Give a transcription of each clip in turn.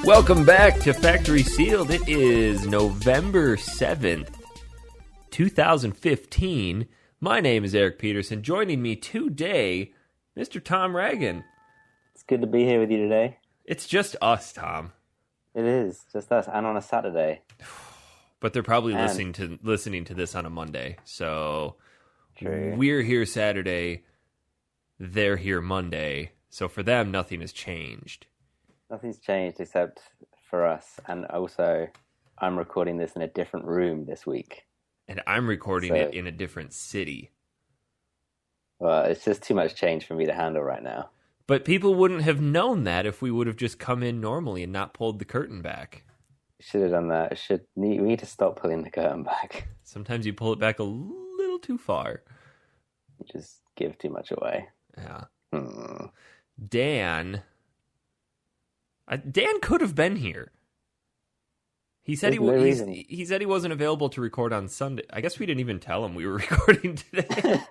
Welcome back to Factory Sealed. It is November 7th, 2015. My name is Eric Peterson. Joining me today, Mr. Tom Reagan. It's good to be here with you today. It's just us, Tom. It is, just us, and on a Saturday. But they're probably listening to this on a Monday. So True. We're here Saturday, they're here Monday. So for them, nothing has changed. Nothing's changed except for us. And also, I'm recording this in a different room this week. And I'm recording it in a different city. Well, it's just too much change for me to handle right now. But people wouldn't have known that if we would have just come in normally and not pulled the curtain back. Should have done that. We need to stop pulling the curtain back. Sometimes you pull it back a little too far. You just give too much away. Yeah. Dan could have been here. He said he said he wasn't available to record on Sunday. I guess we didn't even tell him we were recording today.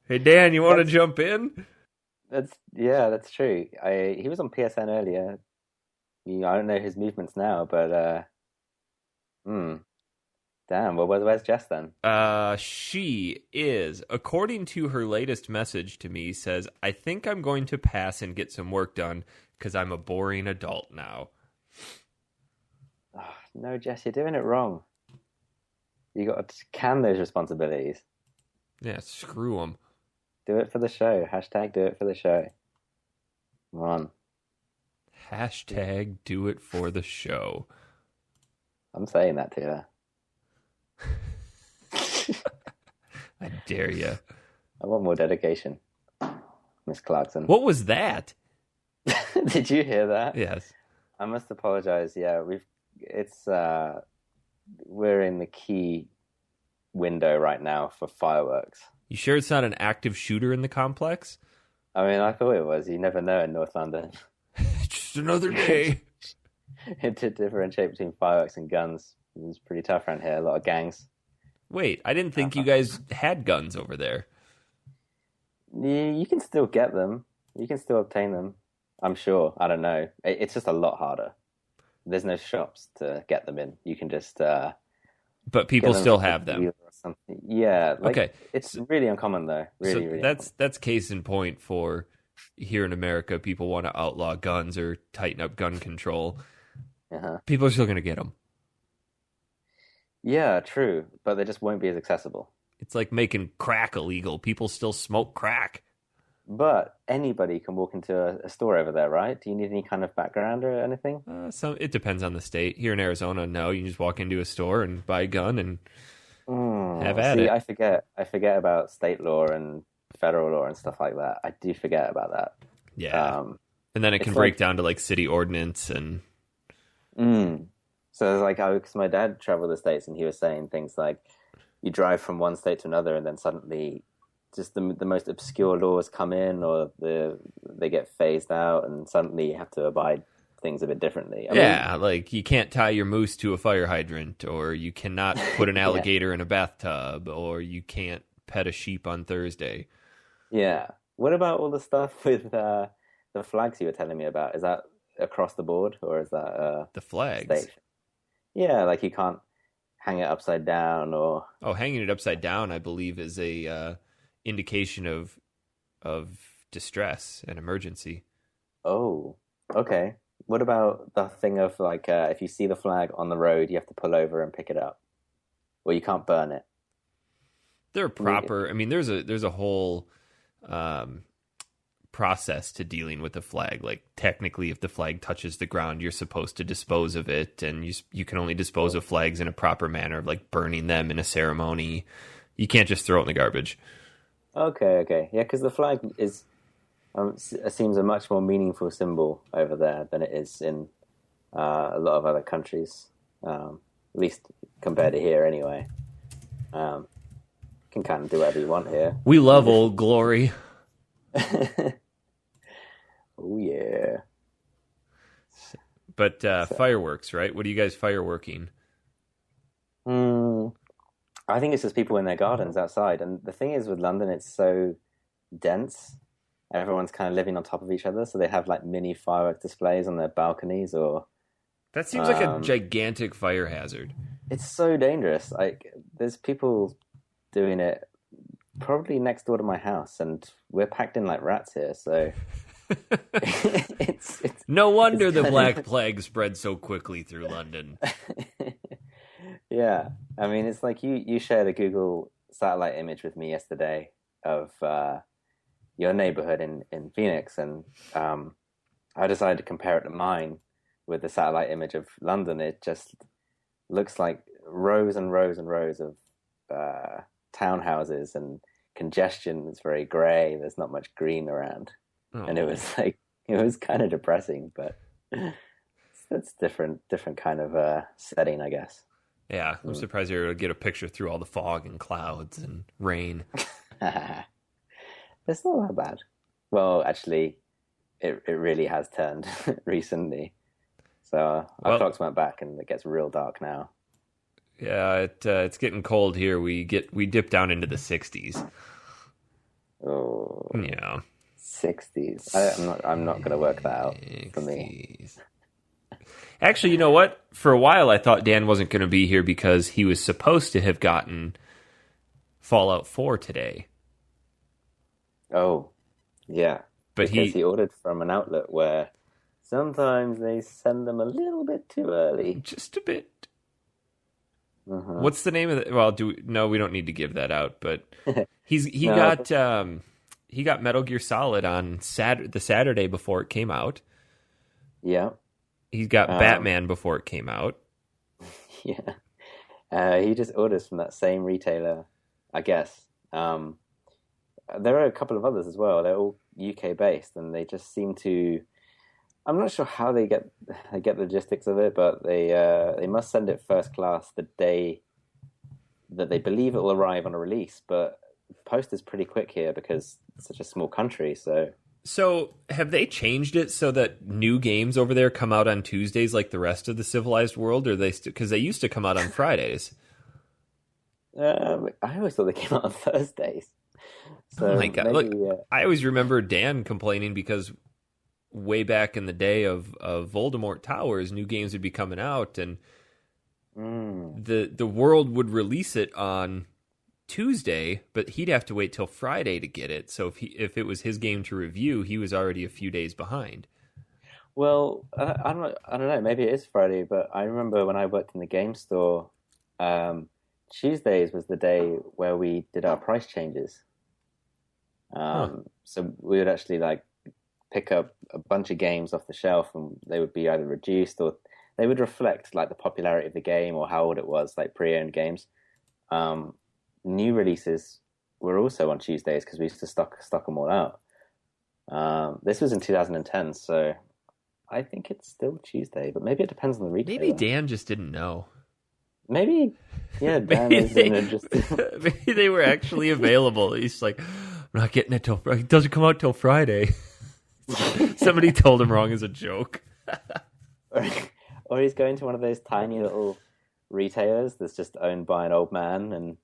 Hey Dan, you want to jump in? That's true. He was on PSN earlier. I don't know his movements now, but damn. Well, where's Jess then? She is, according to her latest message to me, says, "I think I'm going to pass and get some work done because I'm a boring adult now." Oh, no, Jess, you're doing it wrong. You got to can those responsibilities. Yeah, screw them. Do it for the show. Hashtag do it for the show. Come on. Hashtag do it for the show. I'm saying that to her. I dare you. I want more dedication, Miss Clarkson. What was that? Did you hear that? Yes. I must apologize. Yeah, we're in the key window right now for fireworks. You sure it's not an active shooter in the complex? I mean, I thought it was. You never know in North London. Just another day. To differentiate between fireworks and guns is pretty tough around here. A lot of gangs. Wait, I didn't think you guys had guns over there. You can still get them. You can still obtain them. I'm sure. I don't know. It's just a lot harder. There's no shops to get them in. You can just... but people still have them. Yeah. Okay. It's really uncommon, though. Really that's case in point for here in America. People want to outlaw guns or tighten up gun control. Uh-huh. People are still going to get them. Yeah, true. But they just won't be as accessible. It's like making crack illegal. People still smoke crack. But anybody can walk into a store over there, right? Do you need any kind of background or anything? So it depends on the state. Here in Arizona, no. You can just walk into a store and buy a gun and have at it. I forget about state law and federal law and stuff like that. I do forget about that. Yeah. And then it can break down to like city ordinance and... So it's like, because my dad traveled the States and he was saying things like, you drive from one state to another and then suddenly just the most obscure laws come in or they get phased out and suddenly you have to abide things a bit differently. I mean, like you can't tie your moose to a fire hydrant, or you cannot put an alligator in a bathtub, or you can't pet a sheep on Thursday. Yeah. What about all the stuff with the flags you were telling me about? Is that across the board or is that the flags? State? Yeah, like you can't hang it upside down or... Oh, hanging it upside down, I believe, is a indication of distress and emergency. Oh, okay. What about the thing of like if you see the flag on the road, you have to pull over and pick it up, or you can't burn it? They're proper. I mean, there's a whole process to dealing with a flag. Like technically, if the flag touches the ground, you're supposed to dispose of it, and you can only dispose of flags in a proper manner, like burning them in a ceremony. You can't just throw it in the garbage. Okay, yeah, because the flag is seems a much more meaningful symbol over there than it is in a lot of other countries, at least compared to here, anyway. Can kind of do whatever you want here. We love Old Glory. Oh yeah. But fireworks, right? What are you guys fireworking? I think it's just people in their gardens outside. And the thing is with London, it's so dense everyone's kind of living on top of each other, so they have like mini fireworks displays on their balconies, or That seems like a gigantic fire hazard. it's so dangerous. Like there's people doing it probably next door to my house, and we're packed in like rats here, so it's No wonder it's the kind Black of Plague spread so quickly through London. yeah. I mean, it's like you shared a Google satellite image with me yesterday of your neighborhood in Phoenix, and I decided to compare it to mine with the satellite image of London. It just looks like rows and rows and rows of townhouses and congestion. It's very grey. There's not much green around, and it Oh, was like it was kind of depressing, but it's different kind of setting, I guess. yeah. I'm surprised you're able to get a picture through all the fog and clouds and rain. It's not that bad. Well, actually, it really has turned recently. So our Well, clocks went back, and it gets real dark now. yeah, it's getting cold here. We dip down into the 60s. Oh, Yeah. 60s. I'm not going to work that out for me. 60s. Actually, you know what? For a while, I thought Dan wasn't going to be here because he was supposed to have gotten Fallout 4 today. Oh, yeah. But Because he ordered from an outlet where sometimes they send them a little bit too early. just a bit. Uh-huh. What's the name of the? Well, no, we don't need to give that out. But he No, got Metal Gear Solid on the Saturday before it came out. yeah, He got Batman before it came out. yeah. He just orders from that same retailer, I guess. There are a couple of others as well. They're all UK based, and they just seem to. I'm not sure how they get the logistics of it, but they must send it first class the day that they believe it will arrive on a release. But post is pretty quick here because it's such a small country. So have they changed it so that new games over there come out on Tuesdays like the rest of the civilized world, or because they used to come out on Fridays? I always thought they came out on Thursdays. So Oh my God! maybe, Look, I always remember Dan complaining because way back in the day of Voldemort Towers, new games would be coming out, and the world would release it on Tuesday, but he'd have to wait till Friday to get it. So if it was his game to review, he was already a few days behind. well, I don't know. Maybe it is Friday, but I remember when I worked in the game store, Tuesdays was the day where we did our price changes. So we would actually like pick up a bunch of games off the shelf, and they would be either reduced or they would reflect like the popularity of the game or how old it was, like pre-owned games. New releases were also on Tuesdays because we used to stock them all out. This was in 2010, so I think it's still Tuesday, but maybe it depends on the retailer. Maybe Dan just didn't know. Maybe, yeah, Dan Maybe is in just. maybe they were actually available. He's like, I'm not getting it till it doesn't come out till Friday. Somebody told him wrong as a joke. Or he's going to one of those tiny little retailers that's just owned by an old man, and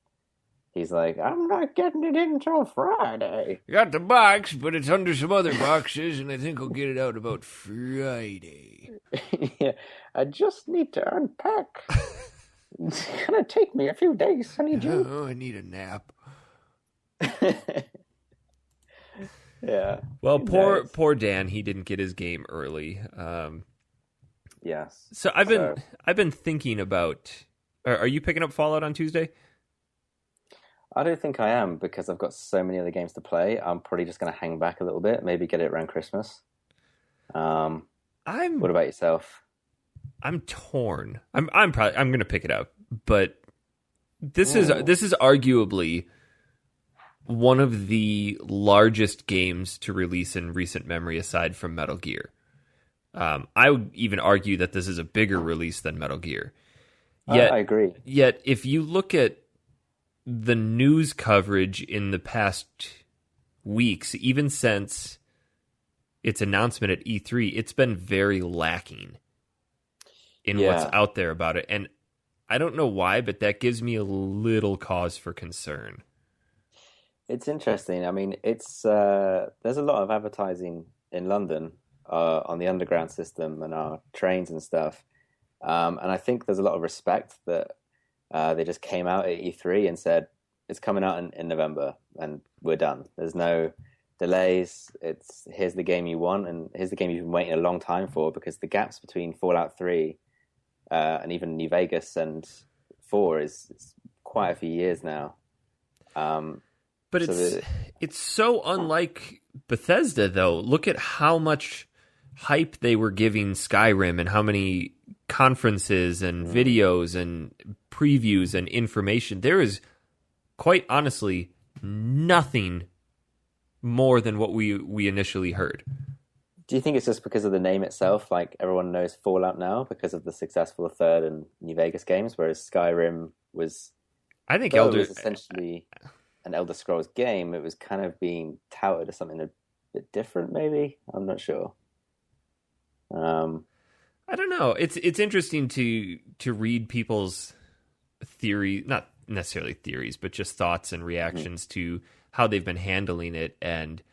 he's like, I'm not getting it in until Friday. Got the box, but it's under some other boxes, and I think I'll get it out about Friday. Yeah, I just need to unpack. It's gonna take me a few days, Sonny Joe. Oh, I need a nap. Yeah. Well, Nice. poor Dan, he didn't get his game early. Yes. So I've been thinking about. Are you picking up Fallout on Tuesday? I don't think I am because I've got so many other games to play. I'm probably just going to hang back a little bit, maybe get it around Christmas. What about yourself? I'm torn. I'm going to pick it up, but this is arguably one of the largest games to release in recent memory, aside from Metal Gear. I would even argue that this is a bigger release than Metal Gear. I agree. Yet, if you look at the news coverage in the past weeks, even since its announcement at E3, it's been very lacking in what's out there about it. And I don't know why, but that gives me a little cause for concern. It's interesting. I mean, it's there's a lot of advertising in London on the underground system and our trains and stuff. And I think there's a lot of respect that they just came out at E3 and said it's coming out in November and we're done. There's no delays. It's here's the game you want and here's the game you've been waiting a long time for because the gaps between Fallout 3 and even New Vegas and 4 is quite a few years now. But So it's so unlike Bethesda, though. Look at how much hype they were giving Skyrim and how many conferences and videos and previews and information. There is, quite honestly, nothing more than what we initially heard. do you think it's just because of the name itself? Like everyone knows Fallout now because of the successful third and New Vegas games, whereas Skyrim was, I think though it was essentially an Elder Scrolls game, it was kind of being touted as something a bit different, maybe. I'm not sure. I don't know. It's interesting to read people's theory, not necessarily theories, but just thoughts and reactions to how they've been handling it. And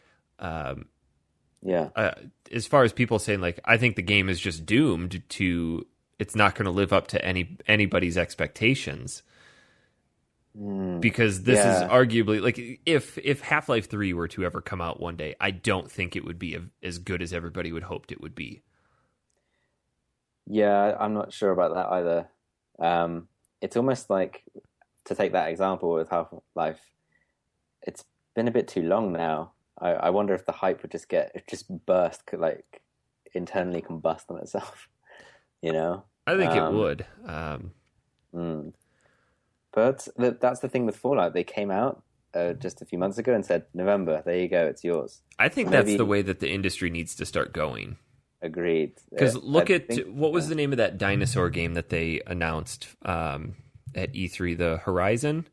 Yeah. as far as people saying, like, I think the game is just doomed to, it's not going to live up to anybody's expectations. Because this is arguably, like, if Half-Life 3 were to ever come out one day, I don't think it would be as good as everybody would hoped it would be. Yeah, I'm not sure about that either. It's almost like, to take that example with Half-Life, it's been a bit too long now. I wonder if the hype would just burst, like internally combust on itself, you know? I think it would. But that's the thing with Fallout. They came out just a few months ago and said, November, there you go, it's yours. I think that's the way that the industry needs to start going. Agreed. Because look at, what was the name of that dinosaur game that they announced at E3, the Horizon?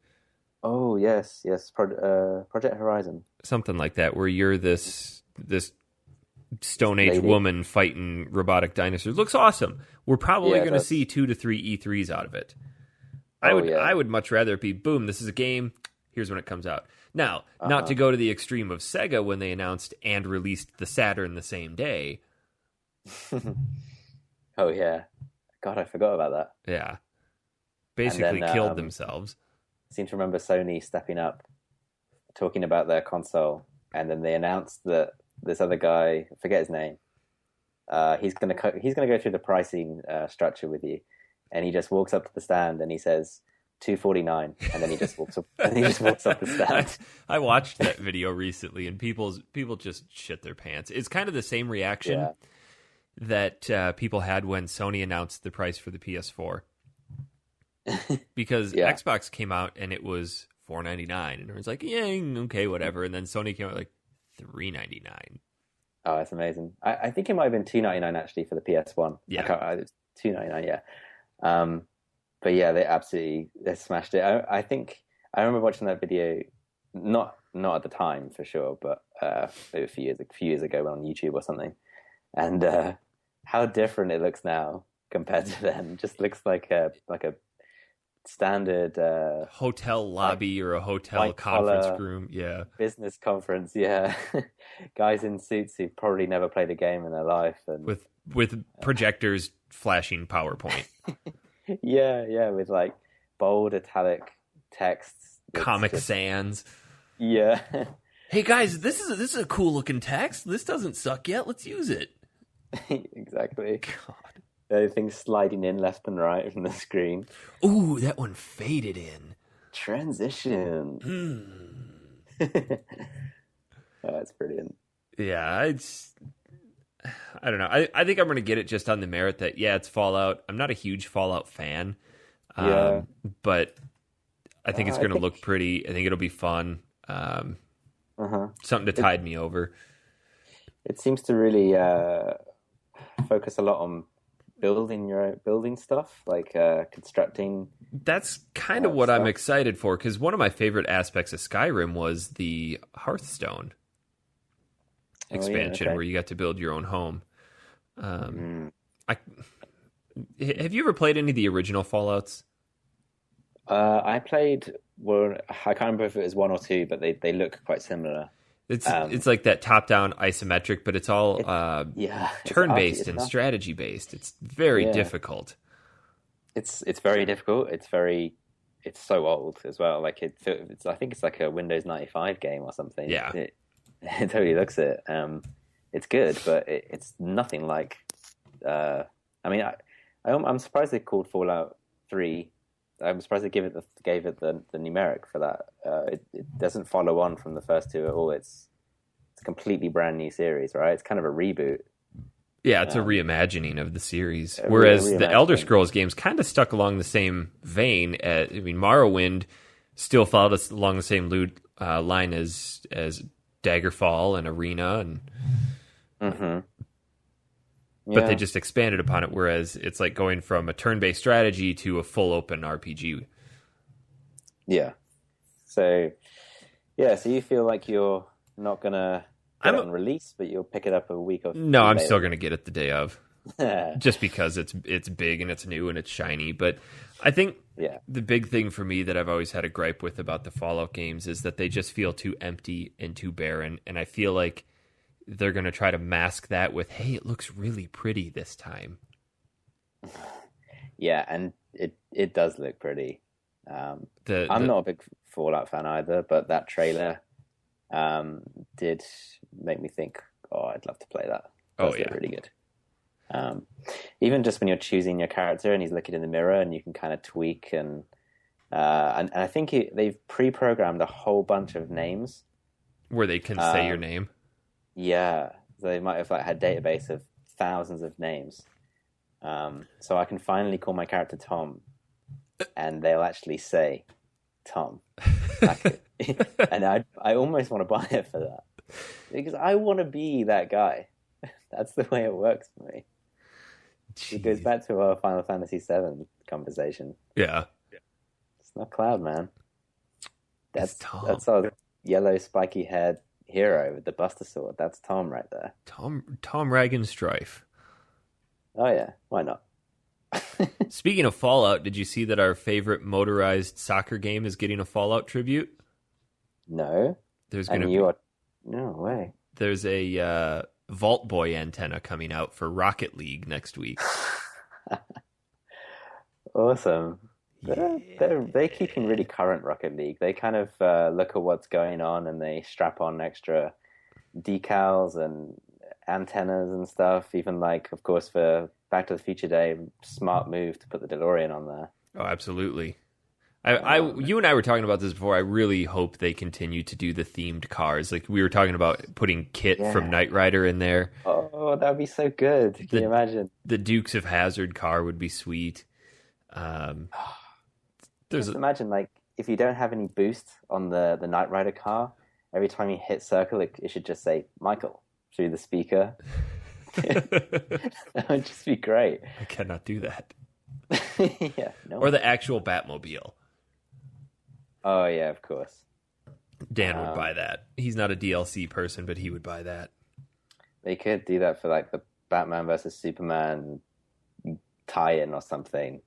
Oh, yes. Project Horizon. Something like that, where you're this Stone Age lady. woman fighting robotic dinosaurs. Looks awesome. We're probably going to that's- see 2 to 3 E3s out of it. Oh, I would much rather it be, boom, this is a game, here's when it comes out. Now, not to go to the extreme of Sega when they announced and released the Saturn the same day. Oh, yeah. God, I forgot about that. Yeah. Basically then, killed themselves. I seem to remember Sony stepping up, talking about their console, and then they announced that this other guy, I forget his name, he's gonna go through the pricing structure with you, and he just walks up to the stand and he says $249, and then he just walks up and he just walks up the stand. I watched that video recently, and people just shit their pants. It's kind of the same reaction that people had when Sony announced the price for the PS4. Because Xbox came out and it was $499, and everyone's like, yeah, okay, whatever. And then Sony came out like $399. Oh, that's amazing. I think it might have been $299 actually for the PS1. Yeah, it was $299. Yeah. But yeah, they smashed it. I think I remember watching that video, not at the time for sure, but maybe a few years ago on YouTube or something, and how different it looks now compared to then. Just looks like a standard hotel lobby or a hotel conference room. Yeah, business conference. Yeah, guys in suits who probably never played a game in their life, and with projectors flashing PowerPoint. yeah, with like bold italic texts, Comic Sans. Yeah. Hey guys, this is a cool looking text. This doesn't suck yet. Let's use it. Exactly. God. Everything's sliding in left and right from the screen. Ooh, that one faded in. Transition. Oh, that's brilliant. Yeah, I don't know. I think I'm going to get it just on the merit that, yeah, it's Fallout. I'm not a huge Fallout fan. But I think it's going to look pretty. I think it'll be fun. Something to tide me over. It seems to really focus a lot on building stuff, like constructing. That's kind of what I'm excited for, because one of my favorite aspects of Skyrim was the Hearthstone expansion, where you got to build your own home. Have you ever played any of the original Fallouts? I played well, I can't remember if it was one or two, but they look quite similar. It's like that top down isometric, but it's all Yeah, turn based it's and an strategy based. It's very yeah, difficult. it's very difficult. It's so old as well. Like it's I think it's like a Windows 95 game or something. Yeah. It totally looks it. It's good, but it's nothing like. I mean, I'm surprised they called Fallout 3. I'm surprised they gave it the numeric for that. It doesn't follow on from the first two at all. It's a completely brand new series, right? It's kind of a reboot. Yeah, it's a reimagining of the series. A Whereas the Elder reimagining. Scrolls games kind of stuck along the same vein. I mean, Morrowind still followed us along the same line as Daggerfall and Arena, and Mm-hmm. but they Yeah, just expanded upon it. Whereas it's like going from a turn-based strategy to a full open RPG. yeah. So, yeah. So you feel like you're not gonna get I'm it on release, but you'll pick it up a week or No, two I'm still later. going to get it the day of, just because it's big and it's new and it's shiny. But I think Yeah. the big thing for me that I've always had a gripe with about the Fallout games is that they just feel too empty and too barren, and I feel like they're going to try to mask that with, hey, it looks really pretty this time. Yeah, and it does look pretty. I'm The not a big Fallout fan either, but that trailer did make me think, oh, I'd love to play that. Oh Does look yeah. really good. Um, Even just when you're choosing your character and he's looking in the mirror and you can kind of tweak and I think they've pre-programmed a whole bunch of names. Where they can say your Um, name. yeah, they might have like had a database of thousands of names. So I can finally call my character Tom, and they'll actually say Tom. Like, and I almost want to buy it for that because I want to be that guy. That's the way it works for me. It goes Jeez. back to our Final Fantasy VII conversation. Yeah, It's not Cloud, man. it's That's Tom. that's our yellow spiky haired hero with the Buster Sword. That's Tom right there. Tom Ragan Strife. Oh yeah, why not? Speaking of Fallout, did you see that our favorite motorized soccer game is getting a Fallout tribute? No, There's going to and be you are no way. there's a Vault Boy antenna coming out for Rocket League next week. Awesome. Yeah. They're keeping really current Rocket League. They kind of look at what's going on and they strap on extra decals and antennas and stuff. Even like, of course, for Back to the Future Day, smart move to put the DeLorean on there. Oh, absolutely. Um, You and I were talking about this before. I really hope they continue to do the themed cars. Like we were talking about putting Kit from yeah. Knight Rider in there. Oh, that would be so good. Can you The imagine? the Dukes of Hazzard car would be sweet. Um, there's Just a, imagine like if you don't have any boost on the Knight Rider car, every time you hit circle, it should just say Michael through the speaker. That would just be great. I cannot do that. Yeah, no Or one. the actual Batmobile. Oh yeah, of course. Dan would Um, buy that. He's not a DLC person, but he would buy that. They could do that for like the Batman versus Superman tie-in or something.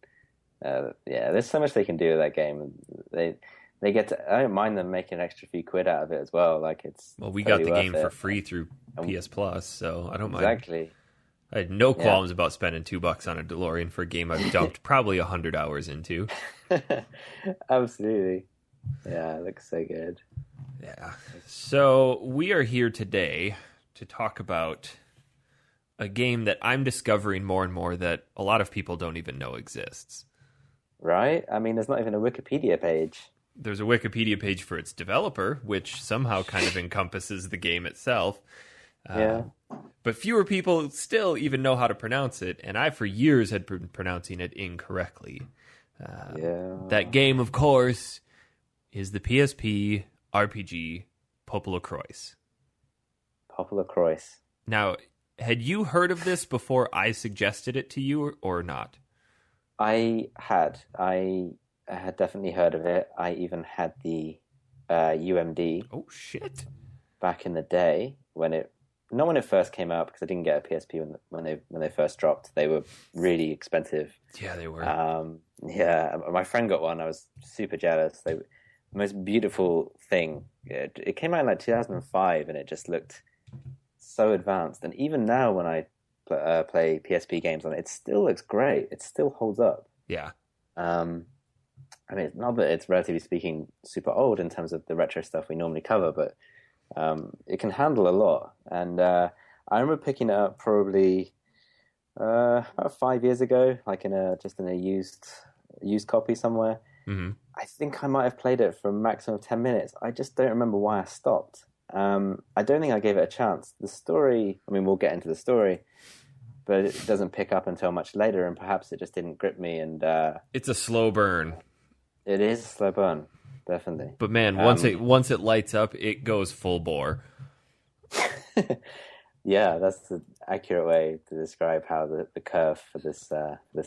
Yeah, there's so much they can do with that game. They get to. I don't mind them making an extra few quid out of it as well. Like it's Well, we got totally the worth game it. for free through Um, PS Plus, so I don't mind. Exactly. I had no Yeah. qualms about spending $2 on a DeLorean for a game I've dumped probably 100 hours into. Absolutely. Yeah, it looks so good. Yeah. So we are here today to talk about a game that I'm discovering more and more that a lot of people don't even know exists. Right? I mean, there's not even a Wikipedia page. There's a Wikipedia page for its developer, which somehow kind of encompasses the game itself. Yeah. But fewer people still even know how to pronounce it, and I for years had been pronouncing it incorrectly. Yeah. That game, of course, is the PSP RPG PoPoLoCrois. PoPoLoCrois. Now, had you heard of this before I suggested it to you or not? I had definitely heard of it. I even had the UMD Oh, shit. back in the day not when it first came out because I didn't get a PSP when they first dropped. They were really expensive. Yeah, they were. Yeah, my friend got one. I was super jealous. most beautiful thing. It came out in like 2005, and it just looked so advanced. And even now, when I play PSP games on it, it still looks great. It still holds up. Yeah. Um, I mean, not that it's relatively speaking super old in terms of the retro stuff we normally cover, but it can handle a lot. And I remember picking it up probably about 5 years ago, like just in a used copy somewhere. Hmm. I think I might have played it for a maximum of 10 minutes. I just don't remember why I stopped. I don't think I gave it a chance. The story, I mean, we'll get into the story, but it doesn't pick up until much later, and perhaps it just didn't grip me. And It's a slow burn. it is a slow burn, definitely. But man, once it lights up, it goes full bore. Yeah, that's the accurate way to describe how the curve for this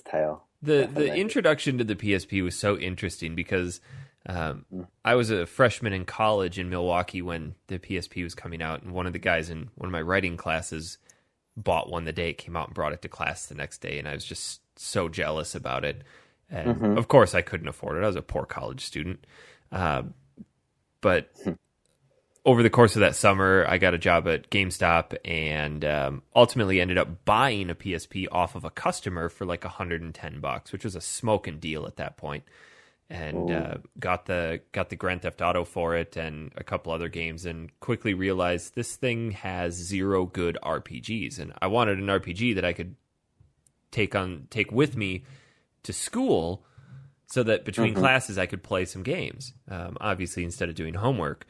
tale. The Definitely. introduction to the PSP was so interesting because I was a freshman in college in Milwaukee when the PSP was coming out, and one of the guys in one of my writing classes bought one the day it came out and brought it to class the next day, and I was just so jealous about it. And of course, I couldn't afford it. I was a poor college student. But over the course of that summer, I got a job at GameStop and ultimately ended up buying a PSP off of a customer for like $110, which was a smoking deal at that point. And got the Grand Theft Auto for it and a couple other games, and quickly realized this thing has zero good RPGs, and I wanted an RPG that I could take with me to school, so that between classes I could play some games. Obviously, instead of doing homework.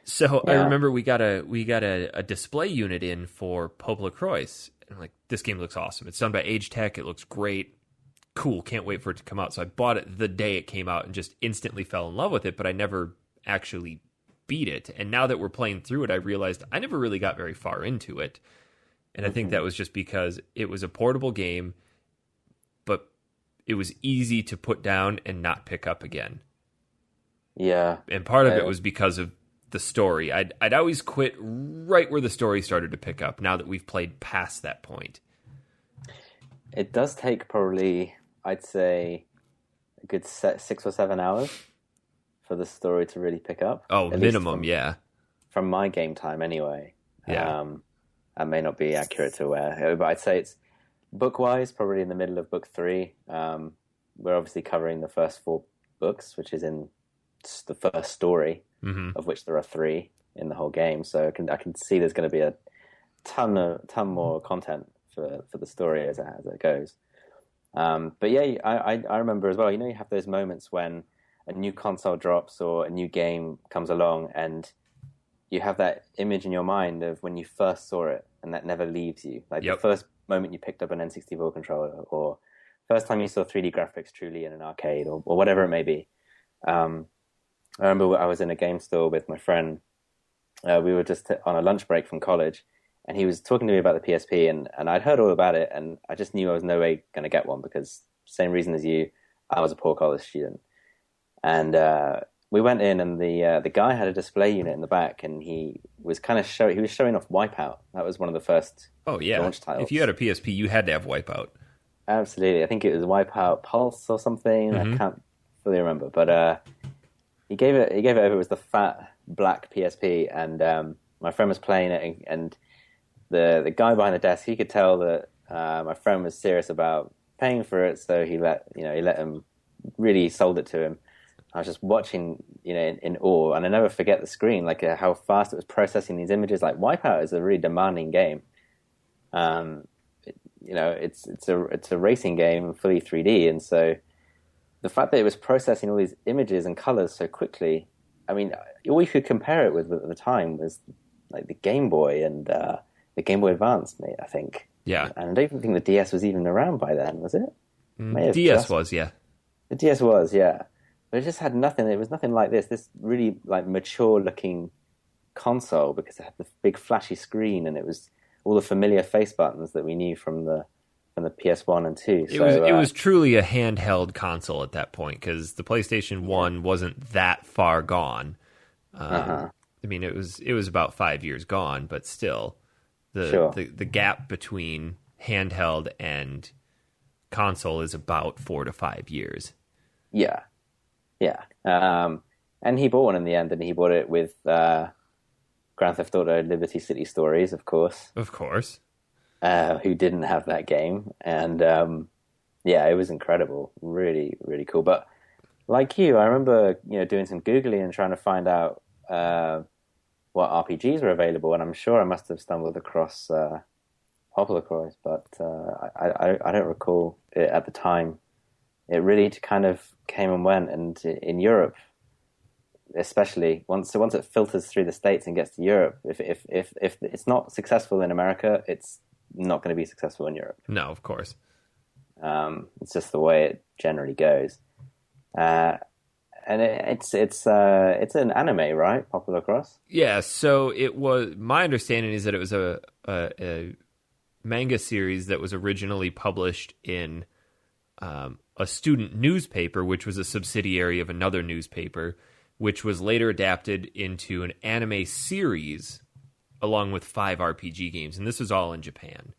So I remember we got a display unit in for PoPoLoCrois, and I'm like, this game looks awesome. It's done by Age Tech. It looks great. Cool, can't wait for it to come out. So I bought it the day it came out and just instantly fell in love with it, but I never actually beat it. And now that we're playing through it, I realized I never really got very far into it. And I think that was just because it was a portable game, but it was easy to put down and not pick up again. Yeah. And part of it was because of the story. I'd always quit right where the story started to pick up, now that we've played past that point. It does take probably, I'd say, a good 6 or 7 hours for the story to really pick up. Oh, At minimum, least yeah. from my game time anyway. Yeah. I may not be accurate to where, but I'd say it's book-wise, probably in the middle of book 3. We're obviously covering the first 4 books, which is in the first story, of which there are 3 in the whole game. So I can see there's going to be a ton more content for the story as it goes. But yeah, I remember as well, you know, you have those moments when a new console drops or a new game comes along and you have that image in your mind of when you first saw it, and that never leaves you. Like the first moment you picked up an N64 controller, or first time you saw 3D graphics truly in an arcade, or whatever it may be. I remember I was in a game store with my friend. We were just on a lunch break from college, and he was talking to me about the PSP, and I'd heard all about it, and I just knew I was no way going to get one because same reason as you, I was a poor college student. And we went in, and the guy had a display unit in the back, and he was showing off Wipeout. That was one of the first launch titles. If you had a PSP, you had to have Wipeout. Absolutely. I think it was Wipeout Pulse or something. I can't fully remember, but he gave it over. It was the fat black PSP, and my friend was playing it, and the guy behind the desk, he could tell that my friend was serious about paying for it, so he let him, really sold it to him. I was just watching, in awe, and I never forget the screen, like how fast it was processing these images. Like Wipeout is a really demanding game. It's a racing game, fully 3D, and so the fact that it was processing all these images and colors so quickly, I mean, all you could compare it with at the time was like the Game Boy and the Game Boy Advance, mate, I think. Yeah. And I don't even think the DS was even around by then, was it? DS was, yeah. The DS was, yeah. But it just had nothing. It was nothing like this really like mature-looking console, because it had the big flashy screen, and it was all the familiar face buttons that we knew from the PS1 and 2. It was truly a handheld console at that point, because the PlayStation 1 wasn't that far gone. I mean, it was about 5 years gone, but still, the gap between handheld and console is about 4 to 5 years. Yeah, Yeah. And he bought one in the end, and he bought it with Grand Theft Auto Liberty City Stories, of course, Of course. who didn't have that game. And yeah, it was incredible. Really, really cool. But like you, I remember, doing some Googling and trying to find out what RPGs were available, and I'm sure I must have stumbled across PoPoLoCrois, but I don't recall it at the time. It really kind of came and went, and in Europe, especially once it filters through the States and gets to Europe, if it's not successful in America, it's not going to be successful in Europe. No, of course. It's just the way it generally goes. And it's an anime, right? PoPoLoCrois? Yeah, so it was, my understanding is that it was a manga series that was originally published in a student newspaper, which was a subsidiary of another newspaper, which was later adapted into an anime series along with 5 RPG games, and this was all in Japan.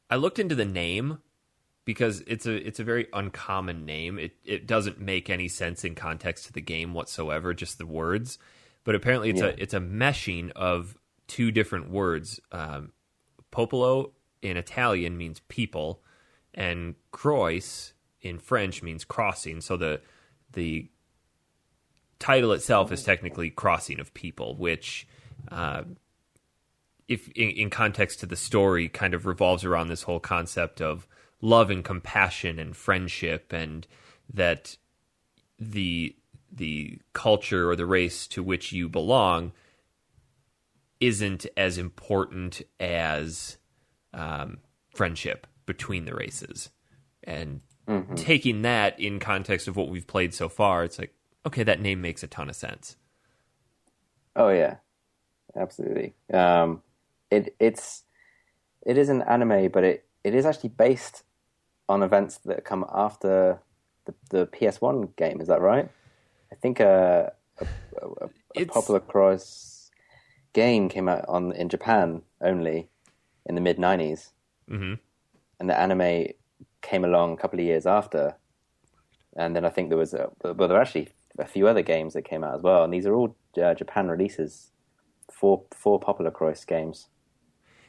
I looked into the name because it's a very uncommon name. It doesn't make any sense in context to the game whatsoever, just the words. But apparently it's a meshing of 2 different words. Popolo in Italian means people, and croix in French means crossing. So the title itself is technically Crossing of People, which, if in context to the story, kind of revolves around this whole concept of love and compassion and friendship, and that the culture or the race to which you belong isn't as important as friendship between the races. And taking that in context of what we've played so far, it's like, okay, that name makes a ton of sense. Oh yeah, absolutely. It is an anime, but it is actually based on events that come after the PS1 game. Is that right? I think a PoPoLoCrois game came out in Japan only in the mid-90s, and the anime came along a couple of years after. And then I think there were actually a few other games that came out as well, and these are all Japan releases for PoPoLoCrois games.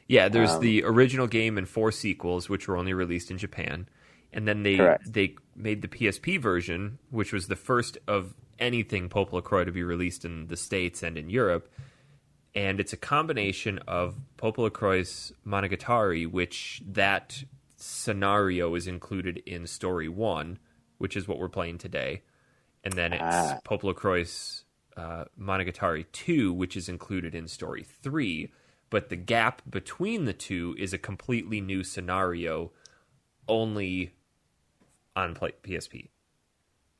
Yeah, there's the original game and 4 sequels, which were only released in Japan. And then they made the PSP version, which was the first of anything PoPoLoCrois to be released in the States and in Europe. And it's a combination of PoPoLoCrois Monogatari, which that scenario is included in Story 1, which is what we're playing today. And then it's PoPoLoCrois Monogatari 2, which is included in Story 3. But the gap between the two is a completely new scenario, only on PSP.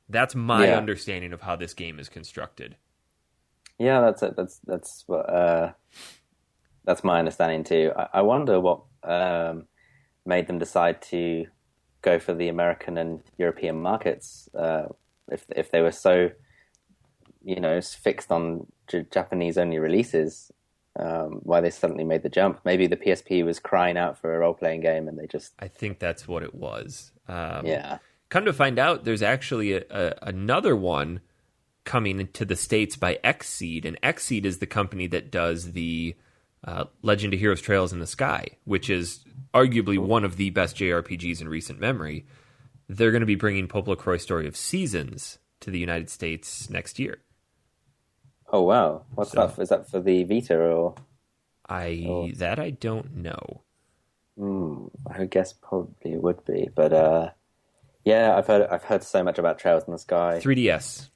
That's my understanding of how this game is constructed. Yeah, that's it. That's what that's my understanding too. I wonder what made them decide to go for the American and European markets. If they were so, fixed on Japanese only releases. Why they suddenly made the jump. Maybe the PSP was crying out for a role-playing game, and they just... I think that's what it was. Yeah. Come to find out, there's actually another one coming into the States by Xseed, and Xseed is the company that does the Legend of Heroes Trails in the Sky, which is arguably one of the best JRPGs in recent memory. They're going to be bringing PoPoLoCrois Story of Seasons to the United States next year. Oh wow! What's that? Is that for the Vita or? That I don't know. I guess probably it would be, but yeah, I've heard so much about Trails in the Sky. 3DS.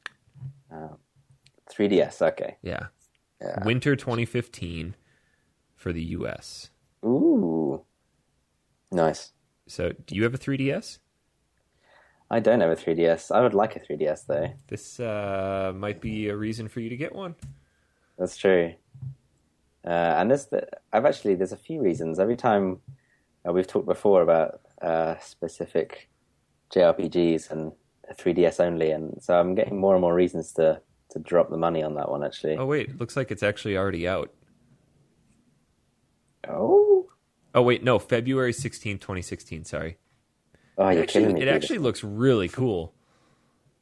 3DS. Okay. Yeah. Winter 2015 for the US. Ooh. Nice. So, do you have a 3DS? I don't have a 3DS. I would like a 3DS though. This might be a reason for you to get one. That's true. And there's a few reasons. Every time we've talked before about specific JRPGs and 3DS only, and so I'm getting more and more reasons to drop the money on that one. Actually. Oh wait, looks like it's actually already out. Oh. Oh wait, no, February 16th, 2016. Sorry. Oh, you're killing me. It actually looks really cool.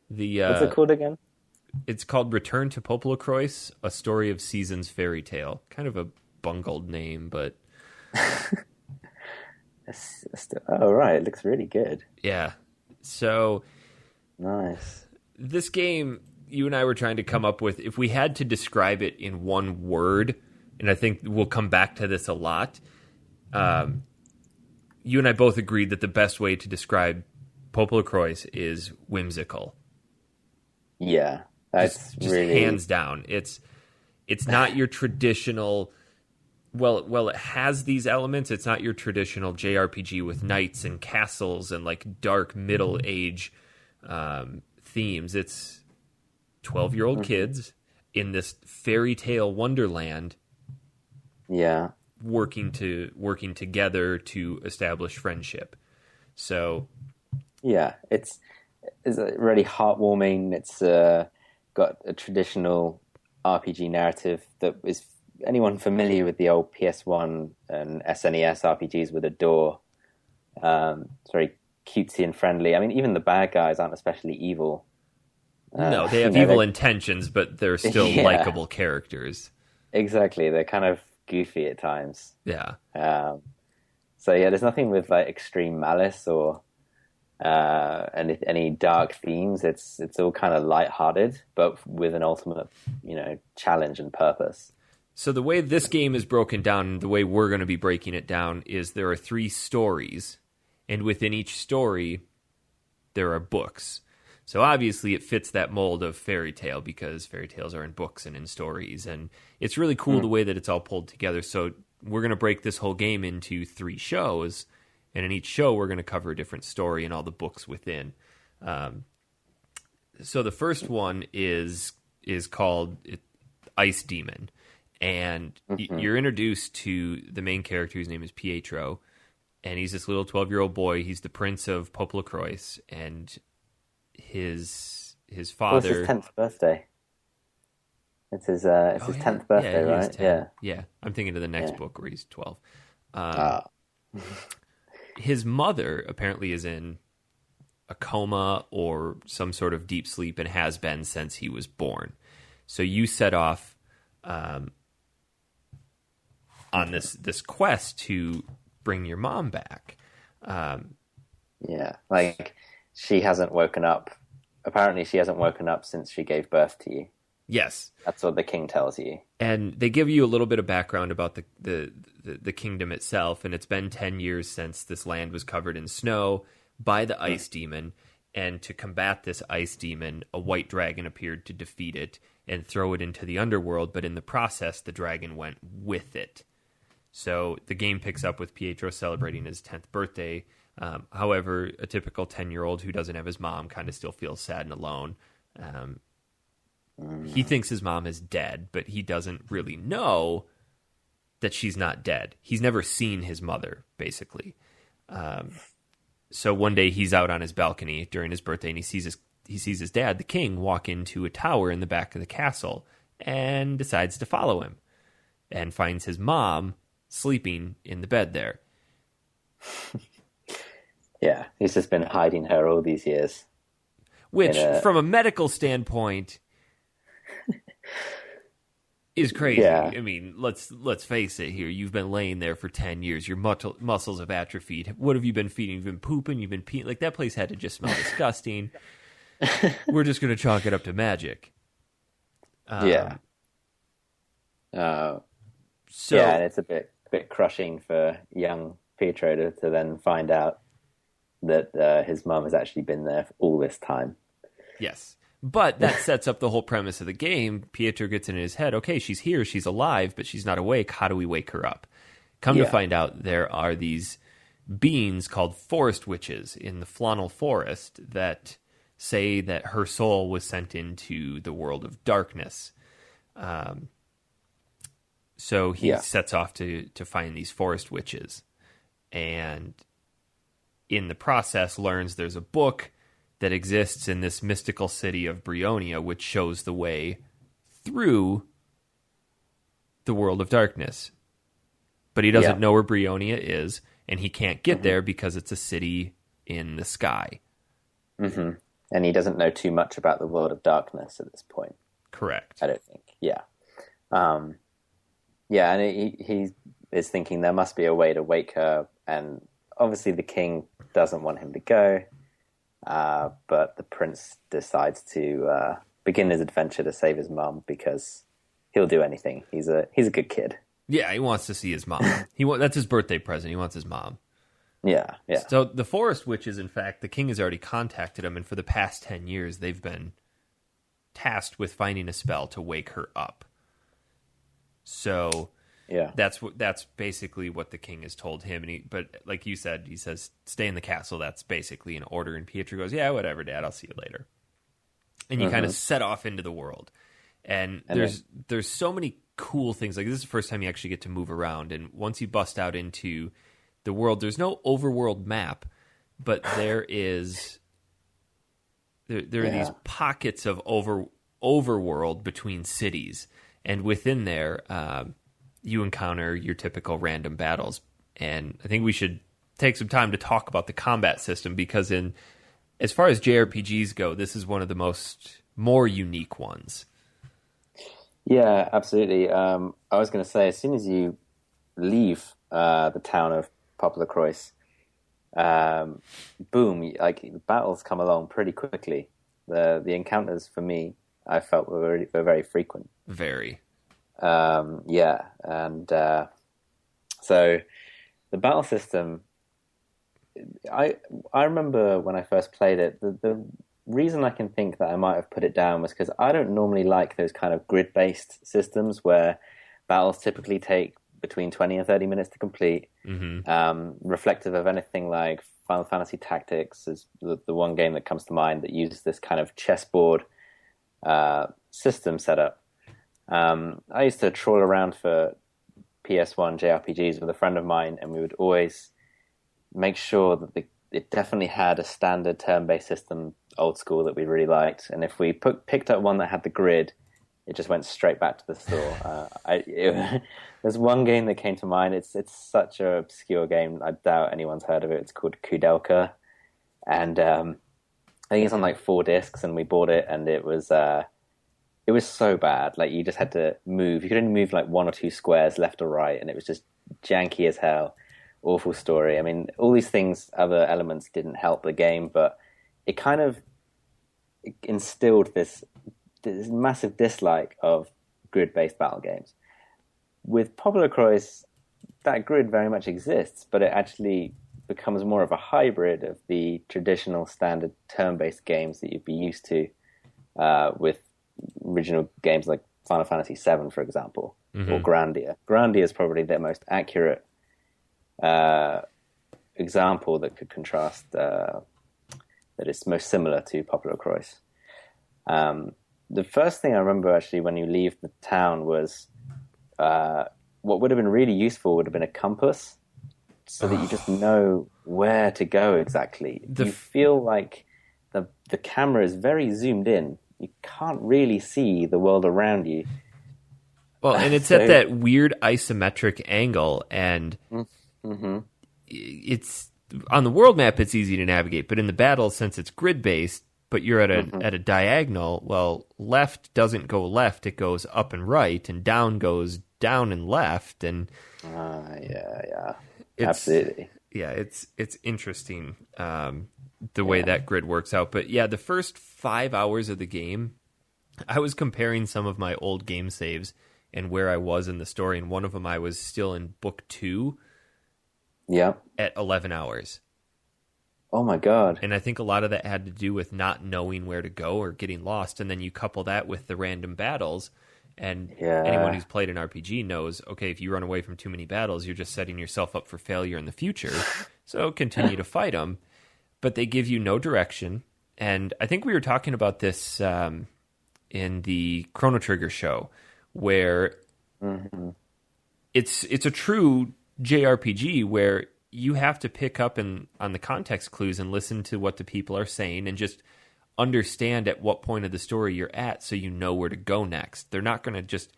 What's it called again? It's called Return to PoPoLoCrois, A Story of Seasons Fairy Tale. Kind of a bungled name, but Oh, right. It looks really good. yeah. So Nice. this game, you and I were trying to come up with, if we had to describe it in one word, and I think we'll come back to this a lot, you and I both agreed that the best way to describe PoPoLoCrois is whimsical. Yeah, that's Just really hands down. It's not your traditional. Well, it has these elements. It's not your traditional JRPG with knights and castles and like dark middle age themes. It's 12-year-old kids in this fairy tale wonderland. Yeah. Working together to establish friendship. So Yeah, it's really heartwarming. It's got a traditional RPG narrative that is anyone familiar with the old PS1 and SNES RPGs would adore. It's very cutesy and friendly. I mean, even the bad guys aren't especially evil. No, they have evil intentions, but they're still likable characters. Exactly, they're kind of goofy at times. Yeah. So yeah, there's nothing with like extreme malice or any dark themes. It's all kind of lighthearted, but with an ultimate, challenge and purpose. So the way this game is broken down, the way we're going to be breaking it down, is there are 3 stories, and within each story, there are books. So obviously it fits that mold of fairy tale because fairy tales are in books and in stories, and it's really cool the way that it's all pulled together. So we're going to break this whole game into 3 shows, and in each show we're going to cover a different story and all the books within. So the first one is called Ice Demon. And you're introduced to the main character whose name is Pietro, and he's this little 12-year-old boy. He's the prince of PoPoLoCrois, and his father. It's his 10th birthday. It's his 10th birthday, right? 10. Yeah. I'm thinking of the next book where he's 12. His mother apparently is in a coma or some sort of deep sleep and has been since he was born. So you set off on this quest to bring your mom back. Like she hasn't woken up. Apparently she hasn't woken up since she gave birth to you. Yes. That's what the king tells you. And they give you a little bit of background about the kingdom itself, and it's been 10 years since this land was covered in snow by the ice demon, and to combat this ice demon, a white dragon appeared to defeat it and throw it into the underworld, but in the process, the dragon went with it. So the game picks up with Pietro celebrating his 10th birthday. However, a typical 10-year-old who doesn't have his mom kind of still feels sad and alone. He thinks his mom is dead, but he doesn't really know that she's not dead. He's never seen his mother, basically. So one day he's out on his balcony during his birthday, and he sees his dad, the king, walk into a tower in the back of the castle, and decides to follow him, and finds his mom sleeping in the bed there. Yeah, he's just been hiding her all these years. Which, from a medical standpoint, is crazy. Yeah. I mean, let's face it here. You've been laying there for 10 years. Your muscles have atrophied. What have you been feeding? You've been pooping? You've been peeing? Like, that place had to just smell disgusting. We're just going to chalk it up to magic. And it's a bit crushing for young Pietro to then find out that his mum has actually been there all this time. Yes. But that sets up the whole premise of the game. Pietro gets in his head, okay, she's here, she's alive, but she's not awake. How do we wake her up? Come to find out, there are these beings called forest witches in the Flannel Forest that say that her soul was sent into the world of darkness. So he sets off to find these forest witches. And in the process learns there's a book that exists in this mystical city of Brionia, which shows the way through the world of darkness. But he doesn't know where Brionia is, and he can't get there because it's a city in the sky. Mm-hmm. And he doesn't know too much about the world of darkness at this point. Correct. I don't think. Yeah. Yeah, and he is thinking there must be a way to wake her, and obviously the king doesn't want him to go, but the prince decides to begin his adventure to save his mum because he'll do anything. He's a good kid. Yeah, he wants to see his mom. That's his birthday present. He wants his mom. Yeah, yeah. So the forest witches, in fact, the king has already contacted them, and for the past 10 years, they've been tasked with finding a spell to wake her up. So yeah, that's basically what the king has told him. But like you said, he says, stay in the castle. That's basically an order. And Pietro goes, yeah, whatever, Dad, I'll see you later. And you kind of set off into the world. And there's so many cool things. Like, this is the first time you actually get to move around. And once you bust out into the world, there's no overworld map, but there are these pockets of overworld between cities. And within there, you encounter your typical random battles. And I think we should take some time to talk about the combat system, because as far as JRPGs go, this is one of the more unique ones. Yeah, absolutely. I was going to say, as soon as you leave the town of PoPoLoCrois, boom, like the battles come along pretty quickly. The encounters for me, I felt were very frequent. Very. Yeah, and so the battle system, I remember when I first played it, the reason I can think that I might have put it down was because I don't normally like those kind of grid-based systems where battles typically take between 20 and 30 minutes to complete. Reflective of anything like Final Fantasy Tactics is the one game that comes to mind that uses this kind of chessboard system setup. I used to troll around for PS1 JRPGs with a friend of mine, and we would always make sure that it definitely had a standard turn-based system, old school, that we really liked. And if we picked up one that had the grid, it just went straight back to the store. There's one game that came to mind. It's such an obscure game. I doubt anyone's heard of it. It's called Kudelka. And I think it's on like 4 discs, and we bought it, and it was so bad. Like, you just had to move. You could only move like 1 or 2 squares left or right, and it was just janky as hell. Awful story. I mean, all these things, other elements didn't help the game, but it kind of instilled this massive dislike of grid-based battle games. With PoPoLoCrois, that grid very much exists, but it actually becomes more of a hybrid of the traditional standard turn-based games that you'd be used to with original games like Final Fantasy VII, for example, or Grandia. Grandia is probably the most accurate example that could contrast, that is most similar to PoPoLoCrois. The first thing I remember, actually, when you leave the town was what would have been really useful would have been a compass, so that you just know where to go exactly. You feel like the camera is very zoomed in. You can't really see the world around you. Well, and it's at that weird isometric angle, and it's on the world map. It's easy to navigate, but in the battle, since it's grid based, but you're at a diagonal. Well, left doesn't go left; it goes up and right, and down goes down and left, and absolutely. Yeah, it's interesting the way that grid works out. But yeah, the first 5 hours of the game, I was comparing some of my old game saves and where I was in the story, and one of them I was still in book 2 at 11 hours. Oh my God. And I think a lot of that had to do with not knowing where to go or getting lost, and then you couple that with the random battles, and anyone who's played an RPG knows, okay, if you run away from too many battles, you're just setting yourself up for failure in the future. So continue to fight them, but they give you no direction. And I think we were talking about this in the Chrono Trigger show, where it's a true JRPG where you have to pick up on the context clues and listen to what the people are saying and just understand at what point of the story you're at so you know where to go next. They're not going to just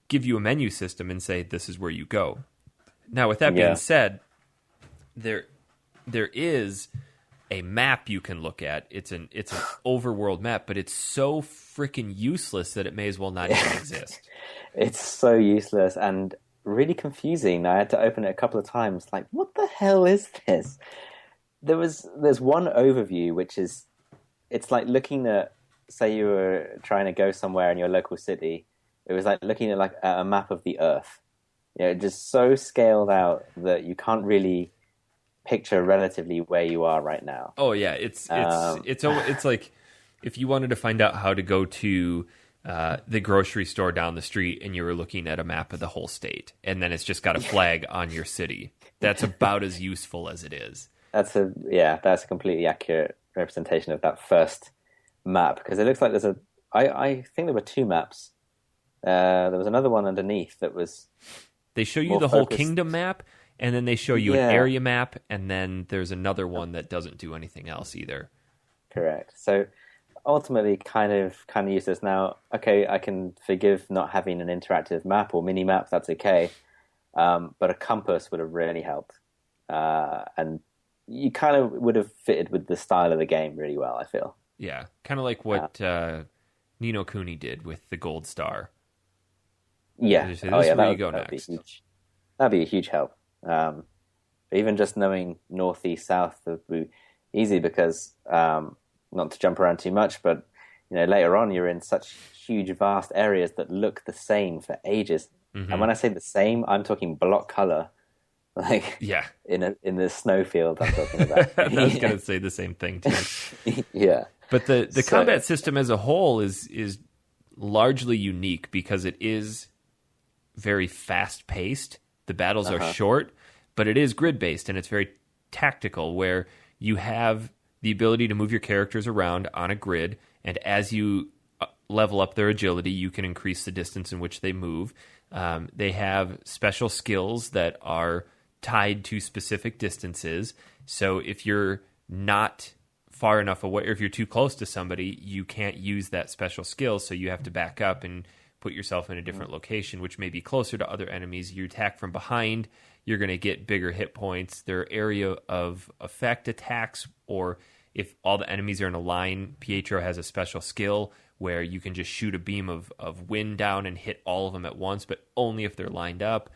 give you a menu system and say, this is where you go. Now, with that being said, there is a map you can look at. It's an overworld map, but it's so freaking useless that it may as well not even exist. It's so useless and really confusing. I had to open it a couple of times. Like, what the hell is this? There's one overview which is, it's like looking at, say you were trying to go somewhere in your local city. It was like looking at like a map of the Earth. Just so scaled out that you can't really picture relatively where you are right now. Oh yeah, it's like if you wanted to find out how to go to the grocery store down the street and you were looking at a map of the whole state, and then it's just got a flag on your city. That's about as useful as it is. That's a completely accurate representation of that first map, because it looks like I think there were two maps. There was another one underneath that was. They show you the whole kingdom map, and then they show you an area map, and then there's another one that doesn't do anything else either. Correct. So ultimately, kind of useless. Now, okay, I can forgive not having an interactive map or mini map. That's okay, but a compass would have really helped, and you kind of would have fitted with the style of the game really well, I feel. Yeah, kind of like what Ni no Kuni did with the gold star. Yeah. This is where you go next. That'd be a huge help. Even just knowing north, east, south would be easy, because not to jump around too much, but later on you're in such huge, vast areas that look the same for ages. Mm-hmm. And when I say the same, I'm talking block color, like in the snowfield. I'm talking about. I was going to say the same thing too. Yeah, but the combat system as a whole is largely unique because it is very fast-paced. The battles are short, but it is grid-based, and it's very tactical, where you have the ability to move your characters around on a grid, and as you level up their agility, you can increase the distance in which they move. They have special skills that are tied to specific distances, so if you're not far enough away, or if you're too close to somebody, you can't use that special skill, so you have to back up and put yourself in a different location, which may be closer to other enemies. You attack from behind, you're going to get bigger hit points. There are area of effect attacks, or if all the enemies are in a line, Pietro has a special skill where you can just shoot a beam of wind down and hit all of them at once, but only if they're lined up.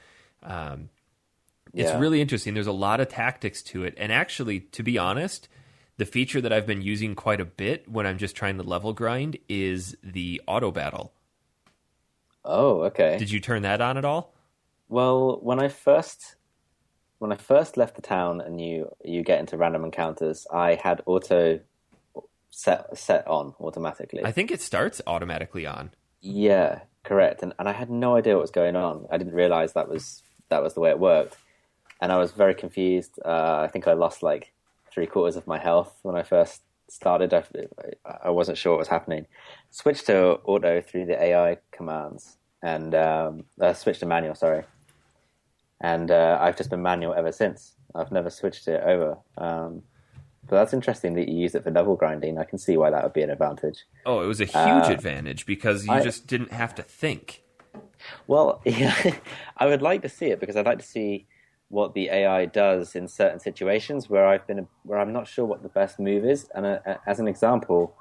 It's really interesting. There's a lot of tactics to it. And actually, to be honest, the feature that I've been using quite a bit when I'm just trying to level grind is the auto battle. Oh, okay. Did you turn that on at all? Well, when I first left the town and you get into random encounters, I had auto set on automatically. I think it starts automatically on. Yeah, correct. And I had no idea what was going on. I didn't realize that was the way it worked. And I was very confused. I think I lost like 3/4 of my health when I first started. I wasn't sure what was happening. Switched to auto through the AI commands, and switched to manual, sorry. And I've just been manual ever since. I've never switched it over. But that's interesting that you use it for level grinding. I can see why that would be an advantage. Oh, it was a huge advantage because you just didn't have to think. Well, yeah, I would like to see it, because I'd like to see what the AI does in certain situations where I'm not sure what the best move is. And as an example,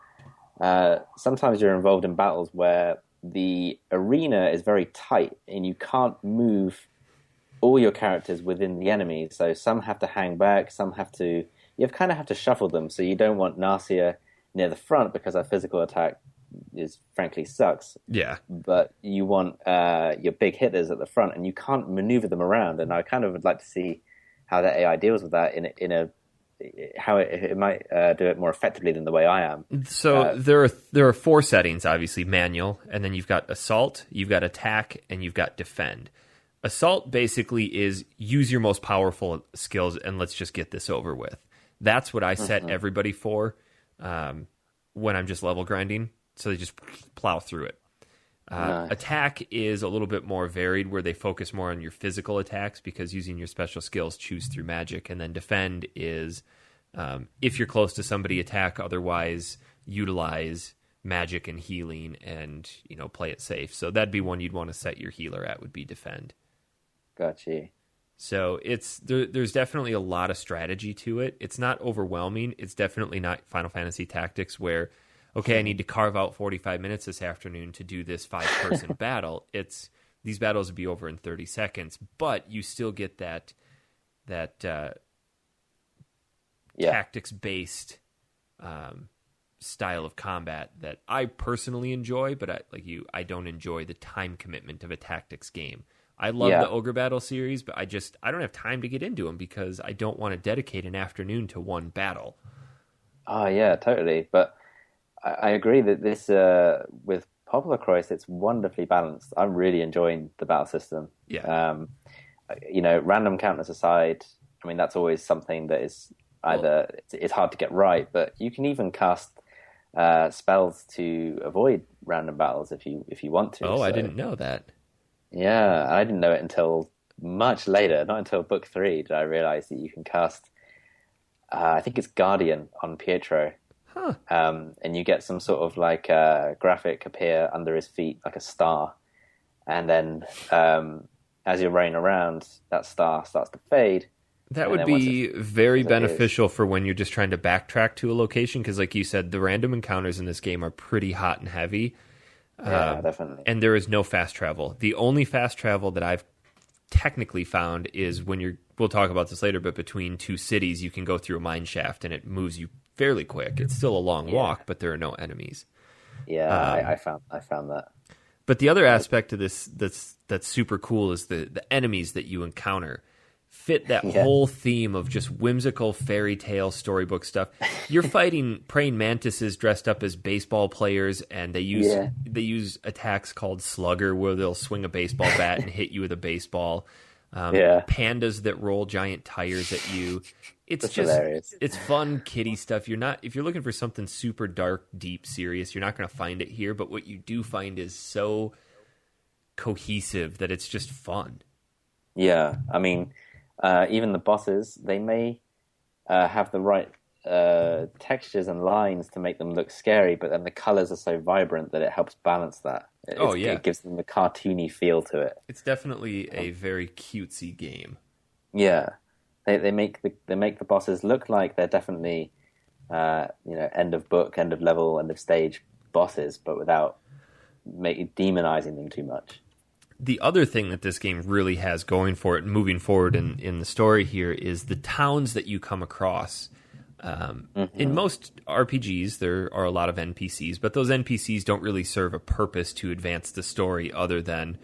sometimes you're involved in battles where the arena is very tight and you can't move all your characters within the enemy. So some have to hang back, you kind of have to shuffle them. So you don't want Narcia near the front because our physical attack frankly sucks. Yeah. But you want your big hitters at the front, and you can't maneuver them around. And I kind of would like to see how the AI deals with that how it might do it more effectively than the way I am. So there are 4 settings, obviously: manual, and then you've got assault, you've got attack, and you've got defend. Assault basically is use your most powerful skills and let's just get this over with. That's what I set everybody for when I'm just level grinding. So they just plow through it. Nice. Attack is a little bit more varied, where they focus more on your physical attacks, because using your special skills, choose through magic. And then defend is if you're close to somebody, attack. Otherwise, utilize magic and healing and play it safe. So that'd be one you'd want to set your healer at, would be defend. Got you. So there's definitely a lot of strategy to it. It's not overwhelming. It's definitely not Final Fantasy Tactics where, okay, I need to carve out 45 minutes this afternoon to do this 5-person battle. These battles will be over in 30 seconds, but you still get that tactics-based style of combat that I personally enjoy, but I don't enjoy the time commitment of a tactics game. I love the Ogre Battle series, but I don't have time to get into them because I don't want to dedicate an afternoon to one battle. Oh yeah, totally. But I agree that this with PoPoLoCrois, it's wonderfully balanced. I'm really enjoying the battle system. Yeah. Random counters aside, I mean that's always something that is either it's hard to get right, but you can even cast spells to avoid random battles if you want to. Oh, so. I didn't know that. Yeah, I didn't know it until much later. Not until book 3 did I realize that you can cast. I think it's Guardian on Pietro. Huh. And you get some sort of like graphic appear under his feet, like a star, and then as you're running around, that star starts to fade. That would be very beneficial for when you're just trying to backtrack to a location, because like you said, the random encounters in this game are pretty hot and heavy. Yeah, definitely. And there is no fast travel. The only fast travel that I've technically found is when we'll talk about this later, but between two cities, you can go through a mine shaft and it moves you fairly quick. It's still a long walk, but there are no enemies. Yeah, I found that. But the other aspect of this that's super cool is the enemies that you encounter fit that whole theme of just whimsical fairy tale storybook stuff. You're fighting praying mantises dressed up as baseball players, and they use attacks called slugger, where they'll swing a baseball bat and hit you with a baseball. Pandas that roll giant tires at you. That's just hilarious. It's fun kiddie stuff. If you're looking for something super dark, deep, serious, you're not going to find it here. But what you do find is so cohesive that it's just fun. Yeah, I mean, even the bosses, they may have the right textures and lines to make them look scary, but then the colors are so vibrant that it helps balance that. It gives them a cartoony feel to it. It's definitely a very cutesy game. Yeah, they make the bosses look like they're definitely end of book, end of level, end of stage bosses, but without demonizing them too much. The other thing that this game really has going for it, moving forward in the story here, is the towns that you come across. In most RPGs, there are a lot of NPCs, but those NPCs don't really serve a purpose to advance the story other than,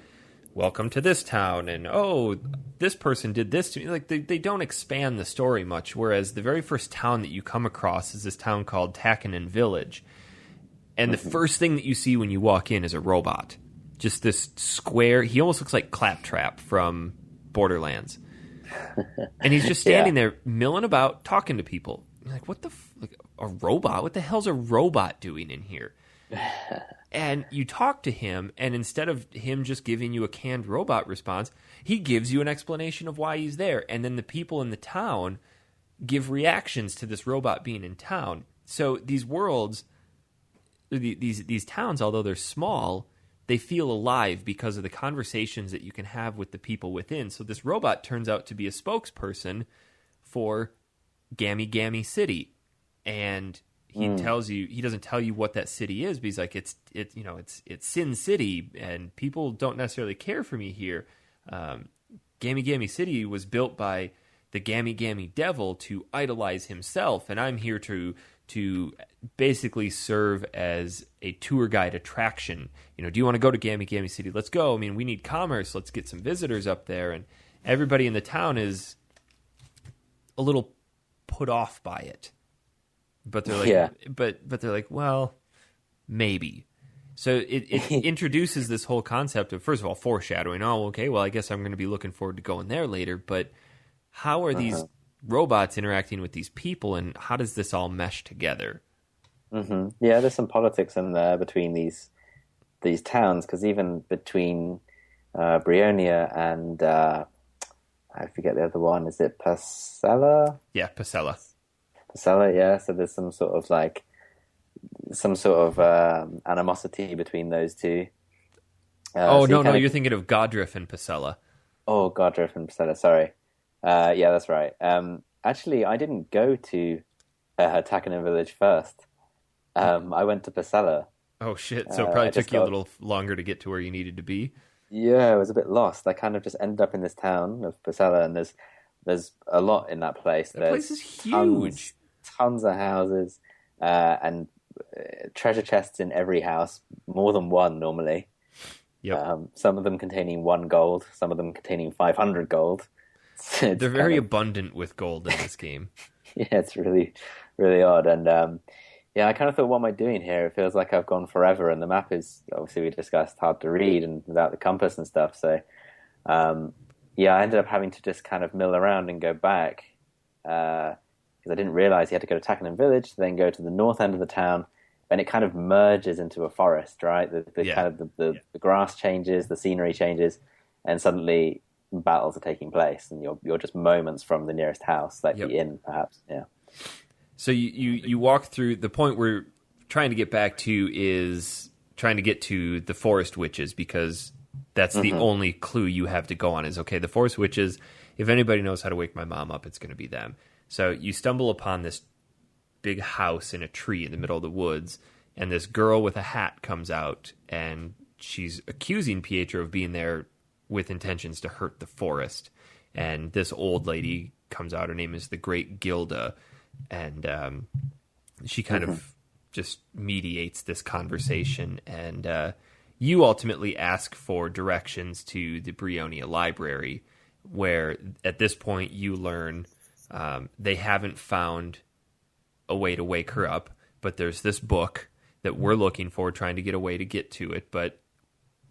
welcome to this town, and oh, this person did this to me. Like, they don't expand the story much, whereas the very first town that you come across is this town called Takanen Village. And the first thing that you see when you walk in is a robot. Just this square, he almost looks like Claptrap from Borderlands. And he's just standing there milling about, talking to people. You're like, what a robot? What the hell's a robot doing in here? And you talk to him, and instead of him just giving you a canned robot response, he gives you an explanation of why he's there. And then the people in the town give reactions to this robot being in town. So these worlds, these towns, although they're small, they feel alive because of the conversations that you can have with the people within. So this robot turns out to be a spokesperson for Gammy Gammy City, and he tells you, he doesn't tell you what that city is, but he's like, it's Sin City, and people don't necessarily care for me here. Gammy Gammy City was built by the Gammy Gammy Devil to idolize himself, and I'm here to basically serve as a tour guide attraction. Do you want to go to Gammy Gammy City? Let's go. I mean, we need commerce. Let's get some visitors up there. And everybody in the town is a little put off by it. But they're like, but they're like, well, maybe. So it introduces this whole concept of, first of all, foreshadowing. Oh, okay, well, I guess I'm going to be looking forward to going there later. But how are these robots interacting with these people, and how does this all mesh together? Yeah, there's some politics in there between these towns, because even between Brionia and I forget the other one. Is it Pasella? Yeah, Pasella. Pasella, yeah. So there's some sort of animosity between those two. No, you're thinking of Godriff and Pasella. Oh, Godriff and Pasella, sorry. Yeah, that's right. Actually, I didn't go to Takanen village first. I went to Pasela. Oh shit! So it probably I just took you a got little longer to get to where you needed to be. Yeah, I was a bit lost. I kind of just ended up in this town of Pasela, and there's a lot in that place. That place is There's huge. tons of houses, and treasure chests in every house, more than one normally. Yep. Some of them containing 1 gold, some of them containing 500 gold. It's They're kind very of abundant with gold in this game. yeah, it's really really odd. And yeah, I kind of thought, what am I doing here? It feels like I've gone forever, and the map is obviously we discussed hard to read and without the compass and stuff. So yeah, I ended up having to just kind of mill around and go back because I didn't realize you had to go to Takanen village, then go to the north end of the town, and it kind of merges into a forest, right? The Yeah. kind of the grass changes, the scenery changes, and suddenly battles are taking place, and you're just moments from the nearest house, like Yep. the inn, perhaps. Yeah. So you walk through the point we're trying to get back to is trying to get to the forest witches because that's the Hmm. only clue you have to go on is okay, the forest witches, if anybody knows how to wake my mom up, it's going to be them. So you stumble upon this big house in a tree in the middle of the woods, and this girl with a hat comes out and she's accusing Pietro of being there with intentions to hurt the forest. And this old lady comes out, her name is the Great Gilda, and she kind of just mediates this conversation, and you ultimately ask for directions to the Brionia library, where at this point you learn they haven't found a way to wake her up, but there's this book that we're looking for, trying to get a way to get to it, but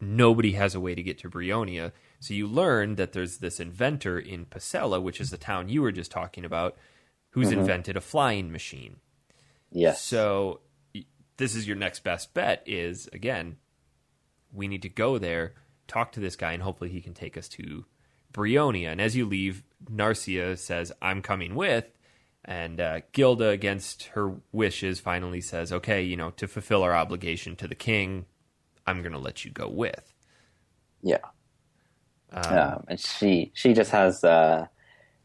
nobody has a way to get to Brionia. So you learn that there's this inventor in Pasela, which is the town you were just talking about, who's invented a flying machine. Yes. So this is your next best bet is, again, we need to go there, talk to this guy, and hopefully he can take us to Brionia. And as you leave, Narcia says, I'm coming with. And Gilda, against her wishes, finally says, okay, to fulfill our obligation to the king, I'm going to let you go with. Yeah. And she just has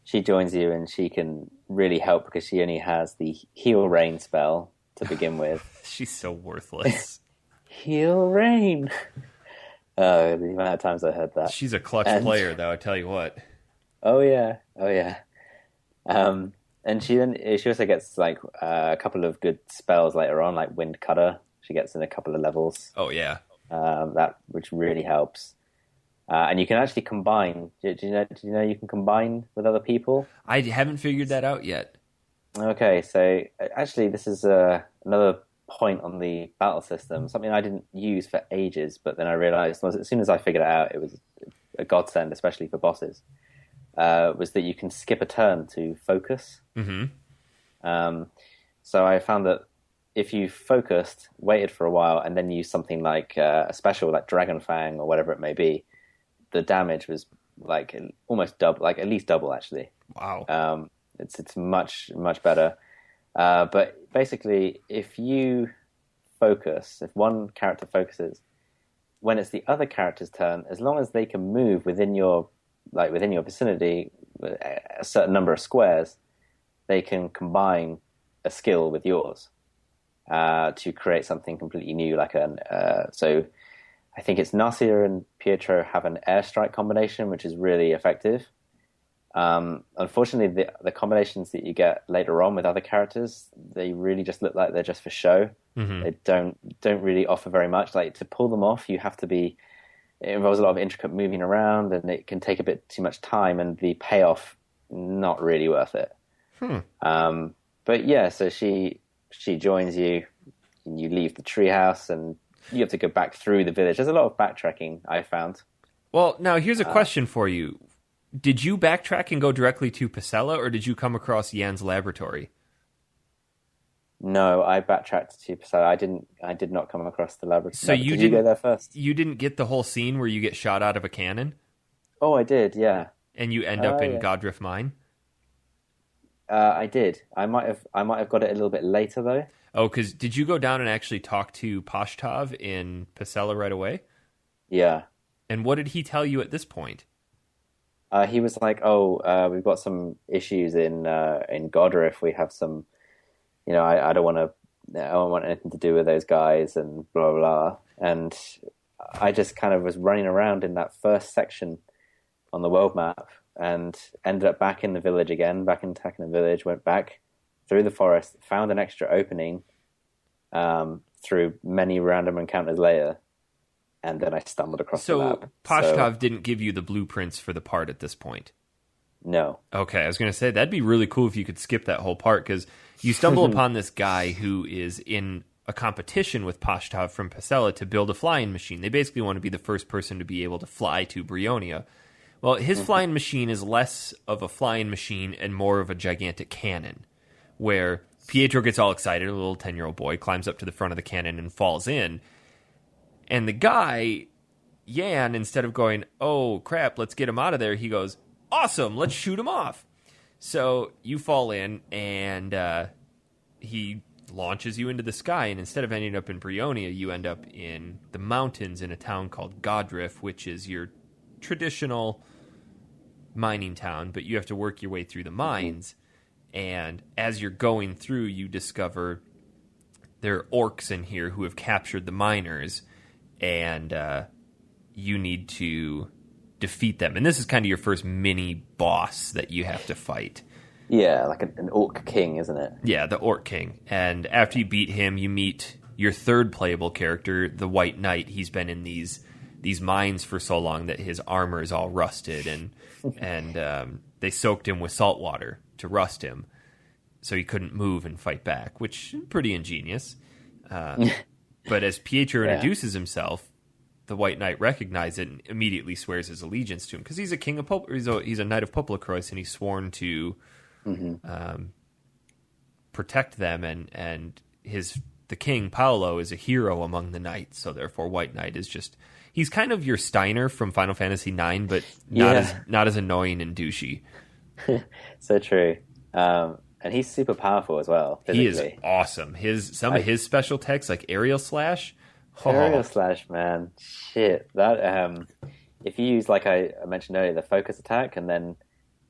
she joins you, and she can really help because she only has the heal rain spell to begin with. She's so worthless. Heal rain. Oh, the amount of times I heard that. She's a clutch And player, though, I tell you what. oh yeah, oh yeah. And she also gets like a couple of good spells later on, like Wind Cutter. She gets in a couple of levels. Oh, yeah. That which really helps. And you can actually combine. Do you know you can combine with other people? I haven't figured that out yet. Okay, so actually, this is another point on the battle system. Something I didn't use for ages, but then I realized as soon as I figured it out, it was a godsend, especially for bosses. Was that you can skip a turn to focus. Mm-hmm. So I found that if you focused, waited for a while, and then used something like a special, like Dragon Fang or whatever it may be, the damage was like almost double, like at least double actually. Wow. It's much better. But basically, if you focus, if one character focuses, when it's the other character's turn, as long as they can move within your vicinity, a certain number of squares, they can combine a skill with yours to create something completely new. So I think it's Nasir and Pietro have an airstrike combination, which is really effective. Unfortunately, the combinations that you get later on with other characters, they really just look like they're just for show. Mm-hmm. They don't really offer very much. Like to pull them off, you have to be. It involves a lot of intricate moving around, and it can take a bit too much time, and the payoff not really worth it. But yeah, so she joins you, and you leave the treehouse, and you have to go back through the village. There's a lot of backtracking I found. Well, now here's a question for you. Did you backtrack and go directly to Pasela, or did you come across Yan's laboratory? No, I backtracked to Pasela. I did not come across the laboratory. So you Did you go there first? You didn't get the whole scene where you get shot out of a cannon Oh, I did. Yeah, and you end up in yeah. Godriff Mine? I did. I might have got it a little bit later though. Oh, because did you go down and actually talk to Pashtav in Pasela right away? Yeah. And what did he tell you at this point? He was like, "Oh, we've got some issues in Godriff. We have some, I don't want to, I don't want anything to do with those guys and blah blah blah." And I just kind of was running around in that first section on the world map and ended up back in the village again, back in Taken village. Went back through the forest, found an extra opening through many random encounters later. And then I stumbled across the map. So Pashtov didn't give you the blueprints for the part at this point? No. Okay, I was going to say, that'd be really cool if you could skip that whole part, because you stumble upon this guy who is in a competition with Pashtov from Pasela to build a flying machine. They basically want to be the first person to be able to fly to Brionia. Well, his flying machine is less of a flying machine and more of a gigantic cannon, where Pietro gets all excited, a little 10-year-old boy, climbs up to the front of the cannon and falls in. And the guy, Yan, instead of going, "Oh, crap, let's get him out of there," he goes, "Awesome, let's shoot him off." So you fall in, and he launches you into the sky, and instead of ending up in Brionia, you end up in the mountains in a town called Godriff, which is your traditional mining town, but you have to work your way through the mines. And as you're going through, you discover there are orcs in here who have captured the miners, and you need to defeat them. And this is kind of your first mini boss that you have to fight. Yeah, like an orc king, isn't it? Yeah, the orc king. And after you beat him, you meet your third playable character, the White Knight. He's been in these mines for so long that his armor is all rusted, and they soaked him with salt water to rust him, so he couldn't move and fight back, which is pretty ingenious. But as Pietro introduces himself, the White Knight recognizes it and immediately swears his allegiance to him, because he's a king of he's a knight of PoPoLoCrois, and he's sworn to protect them. And the king Paolo is a hero among the knights, so therefore White Knight is he's kind of your Steiner from Final Fantasy IX, but not as annoying and douchey. So true. And he's super powerful as well, physically. He is awesome. Some of his special techs, like Aerial Slash. Aerial Slash, man. Shit. That if you use, like I mentioned earlier, the focus attack, and then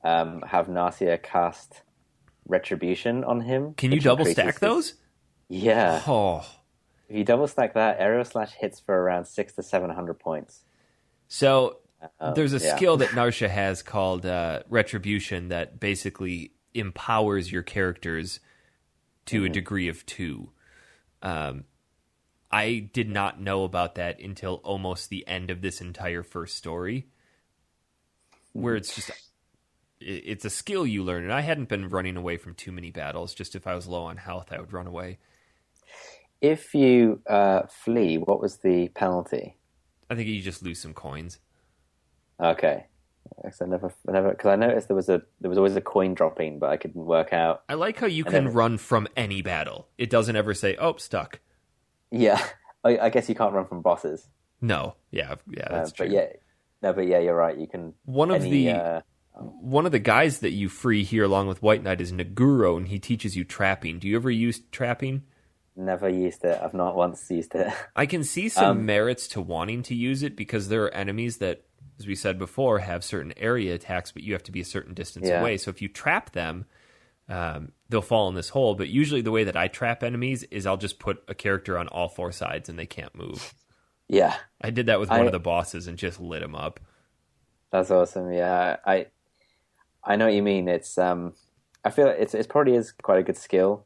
have Narcia cast Retribution on him. Can you double stack those? Yeah. Oh. If you double stack that, Aerial Slash hits for around 600 to 700 points. So there's a skill that Narcia has called Retribution that basically empowers your characters to a degree of 2. I did not know about that until almost the end of this entire first story, where it's a skill you learn, and I hadn't been running away from too many battles. Just if I was low on health, I would run away. If you flee, what was the penalty? I think you just lose some coins. Okay. I never, because I noticed there was always a coin dropping, but I couldn't work out. I like how you can run from any battle. It doesn't ever say, "Oh, stuck." Yeah, I guess you can't run from bosses. No, yeah, that's true. But you're right. You can. One of the guys that you free here, along with White Knight, is Naguro, and he teaches you trapping. Do you ever use trapping? Never used it. I've not once used it. I can see some merits to wanting to use it, because there are enemies that, as we said before, have certain area attacks, but you have to be a certain distance away. So if you trap them, they'll fall in this hole. But usually the way that I trap enemies is I'll just put a character on all 4 sides and they can't move. Yeah. I did that with one of the bosses and just lit him up. That's awesome. Yeah. I know what you mean. It's I feel like it's probably is quite a good skill,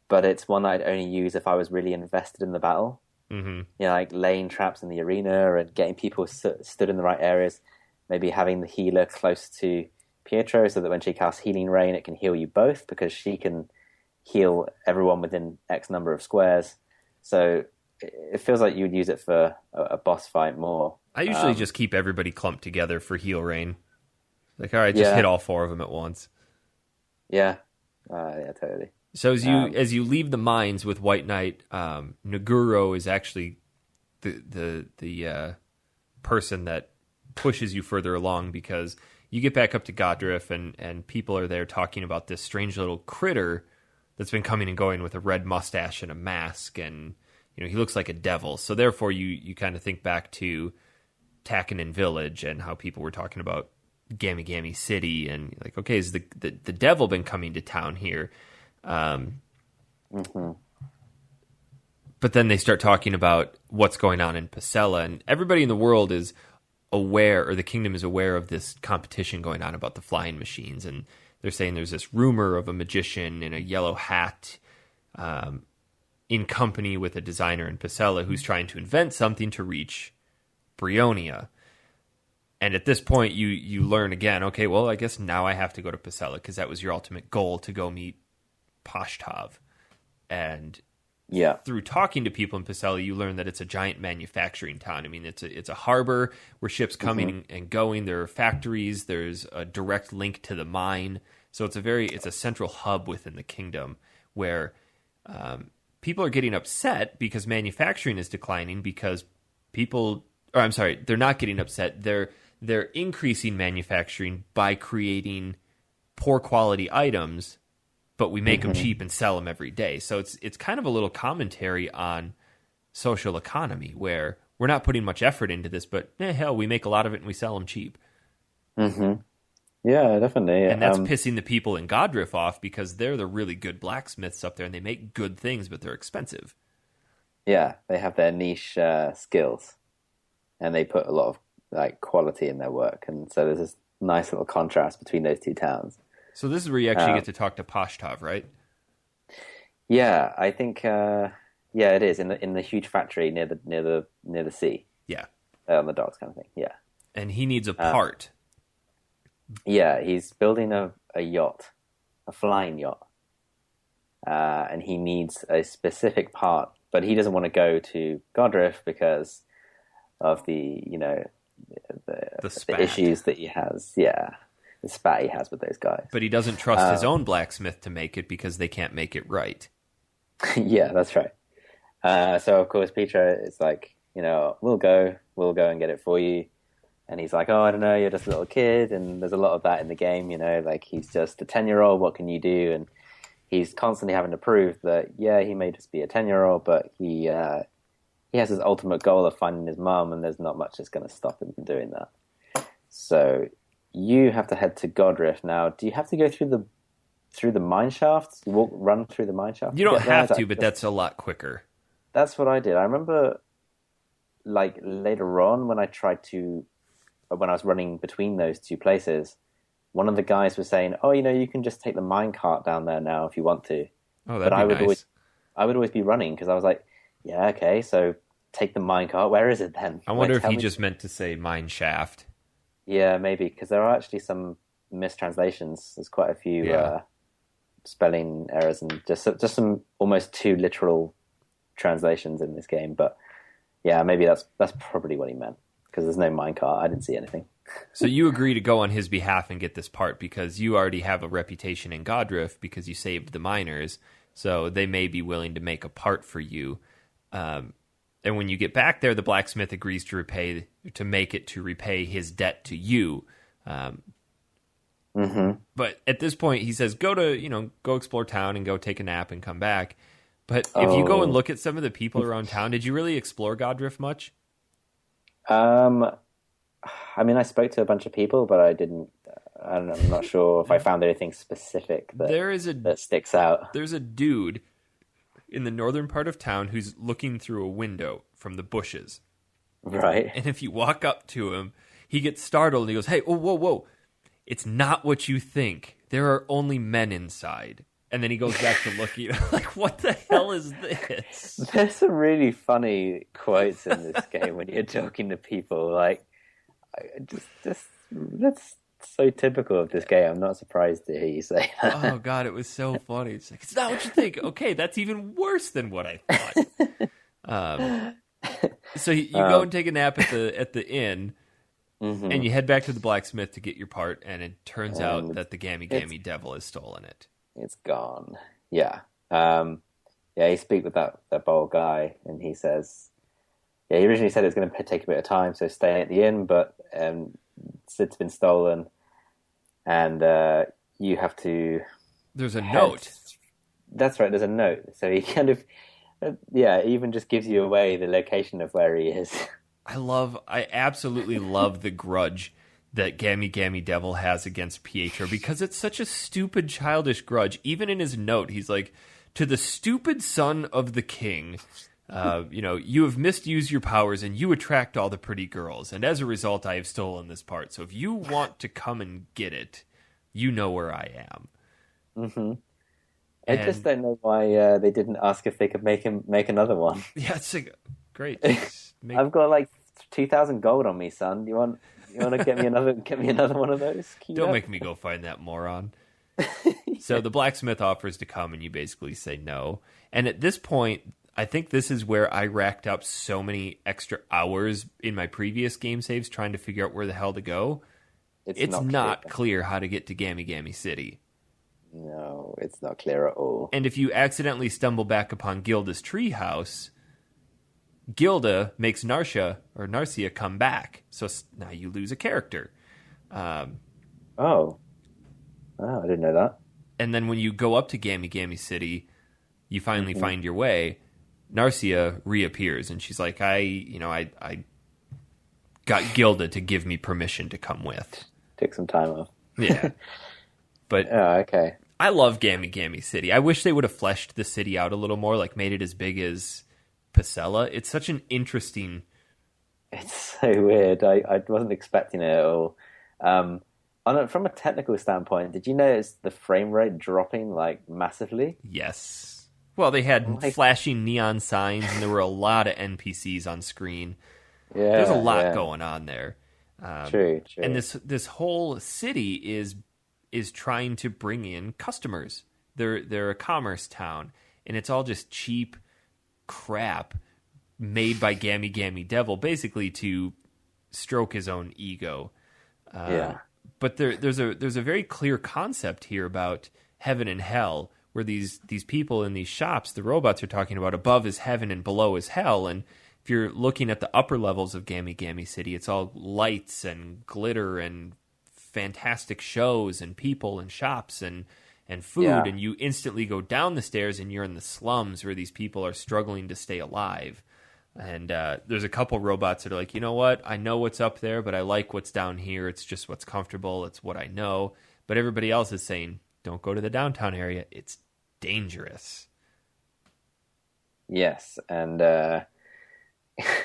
but it's one that I'd only use if I was really invested in the battle. Mm-hmm. Like laying traps in the arena and getting people stood in the right areas. Maybe having the healer close to Pietro so that when she casts Healing Rain, it can heal you both, because she can heal everyone within X number of squares. So it feels like you would use it for a boss fight more. I usually just keep everybody clumped together for Heal Rain. Like, all right, just hit all 4 of them at once. Yeah. Yeah, totally. So as you leave the mines with White Knight, Naguro is actually the person that pushes you further along, because you get back up to Godriff and people are there talking about this strange little critter that's been coming and going with a red mustache and a mask, and he looks like a devil. So therefore you kind of think back to Takanen Village and how people were talking about Gammy Gammy City, and like, okay, has the devil been coming to town here? Mm-hmm. But then they start talking about what's going on in Pacella, and everybody in the world is aware, or the kingdom is aware of this competition going on about the flying machines, and they're saying there's this rumor of a magician in a yellow hat in company with a designer in Pacella who's trying to invent something to reach Brionia. And at this point, you learn again, okay, well, I guess now I have to go to Pacella because that was your ultimate goal, to go meet Pashtov. And through talking to people in Pacella, you learn that it's a giant manufacturing town. I mean, it's a harbor where ships coming and going. There are factories. There's a direct link to the mine. So it's a central hub within the kingdom where people are getting upset because manufacturing is declining because they're not getting upset. They're increasing manufacturing by creating poor quality items, but we make them cheap and sell them every day. So it's kind of a little commentary on social economy where we're not putting much effort into this, but hell, we make a lot of it and we sell them cheap. Mm-hmm. Yeah, definitely. And that's pissing the people in Godriff off because they're the really good blacksmiths up there and they make good things, but they're expensive. Yeah, they have their niche skills and they put a lot of like quality in their work. And so there's this nice little contrast between those two towns. So this is where you actually get to talk to Pashtov, right? Yeah, I think it is in the huge factory near the sea. Yeah, on the docks, kind of thing. Yeah, and he needs a part. Yeah, he's building a yacht, a flying yacht, and he needs a specific part, but he doesn't want to go to Godriff because of the issues that he has. Yeah. The spat he has with those guys. But he doesn't trust his own blacksmith to make it because they can't make it right. Yeah, that's right. So, of course, Peter is like, we'll go and get it for you. And he's like, oh, I don't know, you're just a little kid. And there's a lot of that in the game, like he's just a 10-year-old, what can you do? And he's constantly having to prove that, yeah, he may just be a 10-year-old, but he has his ultimate goal of finding his mum, and there's not much that's going to stop him from doing that. So you have to head to Godriff now. Do you have to go through the mine shafts? Run through the mine shaft? You don't have to, but that's a lot quicker. That's what I did. I remember, like later on, when I was running between those two places, one of the guys was saying, "Oh, you can just take the mine cart down there now if you want to." Oh, that'd be nice. I would always be running because I was like, "Yeah, okay, so take the mine cart. Where is it then?" I wonder if he just meant to say mine shaft. Yeah, maybe, because there are actually some mistranslations. There's quite a few spelling errors and just some almost too literal translations in this game. But yeah, maybe that's probably what he meant, because there's no minecart. I didn't see anything. So you agree to go on his behalf and get this part because you already have a reputation in Godriff because you saved the miners, so they may be willing to make a part for you. And when you get back there, the blacksmith agrees to repay his debt to you. But at this point, he says, go explore town and go take a nap and come back. But if you go and look at some of the people around town, did you really explore Godriff much? I mean, I spoke to a bunch of people, but I didn't. I don't know, I'm not sure if I found anything specific that sticks out. There's a dude in the northern part of town who's looking through a window from the bushes. Right. And if you walk up to him, he gets startled and he goes, "Hey, whoa. It's not what you think. There are only men inside." And then he goes back to looking. Like, what the hell is this? There's some really funny quotes in this game when you're talking to people. Like, that's so typical of this game. I'm not surprised to hear you say that. Oh God, it was so funny. It's like, it's not what you think. Okay, that's even worse than what I thought. So you go and take a nap at the inn, and you head back to the blacksmith to get your part, and it turns out that the Gammy devil has stolen it. It's gone. Yeah. You speak with that bold guy, and he says, he originally said it was going to take a bit of time, so stay at the inn, but Sid's been stolen, and you have to... There's a note. That's right, there's a note. So he kind of, even just gives you away the location of where he is. I absolutely love the grudge that Gammy Gammy Devil has against Pietro, because it's such a stupid, childish grudge. Even in his note, he's like, to the stupid son of the king, you have misused your powers and you attract all the pretty girls. And as a result, I have stolen this part. So if you want to come and get it, you know where I am. Mm-hmm. I just don't know why they didn't ask if they could make another one. Yeah, it's like, great. I've got like 2,000 gold on me, son. You want to get me another one of those? Don't make me go find that moron. So the blacksmith offers to come, and you basically say no. And at this point, I think this is where I racked up so many extra hours in my previous game saves trying to figure out where the hell to go. It's not clear how to get to Gammy Gammy City. No, it's not clear at all. And if you accidentally stumble back upon Gilda's treehouse, Gilda makes Narcia come back. So now you lose a character. Oh, I didn't know that. And then when you go up to Gammy Gammy City, you finally find your way. Narcia reappears, and she's like, I got Gilda to give me permission to come with. Took some time off. Yeah. But okay. I love Gammy Gammy City. I wish they would have fleshed the city out a little more, like made it as big as Pacella. It's such an interesting... It's so weird. I wasn't expecting it at all. From a technical standpoint, did you notice the frame rate dropping like massively? Yes. Well, they had flashing neon signs, and there were a lot of NPCs on screen. Yeah, there's a lot going on there. True. And this whole city is trying to bring in customers. They're a commerce town, and it's all just cheap crap made by Gammy Gammy Devil, basically to stroke his own ego. But there's a very clear concept here about heaven and hell, where these people in these shops, the robots are talking about above is heaven and below is hell. And if you're looking at the upper levels of Gammy Gammy City, it's all lights and glitter and fantastic shows and people and shops and food. And you instantly go down the stairs and you're in the slums where these people are struggling to stay alive. And there's a couple robots that are like, you know what? I know what's up there, but I like what's down here. It's just what's comfortable. It's what I know. But everybody else is saying, don't go to the downtown area. It's dangerous. Yes, and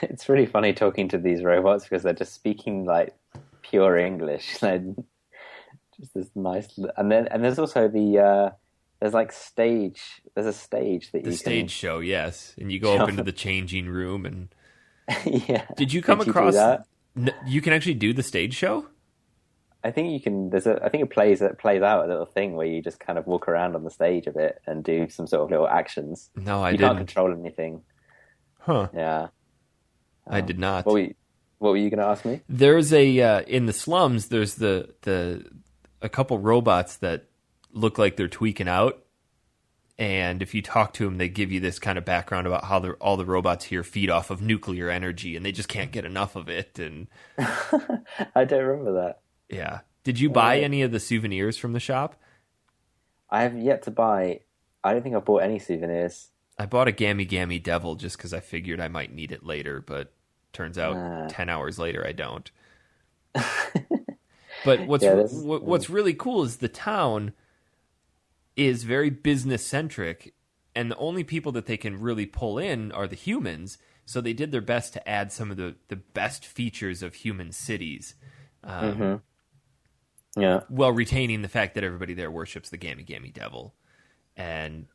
it's really funny talking to these robots because they're just speaking like pure English. Just this nice... And there's also there's like stage. There's a stage that the stage show, yes, and you go up into the changing room and. Yeah. Did you come across that? You can actually do the stage show. I think you can. I think it plays out a little thing where you just kind of walk around on the stage a bit and do some sort of little actions. No, I didn't. You can't control anything. Huh? Yeah. I did not. What were you going to ask me? There's in the slums. There's a couple robots that look like they're tweaking out, and if you talk to them, they give you this kind of background about how all the robots here feed off of nuclear energy, and they just can't get enough of it. And I don't remember that. Yeah. Did you buy any of the souvenirs from the shop? I have yet to buy. I don't think I've bought any souvenirs. I bought a Gammy Gammy Devil just because I figured I might need it later, but turns out 10 hours later I don't. But what's really cool is the town is very business-centric, and the only people that they can really pull in are the humans, so they did their best to add some of the best features of human cities. Yeah. While retaining the fact that everybody there worships the Gammy Gammy Devil. And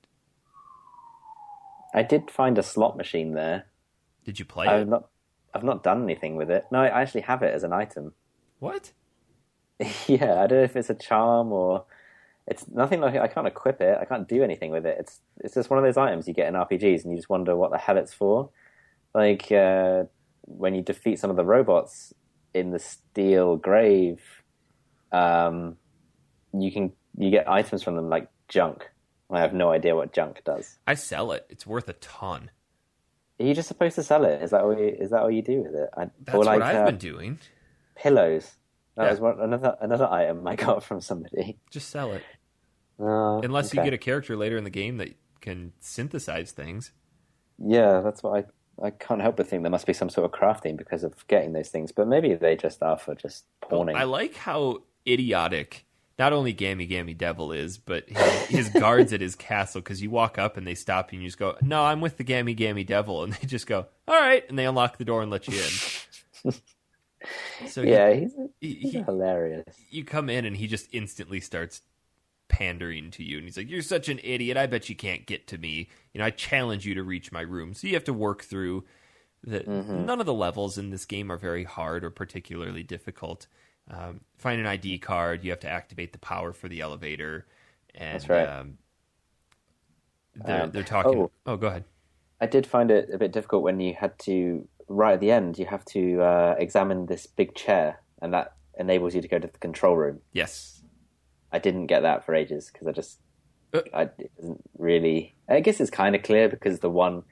I did find a slot machine there. Did you play it? I've not done anything with it. No, I actually have it as an item. What? Yeah, I don't know if it's a charm or it's nothing like it. I can't equip it. I can't do anything with it. It's just one of those items you get in RPGs and you just wonder what the hell it's for. Like when you defeat some of the robots in the steel grave, you get items from them like junk. I have no idea what junk does. I sell it. It's worth a ton. Are you just supposed to sell it? Is that all you do with it? That's what I've been doing. Pillows. That was another item I got from somebody. Just sell it. Unless you get a character later in the game that can synthesize things. Yeah, that's what I can't help but think there must be some sort of crafting because of getting those things, but maybe they just are for just Well, I pawning. like how idiotic not only Gammy Gammy Devil is, but his guards at his castle, because you walk up and they stop you and you just go, "No, I'm with the Gammy Gammy Devil," and they just go, "All right," and they unlock the door and let you in. So Yeah, he's he hilarious. you come in and he just instantly starts pandering to you, and he's like, "You're such an idiot. I bet you can't get to me. I challenge you to reach my room." So you have to work through none of the levels in this game are very hard or particularly difficult. Find an ID card. You have to activate the power for the elevator, and That's right. they're talking. Oh, Oh, go ahead. I did find it a bit difficult when you had to, right at the end, you have to examine this big chair, and that enables you to go to the control room. Yes. I didn't get that for ages because Uh, it isn't really. I guess it's kind of clear because the one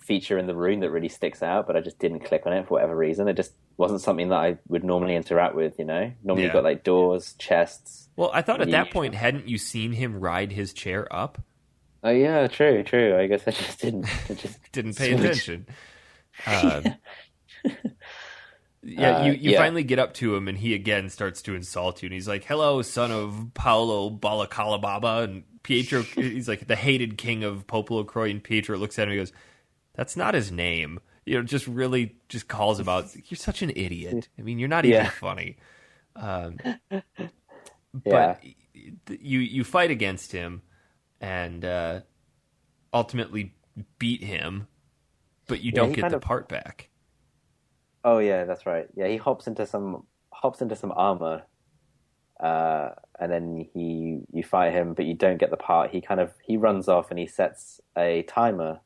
feature in the room that really sticks out, but I just didn't click on it for whatever reason. It just wasn't something that I would normally interact with. Normally you've Yeah. got like doors, chests. Well, I thought at You- that point, hadn't you seen him ride his chair up? Oh yeah, true, true. I guess I just didn't. I just Didn't pay switched. attention. Um, Yeah, you Yeah. finally get up to him, and he again starts to insult you, and he's like, "Hello, son of Paolo Balacalababa," and Pietro, he's like the hated king of PoPoLoCrois, and Pietro looks at him and goes, "That's not his name." Just really just calls him out. You're such an idiot. I mean, you're not even Yeah. funny. Um, Yeah. but you fight against him, and ultimately beat him, but you Yeah, don't he get kind the of. part back. Oh yeah, that's right. Yeah, he hops into some armor, and then you fight him, but you don't get the part. He runs off and he sets a timer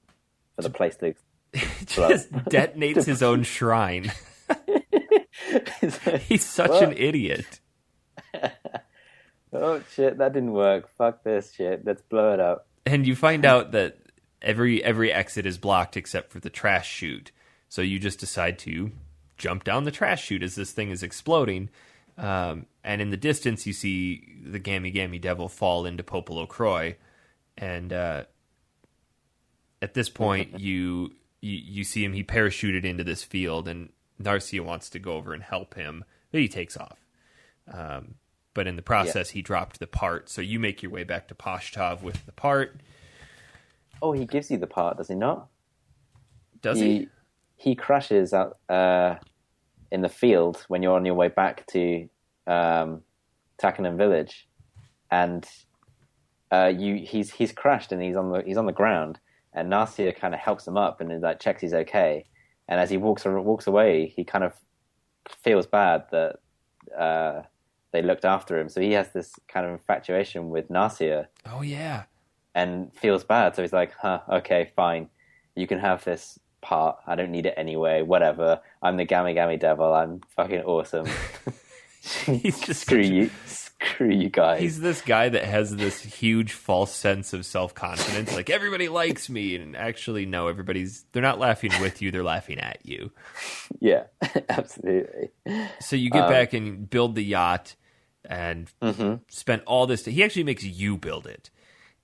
for the place to blow. Just detonates his own shrine. It's like, He's such what? an idiot. Oh shit, that didn't work. Fuck this shit. Let's blow it up. And you find out that every exit is blocked except for the trash chute. So you just decide to jump down the trash chute as this thing is exploding. And in the distance, you see the Gammy Gammy Devil fall into PoPoLoCrois. And at this point, you see him. He parachuted into this field, and Narcia wants to go over and help him. But he takes off. But in the process, he dropped the part. So you make your way back to Pashtov with the part. Oh, he gives you the part, does he not? Does he? He crashes out in the field when you're on your way back to Takanen village, and he's crashed and he's on the ground, and Narcia kind of helps him up and like checks he's okay, and as he walks away, he kind of feels bad that they looked after him, so he has this kind of infatuation with Narcia Oh, yeah. and feels bad, so he's like, huh, okay, fine, you can have this part, I don't need it anyway, whatever, I'm the Gammy Gammy Devil, I'm fucking awesome. He's just Screw you guys. He's this guy that has this huge false sense of self-confidence. Like, everybody likes me. And actually, no, they're not laughing with you. They're laughing at you. Yeah, absolutely. So you get back and build the yacht and spend all this. He actually makes you build it.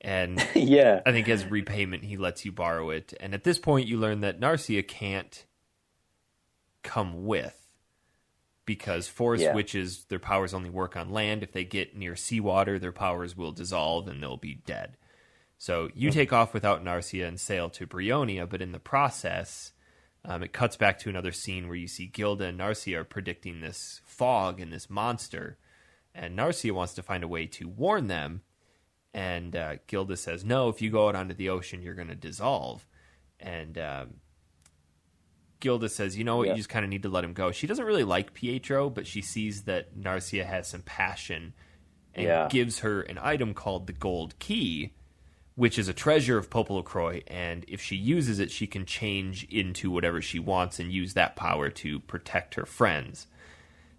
And Yeah. I think as repayment, he lets you borrow it. And at this point, you learn that Narcia can't come with. Because forest witches, their powers only work on land. If they get near seawater, their powers will dissolve and they'll be dead. So you take off without Narcia and sail to Brionia, but in the process, it cuts back to another scene where you see Gilda and Narcia are predicting this fog and this monster. And Narcia wants to find a way to warn them. And Gilda says, no, if you go out onto the ocean, you're going to dissolve. And Gilda says, you know what, you just kind of need to let him go. She doesn't really like Pietro, but she sees that Narcia has some passion and gives her an item called the Gold Key, which is a treasure of PoPoLoCrois, and if she uses it, she can change into whatever she wants and use that power to protect her friends.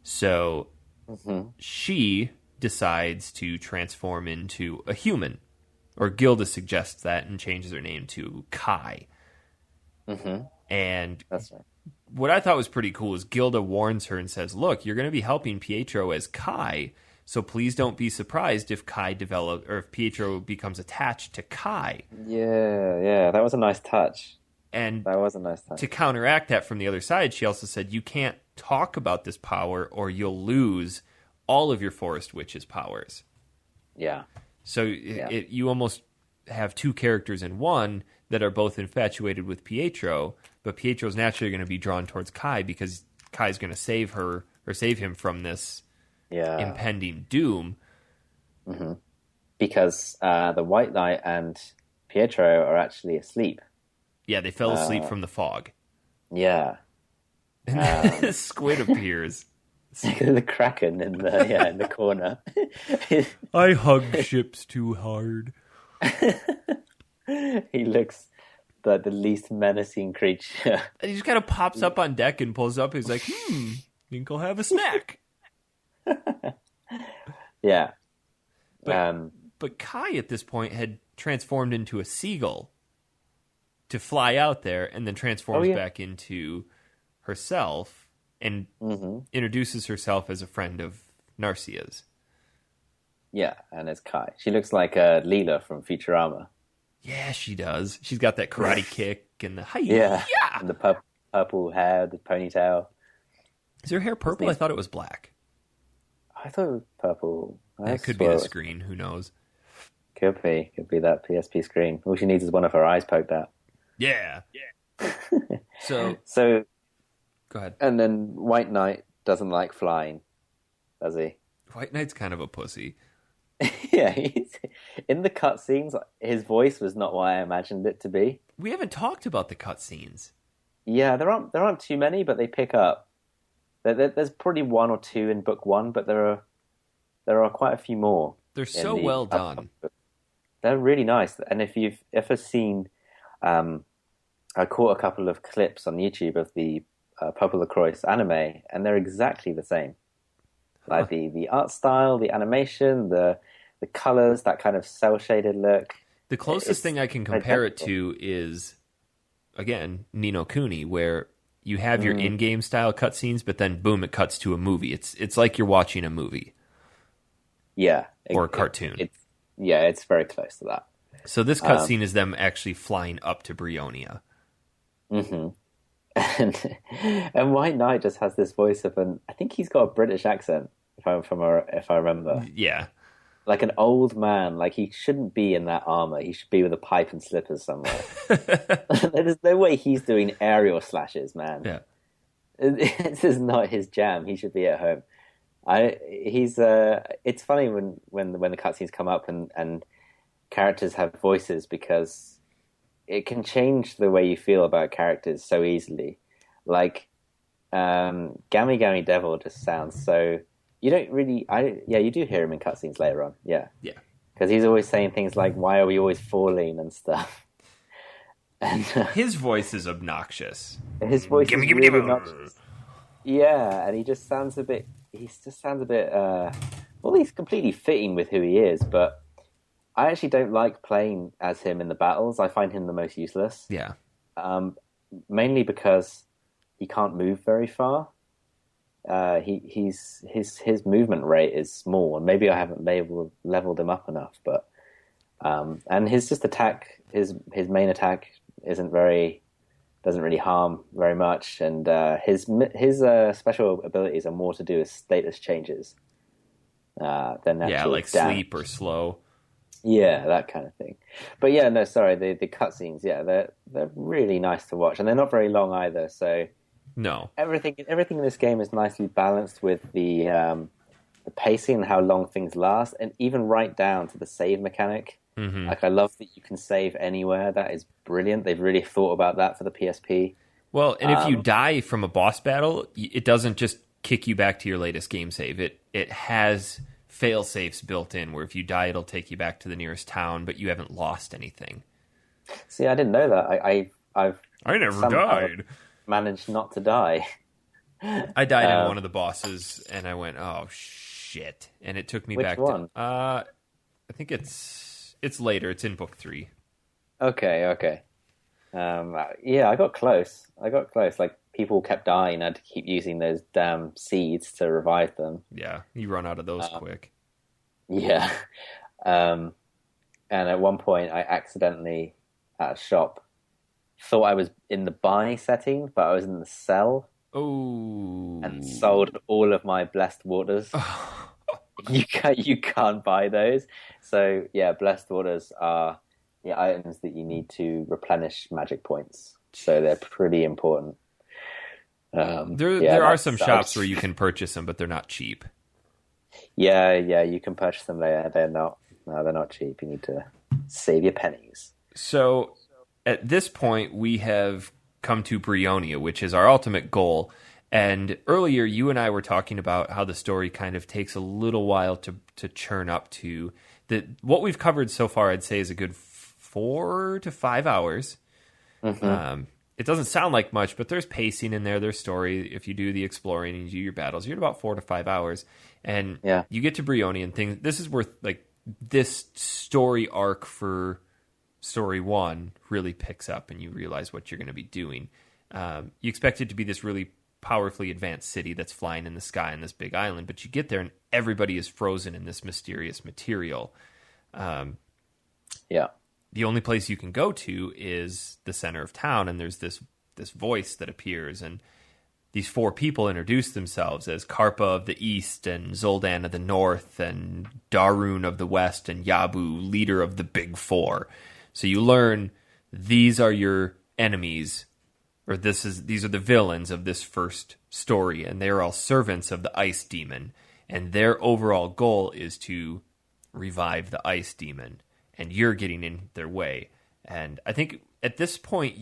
So she decides to transform into a human, or Gilda suggests that and changes her name to Kai. And That's right. what I thought was pretty cool is Gilda warns her and says, look, you're going to be helping Pietro as Kai, so please don't be surprised if if Pietro becomes attached to Kai. Yeah, that was a nice touch. And That was a nice to touch. counteract that from the other side, she also said, you can't talk about this power or you'll lose all of your Forest Witch's powers. Yeah. So you almost have two characters in one that are both infatuated with Pietro, but Pietro's naturally going to be drawn towards Kai because Kai's going to save her or save him from this impending doom. Mm-hmm. Because the White Knight and Pietro are actually asleep. Yeah, they fell asleep from the fog. Yeah. And then this squid appears. The Kraken in the corner. I hug ships too hard. He looks like the least menacing creature. And he just kind of pops up on deck and pulls up. He's like, think I'll have a snack. Yeah. But Kai at this point had transformed into a seagull to fly out there and then transforms back into herself and introduces herself as a friend of Narcia's. Yeah, and it's Kai. She looks like Leela from Futurama. Yeah, she does. She's got that karate kick and the and the purple hair, the ponytail. Is her hair purple? I thought it was black. I thought it was purple. It could be the screen. Who knows? Could be that PSP screen. All she needs is one of her eyes poked out. Yeah. So go ahead. And then White Knight doesn't like flying, does he? White Knight's kind of a pussy. Yeah, in the cutscenes, his voice was not what I imagined it to be. We haven't talked about the cutscenes. Yeah, there aren't too many, but they pick up. There's probably one or two in book one, but there are quite a few more. They're so well done. They're really nice, and if you've ever seen, I caught a couple of clips on YouTube of the PoPoLoCrois anime, and they're exactly the same. Like the art style, the animation, the colors, that kind of cel-shaded look. The closest thing I can compare it to is, again, Ni no Kuni, where you have your in-game style cutscenes, but then boom, it cuts to a movie. It's like you're watching a movie. Yeah. Or a cartoon. It's very close to that. So this cutscene is them actually flying up to Brionia. Mm-hmm. And White Knight just has this voice of I think he's got a British accent, if I remember. Yeah. Like an old man, like he shouldn't be in that armor. He should be with a pipe and slippers somewhere. There's no way he's doing aerial slashes, man. Yeah. This is not his jam. He should be at home. It's funny when the cutscenes come up and characters have voices, because it can change the way you feel about characters so easily. Like, Gammy Gammy Devil just sounds so... You don't really... you do hear him in cutscenes later on. Yeah. Yeah. Because he's always saying things like, why are we always falling and stuff. And his voice is obnoxious. His voice is really obnoxious. Yeah, and he just sounds a bit... He's completely fitting with who he is, but I actually don't like playing as him in the battles. I find him the most useless. Yeah. Mainly because he can't move very far. His movement rate is small, and maybe I haven't leveled him up enough. But and his main attack doesn't really harm very much, and his special abilities are more to do with status changes than actual like damage. sleep or slow. Yeah, that kind of thing. But yeah, no, sorry, the cutscenes, they're really nice to watch, and they're not very long either. So no, everything in this game is nicely balanced with the pacing and how long things last, and even right down to the save mechanic. Mm-hmm. Like, I love that you can save anywhere. That is brilliant. They've really thought about that for the PSP. Well, and if you die from a boss battle, it doesn't just kick you back to your latest game save. It has fail safes built in where if you die, it'll take you back to the nearest town, but you haven't lost anything. See, I didn't know that. I never died. Managed not to die. I died in one of the bosses, and I went, "Oh shit!" And it took me back. Which one? I think it's later. It's in book 3. Okay. I got close. Like, people kept dying. I had to keep using those damn seeds to revive them. Yeah, you run out of those quick. Yeah. And at one point, I accidentally, at a shop, thought I was in the buy setting, but I was in the sell and Oh. sold all of my blessed waters. You can't buy those. So yeah, blessed waters are the items that you need to replenish magic points. So they're pretty important. Yeah, There are that some shops sucks. where you can purchase them, but they're not cheap. Yeah, you can purchase them later. They're not, no, they're not cheap. You need to save your pennies. So at this point, we have come to Brionia, which is our ultimate goal. And earlier, you and I were talking about how the story kind of takes a little while to churn up to. What we've covered so far, I'd say, is a good 4 to 5 hours. It doesn't sound like much, but there's pacing in there. There's story. If you do the exploring and you do your battles, you're at about 4 to 5 hours, and Yeah, you get to Brionia and things. This is worth like this story arc for story one really picks up, and you realize what you're going to be doing. You expect it to be this really powerfully advanced city that's flying in the sky on this big island, but you get there and everybody is frozen in this mysterious material. yeah, The only place you can go to is the center of town, and there's this voice that appears, and these four people introduce themselves as Karpa of the East, and Zoldan of the North, and Darun of the West, and Yabu, leader of the Big Four. So you learn these are your enemies, or these are the villains of this first story, and they're all servants of the Ice Demon, and their overall goal is to revive the Ice Demon, and you're getting in their way. And I think at this point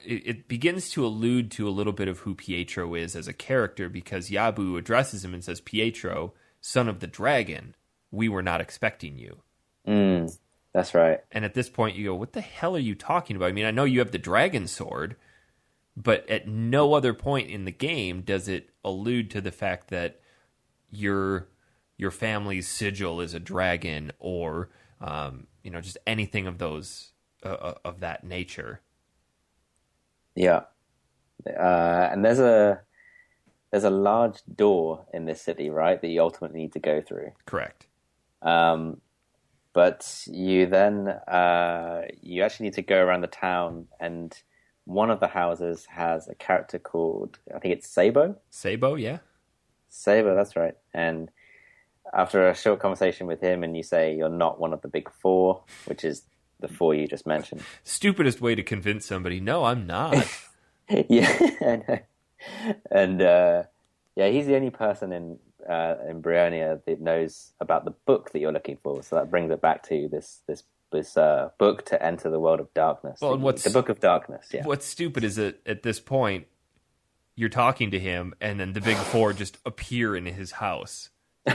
it begins to allude to a little bit of who Pietro is as a character, because Yabu addresses him and says, "Pietro, son of the dragon, we were not expecting you." that's right. And at this point you go, what the hell are you talking about? I mean, I know you have the dragon sword, but at no other point in the game does it allude to the fact that your family's sigil is a dragon, or just anything of those of that nature. Yeah, and there's a large door in this city, right, that you ultimately need to go through. Correct. But you then you actually need to go around the town, and one of the houses has a character called, I think it's Sabo. Sabo, yeah. Sabo, that's right. And after a short conversation with him, and you say you're not one of the big four, which is the four you just mentioned. Stupidest way to convince somebody, no, I'm not. Yeah, I know. And yeah, he's the only person in Brionia that knows about the book that you're looking for. So that brings it back to this book to enter the world of darkness. Well, and The Book of Darkness. Yeah. What's stupid is that at this point, you're talking to him, and then the big four just appear in his house.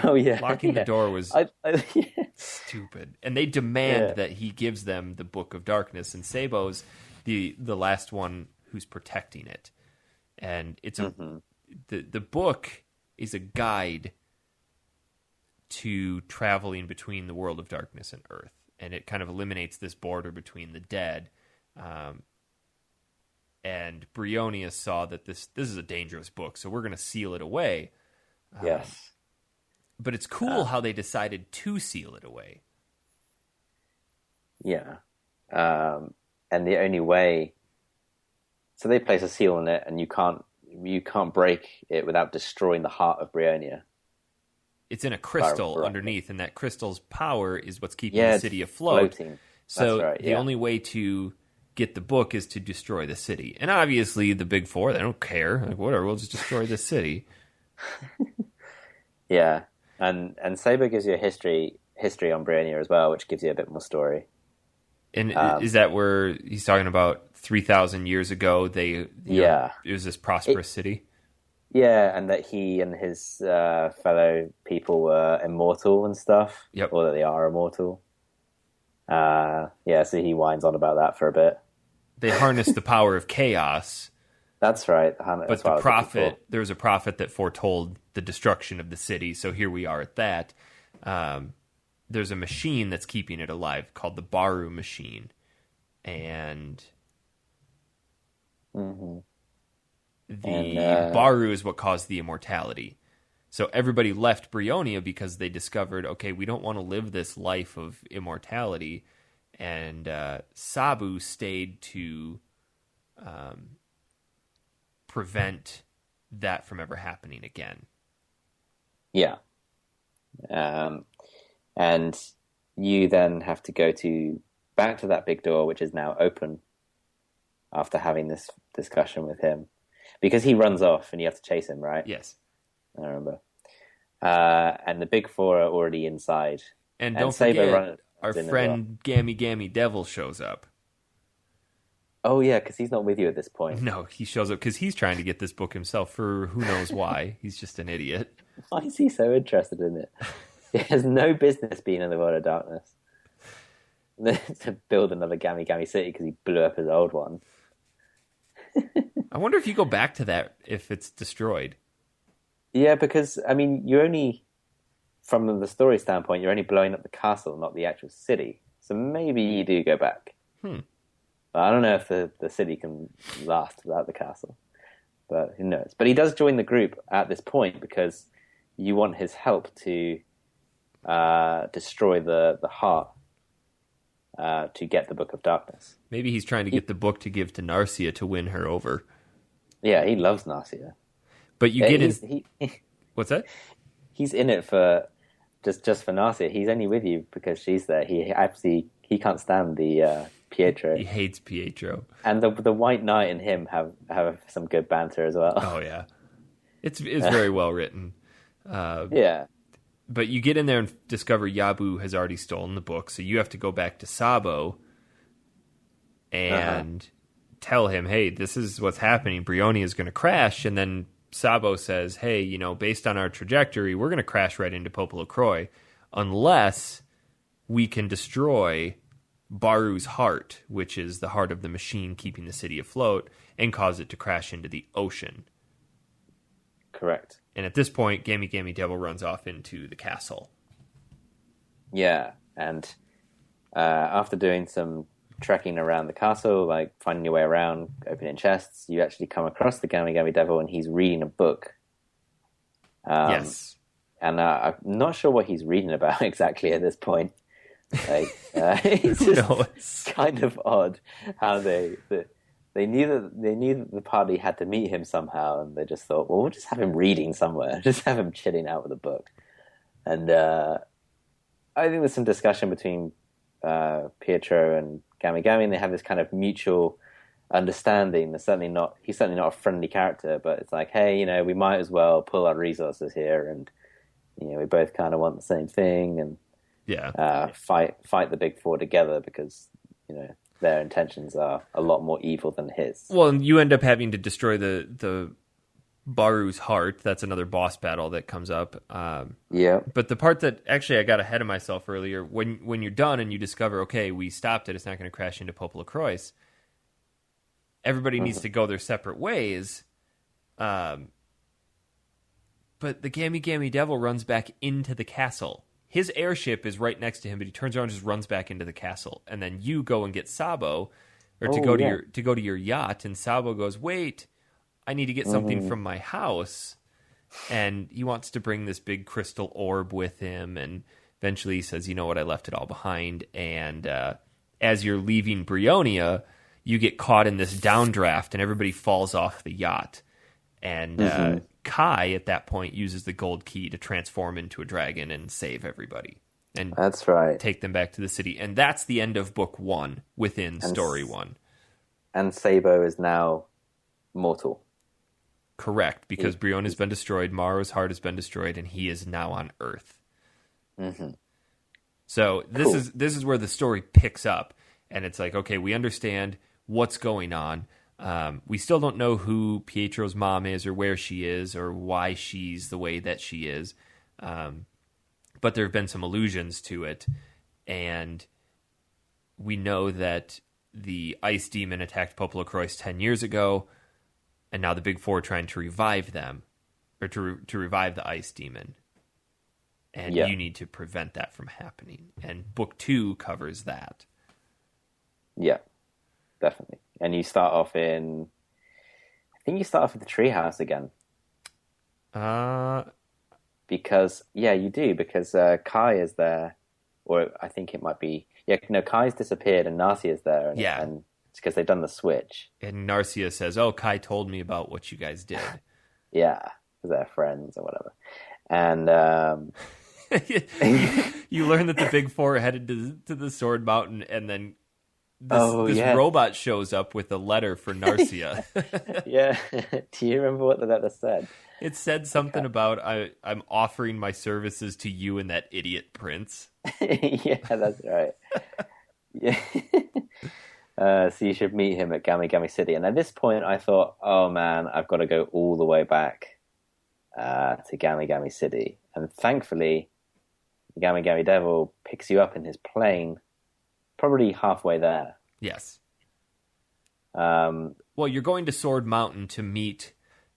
Oh yeah, Locking the door was yeah. stupid, and they demand that he gives them the Book of Darkness, and Sabo's the last one who's protecting it, and it's the book is a guide to traveling between the world of darkness and Earth, and it kind of eliminates this border between the dead. And Brionia saw that this is a dangerous book, so we're going to seal it away. Yes. But it's cool how they decided to seal it away. Yeah. And the only way, so they place a seal on it, and you can't break it without destroying the heart of Brionia. It's in a crystal underneath, and that crystal's power is what's keeping the city afloat. Floating. So That's right, the only way to get the book is to destroy the city. And obviously the big four, they don't care. Like, whatever, we'll just destroy the city. Yeah. And Saber gives you a history on Brionia as well, which gives you a bit more story. And is that where he's talking about 3,000 years ago? It was this prosperous city. Yeah, and that he and his fellow people were immortal and stuff. Yep. Or that they are immortal. Yeah, so he whines on about that for a bit. They harness the power of chaos. That's right. But the prophet, there was a prophet that foretold the destruction of the city. So here we are at that. There's a machine that's keeping it alive called the Baru machine. And the Baru is what caused the immortality. So everybody left Brionia because they discovered, okay, we don't want to live this life of immortality. and Sabu stayed to prevent that from ever happening again. Yeah. And you then have to go back to that big door, which is now open after having this discussion with him, because he runs off and you have to chase him, right? Yes. I remember. And the big four are already inside. And don't forget, our friend well. Gammy Gammy Devil shows up. Oh, yeah, because he's not with you at this point. No, he shows up because he's trying to get this book himself for who knows why. He's just an idiot. Why is he so interested in it? He has no business being in the World of Darkness. To build another Gammy Gammy City because he blew up his old one. I wonder if you go back to that if it's destroyed. Yeah, because, I mean, you're only, from the story standpoint, you're only blowing up the castle, not the actual city. So maybe you do go back. I don't know if the city can last without the castle, but who knows? But he does join the group at this point because you want his help to destroy the heart to get the Book of Darkness. Maybe he's trying to get the book to give to Narcia to win her over. Yeah, he loves Narcia. But you get in... What's that? He's in it for just for Narcia. He's only with you because she's there. He can't stand the Pietro. He hates Pietro. And the White Knight and him have some good banter as well. Oh yeah, it's very well written. Yeah. But you get in there and discover Yabu has already stolen the book, so you have to go back to Sabo and tell him, hey, this is what's happening. Brioni is going to crash, and then Sabo says, hey, based on our trajectory, we're going to crash right into PoPoLoCrois unless we can destroy Baru's heart, which is the heart of the machine keeping the city afloat, and cause it to crash into the ocean. Correct. And at this point, Gammy Gammy Devil runs off into the castle. Yeah, and after doing some trekking around the castle, like finding your way around, opening chests, you actually come across the Gammy Gammy Devil, and he's reading a book. Yes. And I'm not sure what he's reading about exactly at this point. Like, it's just kind of odd how they knew that the party had to meet him somehow, and they just thought, well, we'll just have him reading somewhere, just have him chilling out with a book. And I think there's some discussion between Pietro and Gammy Gammy, and they have this kind of mutual understanding. He's certainly not a friendly character, but it's like, hey, we might as well pull our resources here, and we both kind of want the same thing, and fight the big four together because their intentions are a lot more evil than his. Well, and you end up having to destroy the Baru's heart. That's another boss battle that comes up. Yeah. But the part that actually I got ahead of myself earlier, when you're done and you discover, okay, we stopped it, it's not going to crash into PoPoLoCrois, everybody needs to go their separate ways. But the Gammy Gammy Devil runs back into the castle. His airship is right next to him, but he turns around and just runs back into the castle. And then you go and get Sabo, or to go to your yacht, and Sabo goes, wait, I need to get something from my house. And he wants to bring this big crystal orb with him, and eventually he says, you know what, I left it all behind. And as you're leaving Brionia, you get caught in this downdraft, and everybody falls off the yacht. And Kai, at that point, uses the gold key to transform into a dragon and save everybody. And that's right. Take them back to the city. And that's the end of book 1 within story 1. And Sabo is now mortal. Correct, because Brion has been destroyed, Maro's heart has been destroyed, and he is now on Earth. Mm-hmm. So this is where the story picks up, and it's like, okay, we understand what's going on. We still don't know who Pietro's mom is or where she is or why she's the way that she is. But there have been some allusions to it. And we know that the ice demon attacked PoPoLoCrois 10 years ago. And now the Big Four are trying to revive them. Or to revive the ice demon. And you need to prevent that from happening. And book 2 covers that. Yeah, definitely. And you start off at the treehouse again. Because, you do, because Kai is there, or I think it might be, Yeah, no, Kai's disappeared and Narcia's there, Yeah. and it's because they've done the switch. And Narcia says, "Oh, Kai told me about what you guys did." Yeah, because they're friends or whatever. And You learn that the Big Four headed to the Sword Mountain, and then this yeah, robot shows up with a letter for Narcia. yeah. Do you remember what the letter said? It said something about I'm offering my services to you and that idiot prince. Yeah, that's right. Yeah. So you should meet him at Gami Gami City. And at this point, I thought, oh man, I've got to go all the way back to Gami Gami City. And thankfully, the Gami Gami Devil picks you up in his plane, probably halfway there. Yes. Well, you're going to Sword Mountain to meet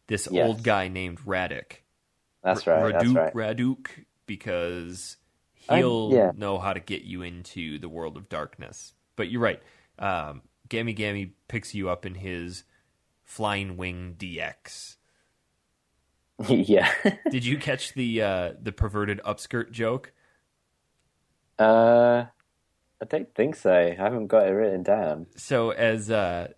this old guy named Raduk. That's right. Raduk, because he'll know how to get you into the world of darkness. But you're right. Gami Gami picks you up in his Flying Wing DX. Yeah. Did you catch the perverted upskirt joke? I don't think so. I haven't got it written down. So as Gami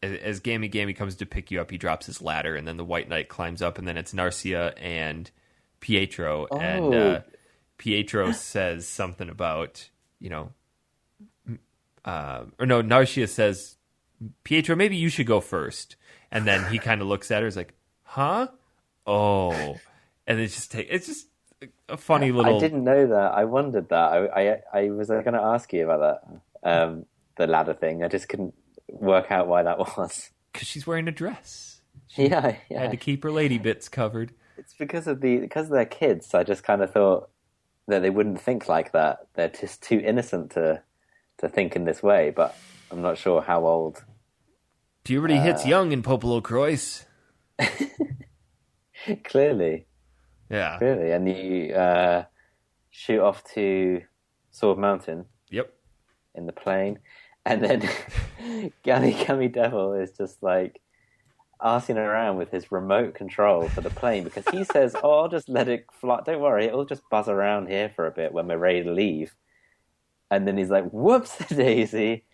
Gami comes to pick you up, he drops his ladder, and then the White Knight climbs up, and then it's Narcia and Pietro, and Pietro says something about, Narcia says, Pietro, maybe you should go first, and then he kind of looks at her, is like, huh? Oh, and it's just a funny little. I didn't know that. I wondered that. I was going to ask you about that, the ladder thing. I just couldn't work out why that was. Because she's wearing a dress. Yeah. Had to keep her lady bits covered. It's because of their kids. I just kind of thought that they wouldn't think like that. They're just too innocent to think in this way. But I'm not sure how old. Puberty hits young in PoPoLoCrois. Clearly. Yeah. Clearly. And you shoot off to Sword Mountain. Yep. In the plane. And then Gami Gami Devil is just like arsing around with his remote control for the plane because he says, oh, I'll just let it fly. Don't worry, it'll just buzz around here for a bit when we're ready to leave. And then he's like, whoops, daisy.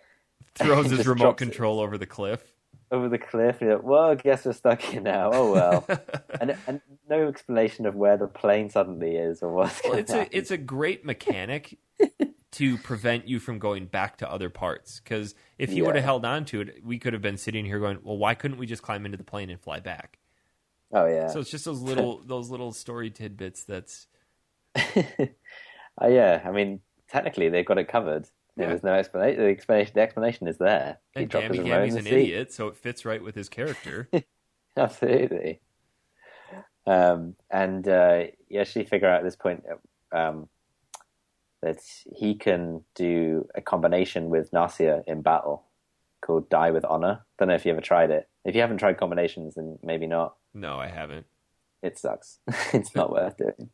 Throws his remote control over the cliff. Over the cliff. He's like, well, I guess we're stuck here now. Oh, well. and no explanation of where the plane suddenly is or what's going on. It's a great mechanic to prevent you from going back to other parts. Because if he would have held on to it, we could have been sitting here going, well, why couldn't we just climb into the plane and fly back? Oh, yeah. So it's just those little story tidbits that's... Yeah, I mean, technically they've got it covered. There's no explanation. The explanation is there. And Gami Gami's an idiot, so it fits right with his character. Absolutely. And you actually figure out at this point that he can do a combination with Narcia in battle called Die with Honor. Don't know if you ever tried it. If you haven't tried combinations, then maybe not. No, I haven't. It sucks. It's not worth doing.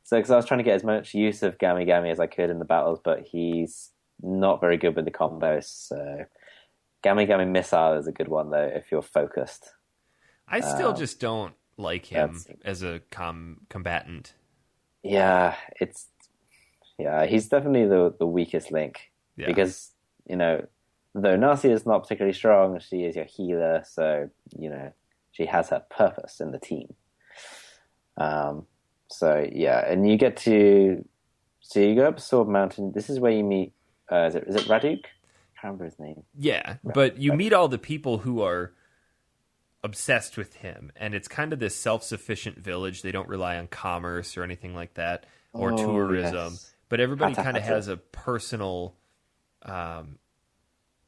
So, because I was trying to get as much use of Gami Gami as I could in the battles, but he's not very good with the combos. So, Gami Gami Missile is a good one, though, if you're focused. I still just don't like him as a combatant. Yeah, he's definitely the weakest link. Yeah. Because, though Narcia is not particularly strong, she is your healer, so, she has her purpose in the team. So yeah, and you go up Sword Mountain. This is where you meet. Is it Raduk? I can't remember his name. Yeah, but you meet all the people who are obsessed with him, and it's kind of this self-sufficient village. They don't rely on commerce or anything like that, or tourism. Yes. But everybody kind of has a personal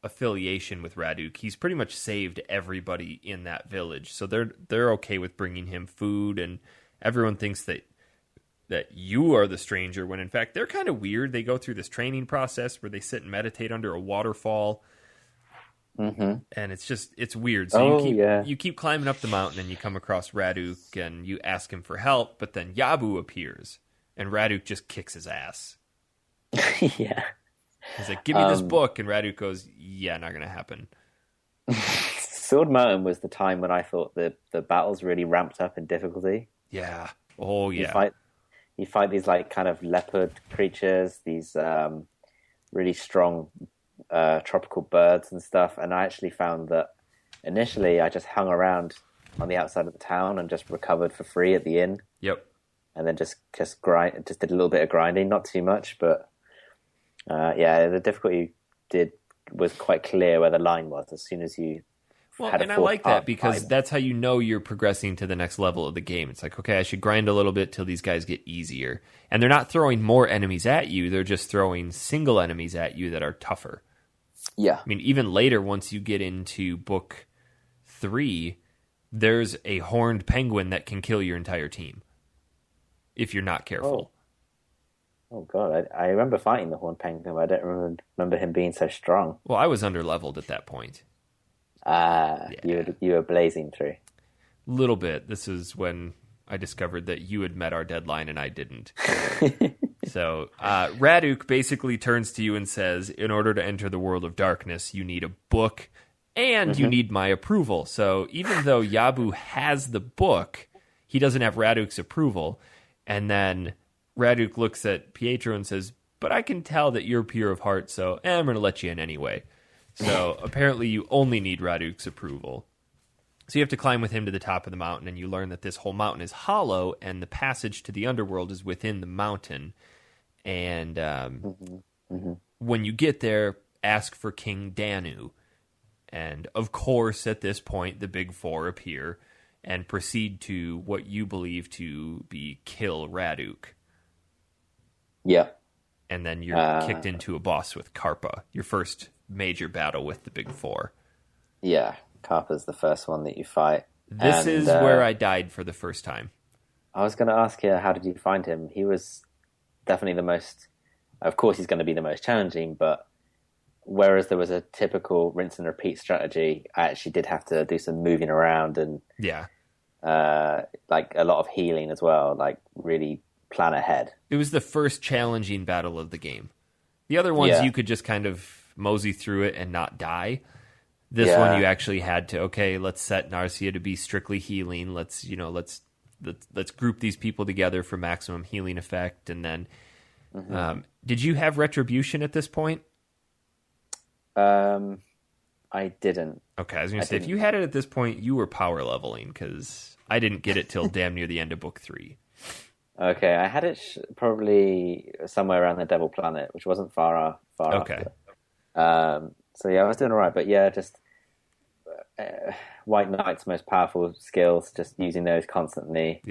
affiliation with Raduk. He's pretty much saved everybody in that village, so they're okay with bringing him food, and everyone thinks that you are the stranger, when in fact they're kind of weird. They go through this training process where they sit and meditate under a waterfall. Mm-hmm. And it's weird. So you keep climbing up the mountain and you come across Raduk and you ask him for help, but then Yabu appears and Raduk just kicks his ass. Yeah. He's like, give me this book. And Raduk goes, yeah, not going to happen. Sword Mountain was the time when I thought the battles really ramped up in difficulty. Yeah. Oh, yeah. you fight these like kind of leopard creatures, these really strong tropical birds and stuff. And I actually found that initially I just hung around on the outside of the town and just recovered for free at the inn. Yep. And then just did a little bit of grinding, not too much, but the difficulty was quite clear where the line was as soon as you had a and I fourth like that because fight. that's how you know you're progressing to the next level of the game. It's like, okay, I should grind a little bit till these guys get easier. And they're not throwing more enemies at you, they're just throwing single enemies at you that are tougher. Yeah. I mean, even later, once you get into book 3, there's a horned penguin that can kill your entire team if you're not careful. Oh God, I remember fighting the horned penguin, but I don't remember him being so strong. Well, I was underleveled at that point. You were blazing through. Little bit. This is when I discovered that you had met our deadline and I didn't. So Raduk basically turns to you and says, in order to enter the world of darkness, you need a book and you need my approval. So even though Yabu has the book, he doesn't have Raduk's approval. And then Raduk looks at Pietro and says, but I can tell that you're pure of heart, so I'm going to let you in anyway. So apparently you only need Raduk's approval. So you have to climb with him to the top of the mountain, and you learn that this whole mountain is hollow, and the passage to the underworld is within the mountain. And when you get there, ask for King Danu. And of course, at this point, the big four appear and proceed to what you believe to be kill Raduk. Yeah. And then you're kicked into a boss with Karpa, your first major battle with the big four. Yeah, Karpa's the first one that you fight. This is where I died for the first time. I was going to ask you, how did you find him? He was definitely the most... Of course, he's going to be the most challenging, but whereas there was a typical rinse and repeat strategy, I actually did have to do some moving around and like a lot of healing as well, like really plan ahead. It was the first challenging battle of the game. The other ones you could just kind of mosey through it and not die. This one you actually had to, okay, let's set Narcia to be strictly healing. Let's group these people together for maximum healing effect. And then did you have retribution at this point? I didn't. Okay, I was going to say, if you had it at this point, you were power leveling, because I didn't get it till damn near the end of book 3. Okay, I had it probably somewhere around the Devil Planet, which wasn't far okay. after. So yeah, I was doing all right, but yeah, just White Knight's most powerful skills, just using those constantly,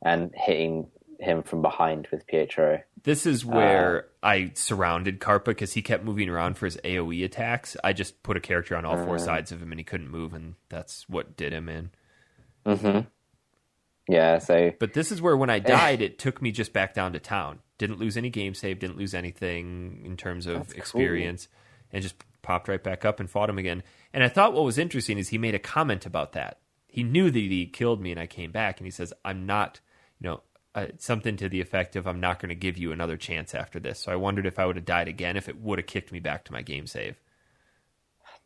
and hitting him from behind with Pietro. This is where I surrounded Karpa because he kept moving around for his AoE attacks. I just put a character on all four sides of him and he couldn't move, and that's what did him in. Mm-hmm. Yeah, so... But this is where when I died, it took me just back down to town. Didn't lose any game save, didn't lose anything in terms of experience, and just popped right back up and fought him again. And I thought what was interesting is he made a comment about that. He knew that he killed me and I came back, and he says, I'm not, something to the effect of, I'm not going to give you another chance after this. So I wondered if I would have died again, if it would have kicked me back to my game save.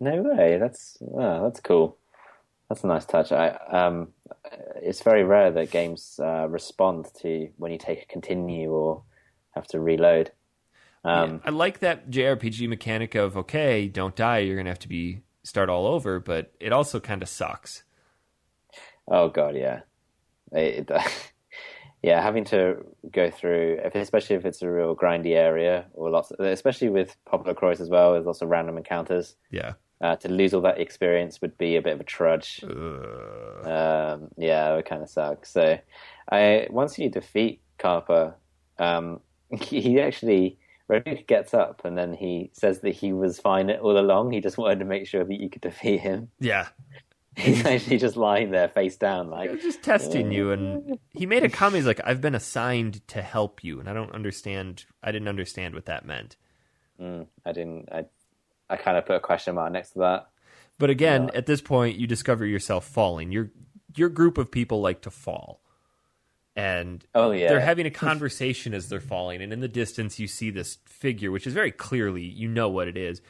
No way. That's cool. That's a nice touch. It's very rare that games respond to when you take a continue or have to reload. I like that JRPG mechanic of, okay, don't die, you're going to have to start all over, but it also kind of sucks. Oh, God, yeah. Yeah, having to go through, especially if it's a real grindy area, or especially with PoPoLoCrois as well, there's lots of random encounters. Yeah. To lose all that experience would be a bit of a trudge. Yeah, it would kind of suck. So, once you defeat Karpa, he actually, Raduk gets up and then he says that he was fine all along. He just wanted to make sure that you could defeat him. Yeah. He's actually just lying there face down, like just testing you. And he made a comment. He's like, "I've been assigned to help you," and I didn't understand what that meant. I didn't. I kind of put a question mark next to that. But again, at this point, you discover yourself falling. Your group of people like to fall, and they're having a conversation as they're falling. And in the distance, you see this figure, which is very clearly, you know what it is,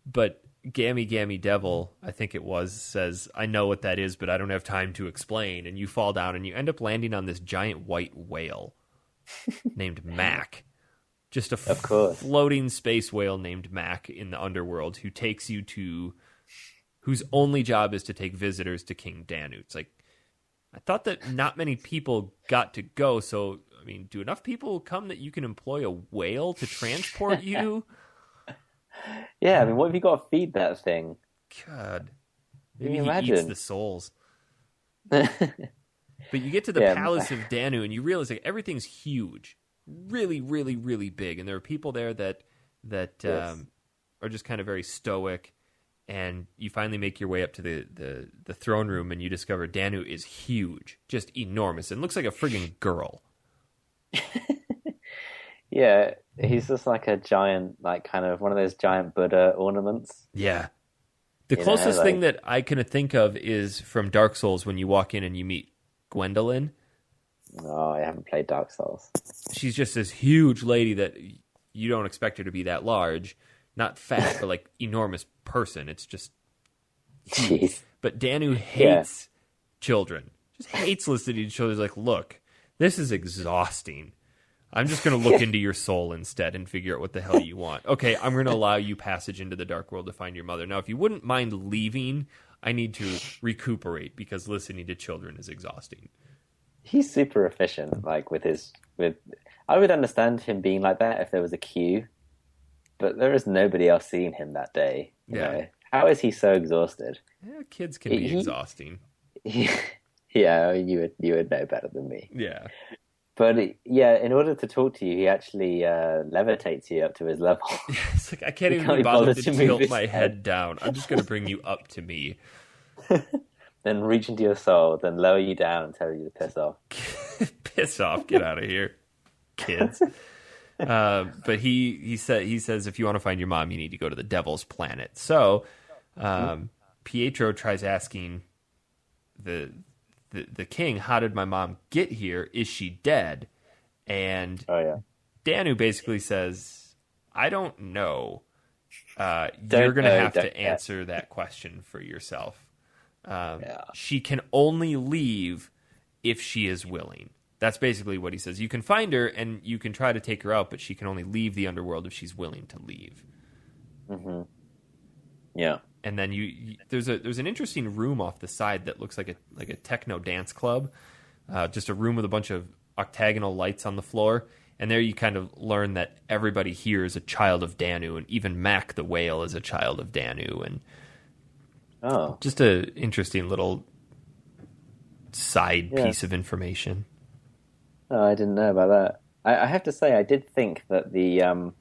but Gammy Devil, I think it was, says, I know what that is, but I don't have time to explain. And you fall down and you end up landing on this giant white whale. named Mac. Just a Of course. floating space whale named Mac in the underworld whose only job is to take visitors to King Danu. It's like, I thought that not many people got to go, so, I mean, do enough people come that you can employ a whale to transport you? Yeah, I mean, what have you got to feed that thing? God. Can Maybe you he eats imagine? the souls. But you get to the Yeah, Palace of Danu, and you realize like everything's huge. Really, really, really big. And there are people there that yes. are just kind of very stoic. And you finally make your way up to the throne room, and you discover Danu is huge, just enormous, and looks like a friggin' girl. Yeah, he's just like a giant, like kind of one of those giant Buddha ornaments. Yeah. The You know, closest thing like, that I can think of is from Dark Souls when you walk in and you meet Gwendolyn. oh, I haven't played Dark Souls. She's just this huge lady that you don't expect her to be that large. Not fat, but like enormous person. It's just huge. Jeez. But Danu Yeah. hates children. Just hates listening to children. He's like, look, this is exhausting. I'm just going to look into your soul instead and figure out what the hell you want. Okay, I'm going to allow you passage into the dark world to find your mother. Now, if you wouldn't mind leaving, I need to recuperate because listening to children is exhausting. He's super efficient, like with. I would understand him being like that if there was a queue, but there is nobody else seeing him that day. You Yeah. know, how is he so exhausted? Yeah, kids can be exhausting. He yeah, you would know better than me. Yeah. But yeah, in order to talk to you, he actually levitates you up to his level. It's like I can't He even can't be be bothered bothered to to move tilt his my head. head down. I'm just going to bring you up to me. Then reach into your soul, then lower you down and tell you to piss off. Piss off. Get out of here, kids. But he says if you want to find your mom, you need to go to the Devil's Planet. So Pietro tries asking the king, how did my mom get here? Is she dead? And Oh yeah. Danu basically says, I don't know. You're Don't going to know, have don't to care. answer that question for yourself. Yeah. She can only leave if she is willing. That's basically what he says. You can find her and you can try to take her out, but she can only leave the underworld if she's willing to leave. Yeah. And then there's an interesting room off the side that looks like a techno dance club, just a room with a bunch of octagonal lights on the floor. And there you kind of learn that everybody here is a child of Danu, and even Mac the whale is a child of Danu, and Oh. just a interesting little side piece of information. Oh, I didn't know about that. I have to say, I did think that the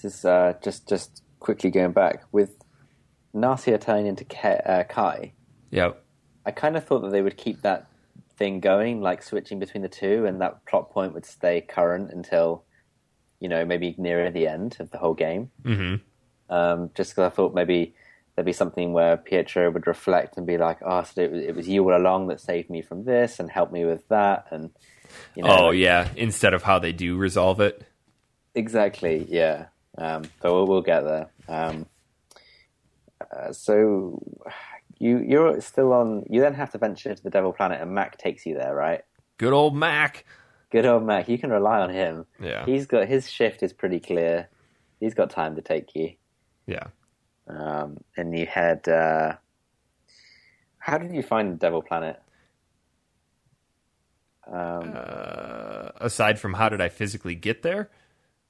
this is just quickly going back with Narcia turning into Kai. Yep. I kind of thought that they would keep that thing going, like switching between the two, and that plot point would stay current until, maybe nearer the end of the whole game. Mm-hmm. Just because I thought maybe there'd be something where Pietro would reflect and be like, "Oh, so it was you all along that saved me from this and helped me with that," and yeah. Instead of how they do resolve it. exactly, yeah. But we'll get there. So you're still on. You then have to venture to the Devil Planet, and Mac takes you there, right? Good old Mac. Good old Mac. You can rely on him. Yeah. He's got his shift is pretty clear. He's got time to take you. Yeah. And you head. How did you find the Devil Planet? Aside from how did I physically get there?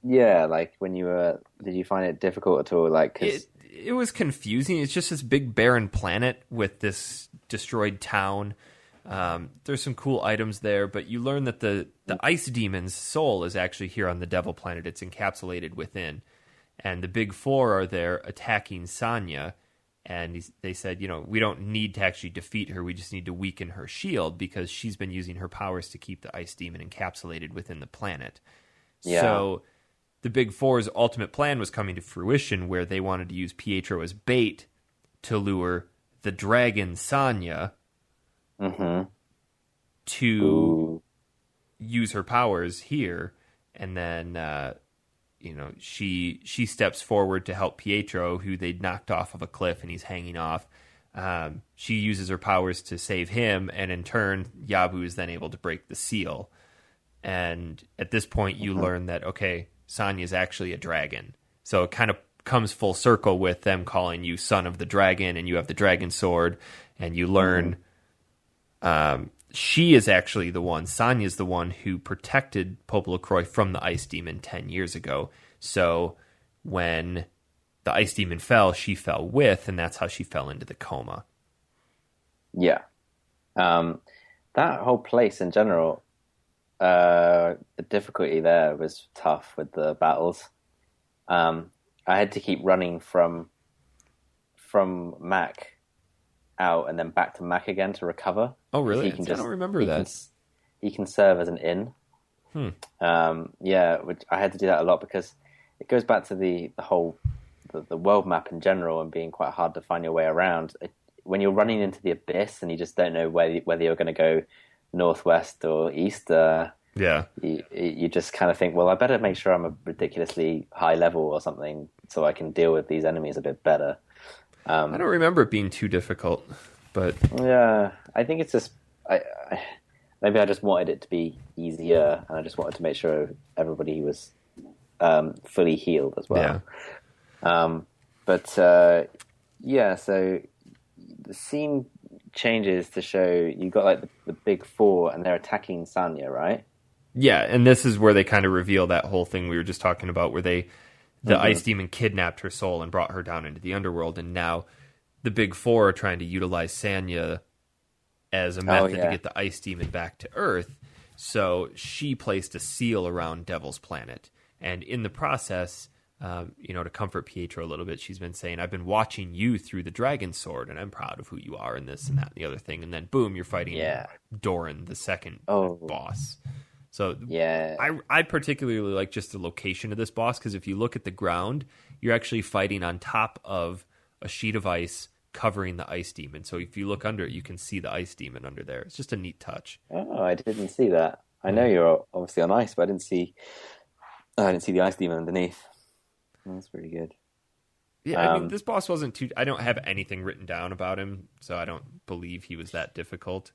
Yeah, like when you were. Did you find it difficult at all? Like, 'cause It was confusing. It's just this big barren planet with this destroyed town. There's some cool items there, but you learn that the ice demon's soul is actually here on the Devil Planet. It's encapsulated within. And the big four are there attacking Sanya. And they said, we don't need to actually defeat her. We just need to weaken her shield because she's been using her powers to keep the ice demon encapsulated within the planet. Yeah. So the Big Four's ultimate plan was coming to fruition where they wanted to use Pietro as bait to lure the dragon Sanya to use her powers here. And then, she steps forward to help Pietro, who they'd knocked off of a cliff and he's hanging off. She uses her powers to save him. And in turn, Yabu is then able to break the seal. And at this point, you learn that, okay, Sanya's actually a dragon. So it kind of comes full circle with them calling you son of the dragon, and you have the dragon sword, and you learn she is actually the one, Sanya's the one who protected PoPoLoCrois from the ice demon 10 years ago. So when the ice demon fell, she fell with, and that's how she fell into the coma. Yeah. That whole place in general, the difficulty there was tough with the battles. I had to keep running from Mac out and then back to Mac again to recover. Oh, really? I don't remember that. He can serve as an inn. Which I had to do that a lot because it goes back to the whole the world map in general and being quite hard to find your way around. When you're running into the abyss and you just don't know whether you're going to go northwest or east, you just kind of think, well, I better make sure I'm a ridiculously high level or something so I can deal with these enemies a bit better. I don't remember it being too difficult, but yeah, I think it's just maybe I just wanted it to be easier, and I just wanted to make sure everybody was fully healed as well. So the scene changes to show you got like the big four, and they're attacking Sanya, right? Yeah, and this is where they kind of reveal that whole thing we were just talking about, where the ice demon kidnapped her soul and brought her down into the underworld, and now the big four are trying to utilize Sanya as a method to get the ice demon back to Earth. So she placed a seal around Devil's Planet, and in the process, to comfort Pietro a little bit, she's been saying, "I've been watching you through the dragon sword, and I'm proud of who you are, and this and that and the other thing." And then, boom, you're fighting Doran, the second boss. So I particularly like just the location of this boss, because if you look at the ground, you're actually fighting on top of a sheet of ice covering the ice demon. So if you look under it, you can see the ice demon under there. It's just a neat touch. Oh, I didn't see that. I know you're obviously on ice, but I didn't see the ice demon underneath. That's pretty good. Yeah, I mean, this boss wasn't too... I don't have anything written down about him, so I don't believe he was that difficult.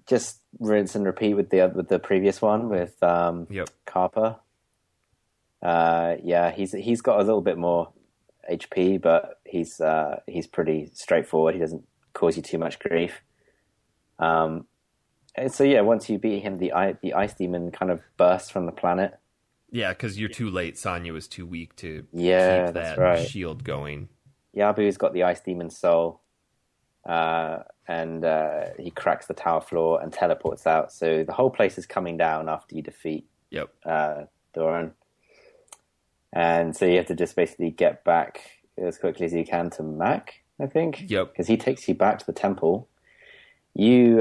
Just rinse and repeat with the previous one with Carper. He's got a little bit more HP, but he's pretty straightforward. He doesn't cause you too much grief. And so once you beat him, the ice demon kind of bursts from the planet. Yeah, because you're too late. Sanya was too weak to keep that shield going. Yabu's got the ice demon soul. And he cracks the tower floor and teleports out. So the whole place is coming down after you defeat Doran. And so you have to just basically get back as quickly as you can to Mac, I think. Yep. Because he takes you back to the temple. You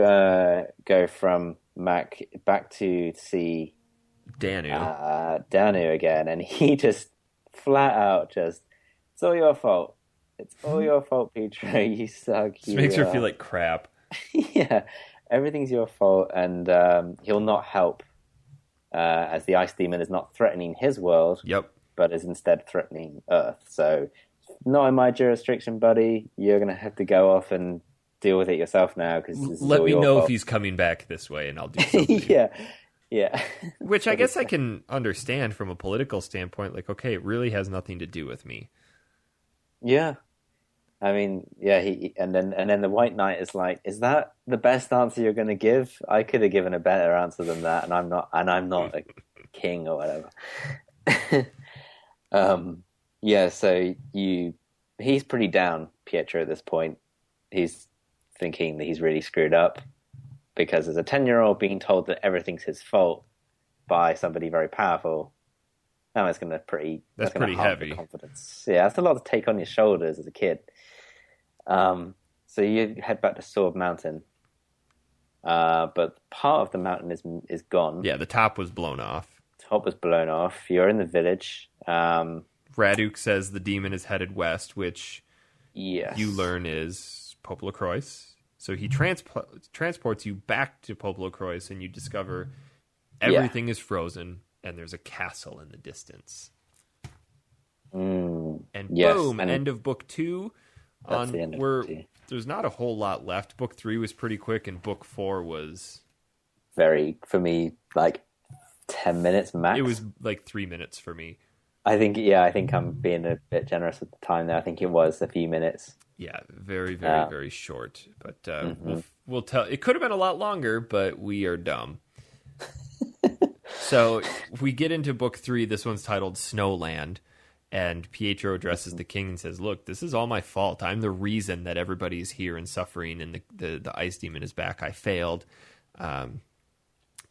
go from Mac back to see Danu again, and he just flat out it's all your fault. It's all your fault, Pietro. You suck. This makes her feel like crap. Yeah, everything's your fault, and he'll not help as the ice demon is not threatening his world. Yep. But is instead threatening Earth. So, not in my jurisdiction, buddy. You're going to have to go off and deal with it yourself now. Because let me know if he's coming back this way, and I'll do something. Yeah. Which I guess I can understand from a political standpoint. Like, okay, it really has nothing to do with me. Yeah. I mean, and then the White Knight is like, is that the best answer you're going to give? I could have given a better answer than that, and I'm not a king or whatever. So he's pretty down, Pietro, at this point. He's thinking that he's really screwed up because as a 10-year-old being told that everything's his fault by somebody very powerful, that's going to that's pretty heavy confidence. Yeah, that's a lot to take on your shoulders as a kid. So you head back to Sword Mountain, but part of the mountain is gone. Yeah, the top was blown off. You're in the village. Raduk says the demon is headed west, which you learn is PoPoLoCrois. So he transports you back to PoPoLoCrois, and you discover everything is frozen, and there's a castle in the distance. Boom, end of book 2. That's the end of book 2. There's not a whole lot left. Book 3 was pretty quick, and book 4 was very, for me, like 10 minutes max. It was like 3 minutes for me. I think I'm being a bit generous with the time there. I think it was a few minutes. Yeah, very, very, very short. But we'll tell. It could have been a lot longer, but we are dumb. So we get into book 3. This one's titled Snowland. And Pietro addresses the king and says, look, this is all my fault. I'm the reason that everybody's here and suffering, and the ice demon is back. I failed.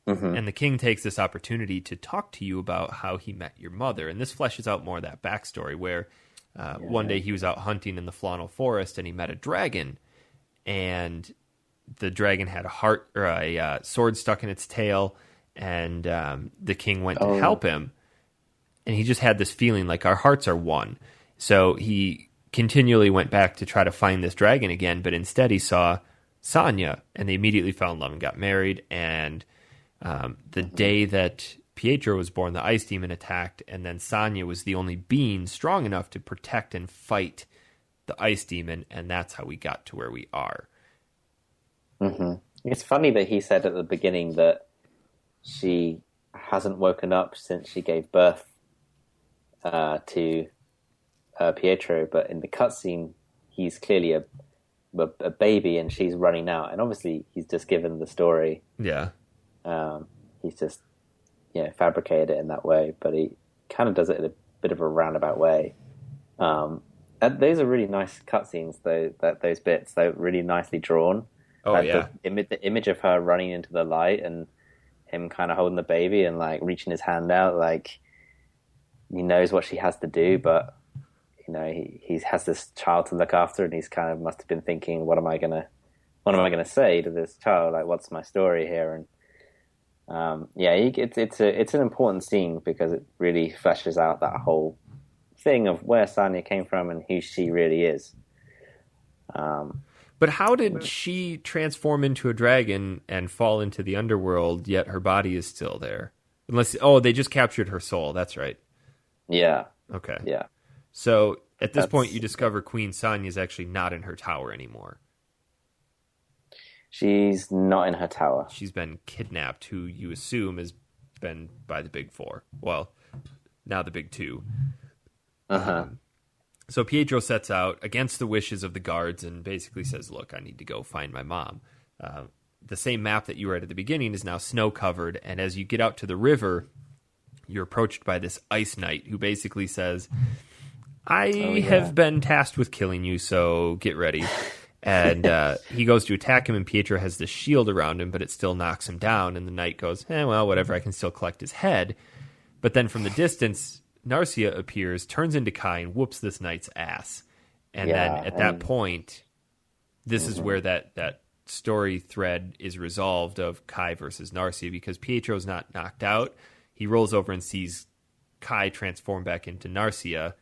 And the king takes this opportunity to talk to you about how he met your mother. And this fleshes out more of that backstory where one day he was out hunting in the Flannel Forest and he met a dragon. And the dragon had a sword stuck in its tail. And the king went to help him. And he just had this feeling like our hearts are one. So he continually went back to try to find this dragon again. But instead he saw Sonia. And they immediately fell in love and got married. And the day that Pietro was born, the ice demon attacked, and then Sonia was the only being strong enough to protect and fight the ice demon, and that's how we got to where we are. It's funny that he said at the beginning that she hasn't woken up since she gave birth to Pietro, but in the cutscene, he's clearly a baby, and she's running out, and obviously he's just given the story. Yeah. He's just, fabricated it in that way, but he kind of does it in a bit of a roundabout way. And those are really nice cutscenes, though. Those bits, they're really nicely drawn. Oh, yeah. The image of her running into the light and him kind of holding the baby and like reaching his hand out, like he knows what she has to do, but he has this child to look after, and he's kind of must have been thinking, what am I gonna say to this child? Like, what's my story here? And it's an important scene because it really fleshes out that whole thing of where Sonia came from and who she really is. But how did she transform into a dragon and fall into the underworld, yet her body is still there? They just captured her soul. That's right. Yeah. Okay. Yeah. So at this point, you discover Queen Sonia is actually not in her tower anymore. She's not in her tower. She's been kidnapped, who you assume has been by the Big Four. Well, now the Big Two. So Pietro sets out against the wishes of the guards and basically says, look, I need to go find my mom. The same map that you were at the beginning is now snow-covered, and as you get out to the river, you're approached by this ice knight who basically says, I have been tasked with killing you, so get ready. And he goes to attack him, and Pietro has this shield around him, but it still knocks him down. And the knight goes, well, whatever, I can still collect his head. But then from the distance, Narcia appears, turns into Kai, and whoops this knight's ass. And then at that point, this is where that story thread is resolved of Kai versus Narcia, because Pietro's not knocked out. He rolls over and sees Kai transform back into Narcia,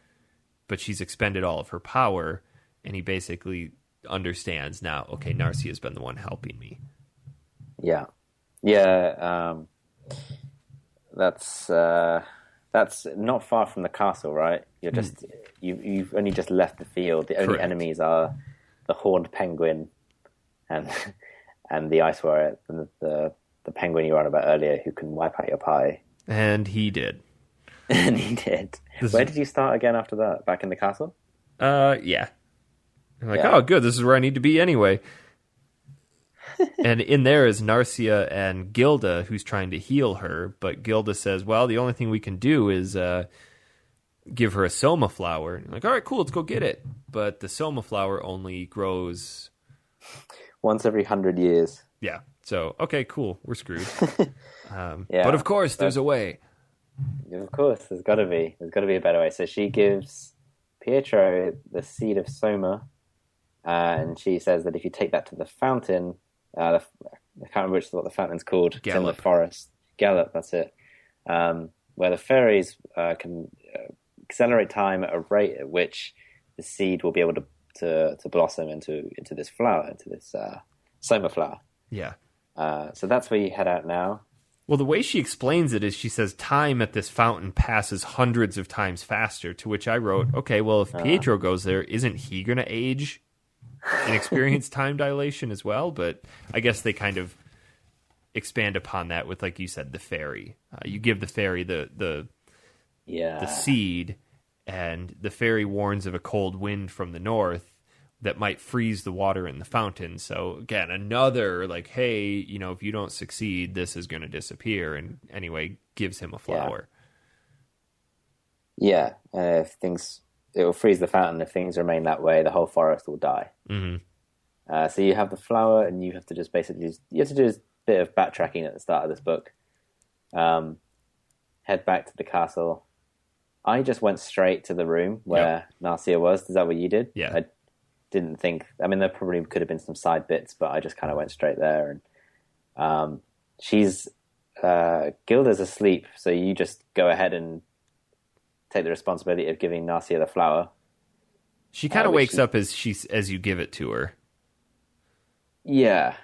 but she's expended all of her power, and he basically understands now, okay, Narcia's been the one helping me. Yeah. That's not far from the castle, right? You're just you've only just left the field. The only enemies are the horned penguin and the ice warrior, and the penguin you were on about earlier, who can wipe out your pie. And he did. Where did you start again after that? Back in the castle? Yeah. I'm like, oh, good, this is where I need to be anyway. And in there is Narcia and Gilda, who's trying to heal her, but Gilda says, well, the only thing we can do is give her a soma flower. And I'm like, all right, cool, let's go get it. But the soma flower only grows once every 100 years. Yeah. So, okay, cool, we're screwed. But of course, there's a way. Of course, there's got to be a better way. So she gives Pietro the seed of soma, and she says that if you take that to the fountain, I can't remember what the fountain's called. Gallop. It's in the forest. Gallop, that's it. Where the fairies can accelerate time at a rate at which the seed will be able to blossom into this flower, into this soma flower. Yeah. So that's where you head out now. Well, the way she explains it is she says time at this fountain passes hundreds of times faster, to which I wrote, okay, well, if Pietro goes there, isn't he going to age and experience time dilation as well? But I guess they kind of expand upon that with, like you said, the fairy. You give the fairy the Yeah. seed, and the fairy warns of a cold wind from the north that might freeze the water in the fountain. So again, another like, hey, if you don't succeed, this is going to disappear. And anyway, gives him a flower. Yeah. It will freeze the fountain. If things remain that way, the whole forest will die. Mm-hmm. So you have the flower, and you have to just you have to do a bit of backtracking at the start of this book. Head back to the castle. I just went straight to the room where Narcia was. Is that what you did? Yeah. I didn't think. I mean, there probably could have been some side bits, but I just kind of went straight there. And Gilda's asleep, so you just go ahead and take the responsibility of giving Narcia the flower. She kind of wakes up as you give it to her. Yeah,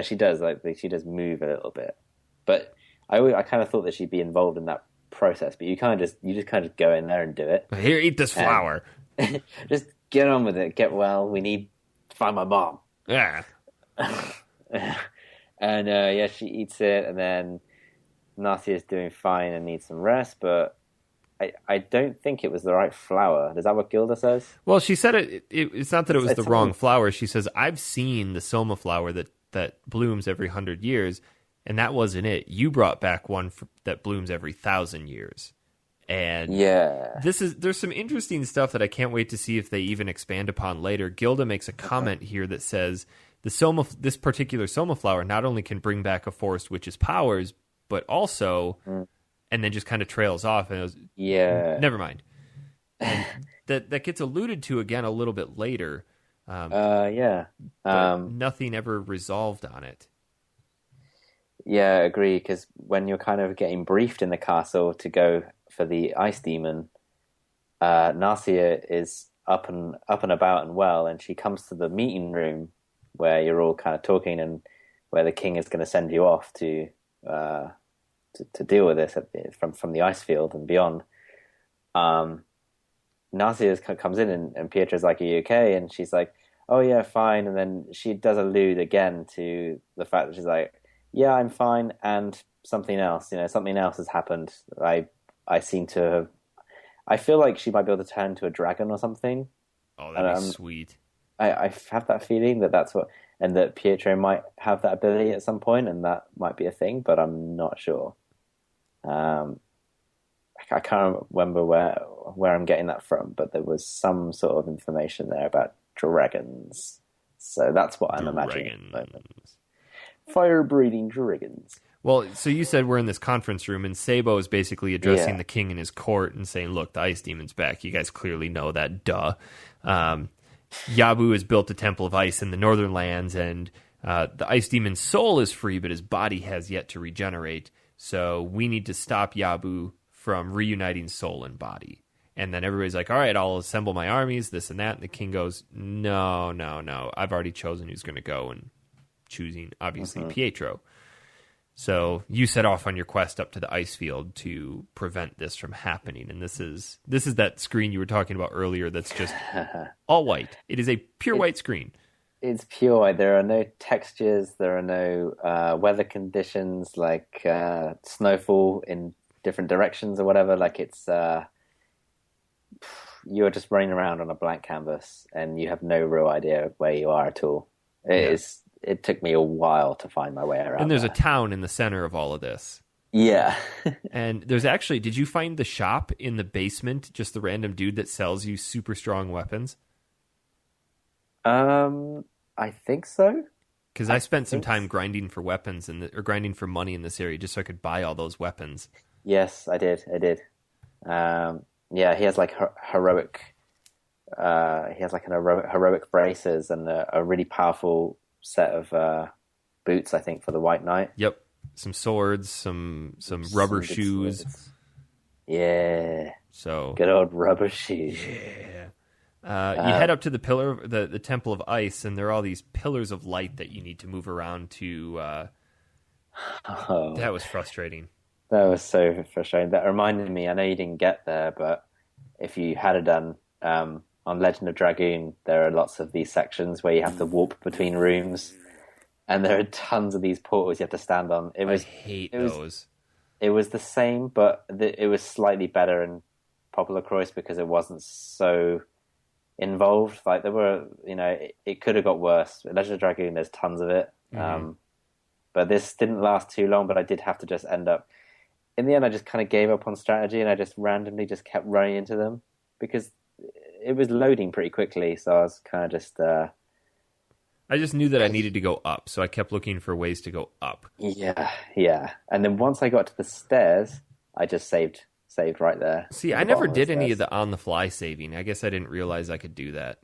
she does. Like she does move a little bit, but I kind of thought that she'd be involved in that process. But you just kind of go in there and do it. Here, eat this flower. Just get on with it. Get well. We need to find my mom. Yeah. And she eats it, and then Narcia's doing fine and needs some rest, but I don't think it was the right flower. Is that what Gilda says? Well, she said it's not that it was the wrong flower. She says, I've seen the soma flower that blooms every 100 years, and that wasn't it. You brought back one that blooms every 1,000 years. And there's some interesting stuff that I can't wait to see if they even expand upon later. Gilda makes a comment here that says this particular soma flower not only can bring back a forest witch's powers, but also... And then just kind of trails off, and it was never mind. And that gets alluded to again a little bit later. But nothing ever resolved on it. Yeah, I agree. Because when you're kind of getting briefed in the castle to go for the ice demon, Narcia is up and about and well, and she comes to the meeting room where you're all kind of talking, and where the king is going to send you off to deal with this from the ice field and beyond. Narcia comes in, and Pietro's like, "Are you okay?" And she's like, "Oh yeah, fine." And then she does allude again to the fact that she's like, "Yeah, I'm fine," and something else. Something else has happened. I seem to have. I feel like she might be able to turn to a dragon or something. Oh, that'd be sweet. I have that feeling that's what, and that Pietro might have that ability at some point, and that might be a thing, but I'm not sure. I can't remember where I'm getting that from, but there was some sort of information there about dragons. So that's what I'm imagining. Fire-breathing dragons. Well, so you said we're in this conference room, and Sabo is basically addressing the king and his court and saying, look, the ice demon's back. You guys clearly know that, duh. Yabu has built a temple of ice in the northern lands, and the ice demon's soul is free, but his body has yet to regenerate. So we need to stop Yabu from reuniting soul and body. And then everybody's like, all right, I'll assemble my armies, this and that. And the king goes, no. I've already chosen who's going to go, and choosing, obviously, Pietro. So you set off on your quest up to the ice field to prevent this from happening. And this is that screen you were talking about earlier that's just all white. It is a pure white screen. It's pure white. There are no textures. There are no weather conditions like snowfall in different directions or whatever. Like it's you're just running around on a blank canvas, and you have no real idea where you are at all. It took me a while to find my way around. And there's a town in the center of all of this. Yeah. And there's actually, did you find the shop in the basement, just the random dude that sells you super strong weapons? I think so. Because I spent some time grinding for weapons or grinding for money in this area just so I could buy all those weapons. Yes, I did. Yeah, he has like heroic. He has like an heroic braces and a really powerful set of boots, I think, for the White Knight. Yep, some swords, some rubber shoes. Swords. Yeah. So good old rubber shoes. Yeah. You head up to the pillar, the Temple of Ice, and there are all these pillars of light that you need to move around to. That was frustrating. That was so frustrating. That reminded me, I know you didn't get there, but if you had done, on Legend of Dragoon, there are lots of these sections where you have to warp between rooms, and there are tons of these portals you have to stand on. I hate it was those. it was the same, but it was slightly better in PoPoLoCrois because it wasn't so involved. Like there were, it could have got worse. Legend of Dragoon, there's tons of it. Mm-hmm. But this didn't last too long, but I did have to just end up. In the end, I just kind of gave up on strategy and I just randomly just kept running into them because it was loading pretty quickly. So I was kind of just. I just knew that I needed to go up, so I kept looking for ways to go up. Yeah. And then once I got to the stairs, I just saved right there. See, I never did any of the on-the-fly saving. I guess I didn't realize I could do that.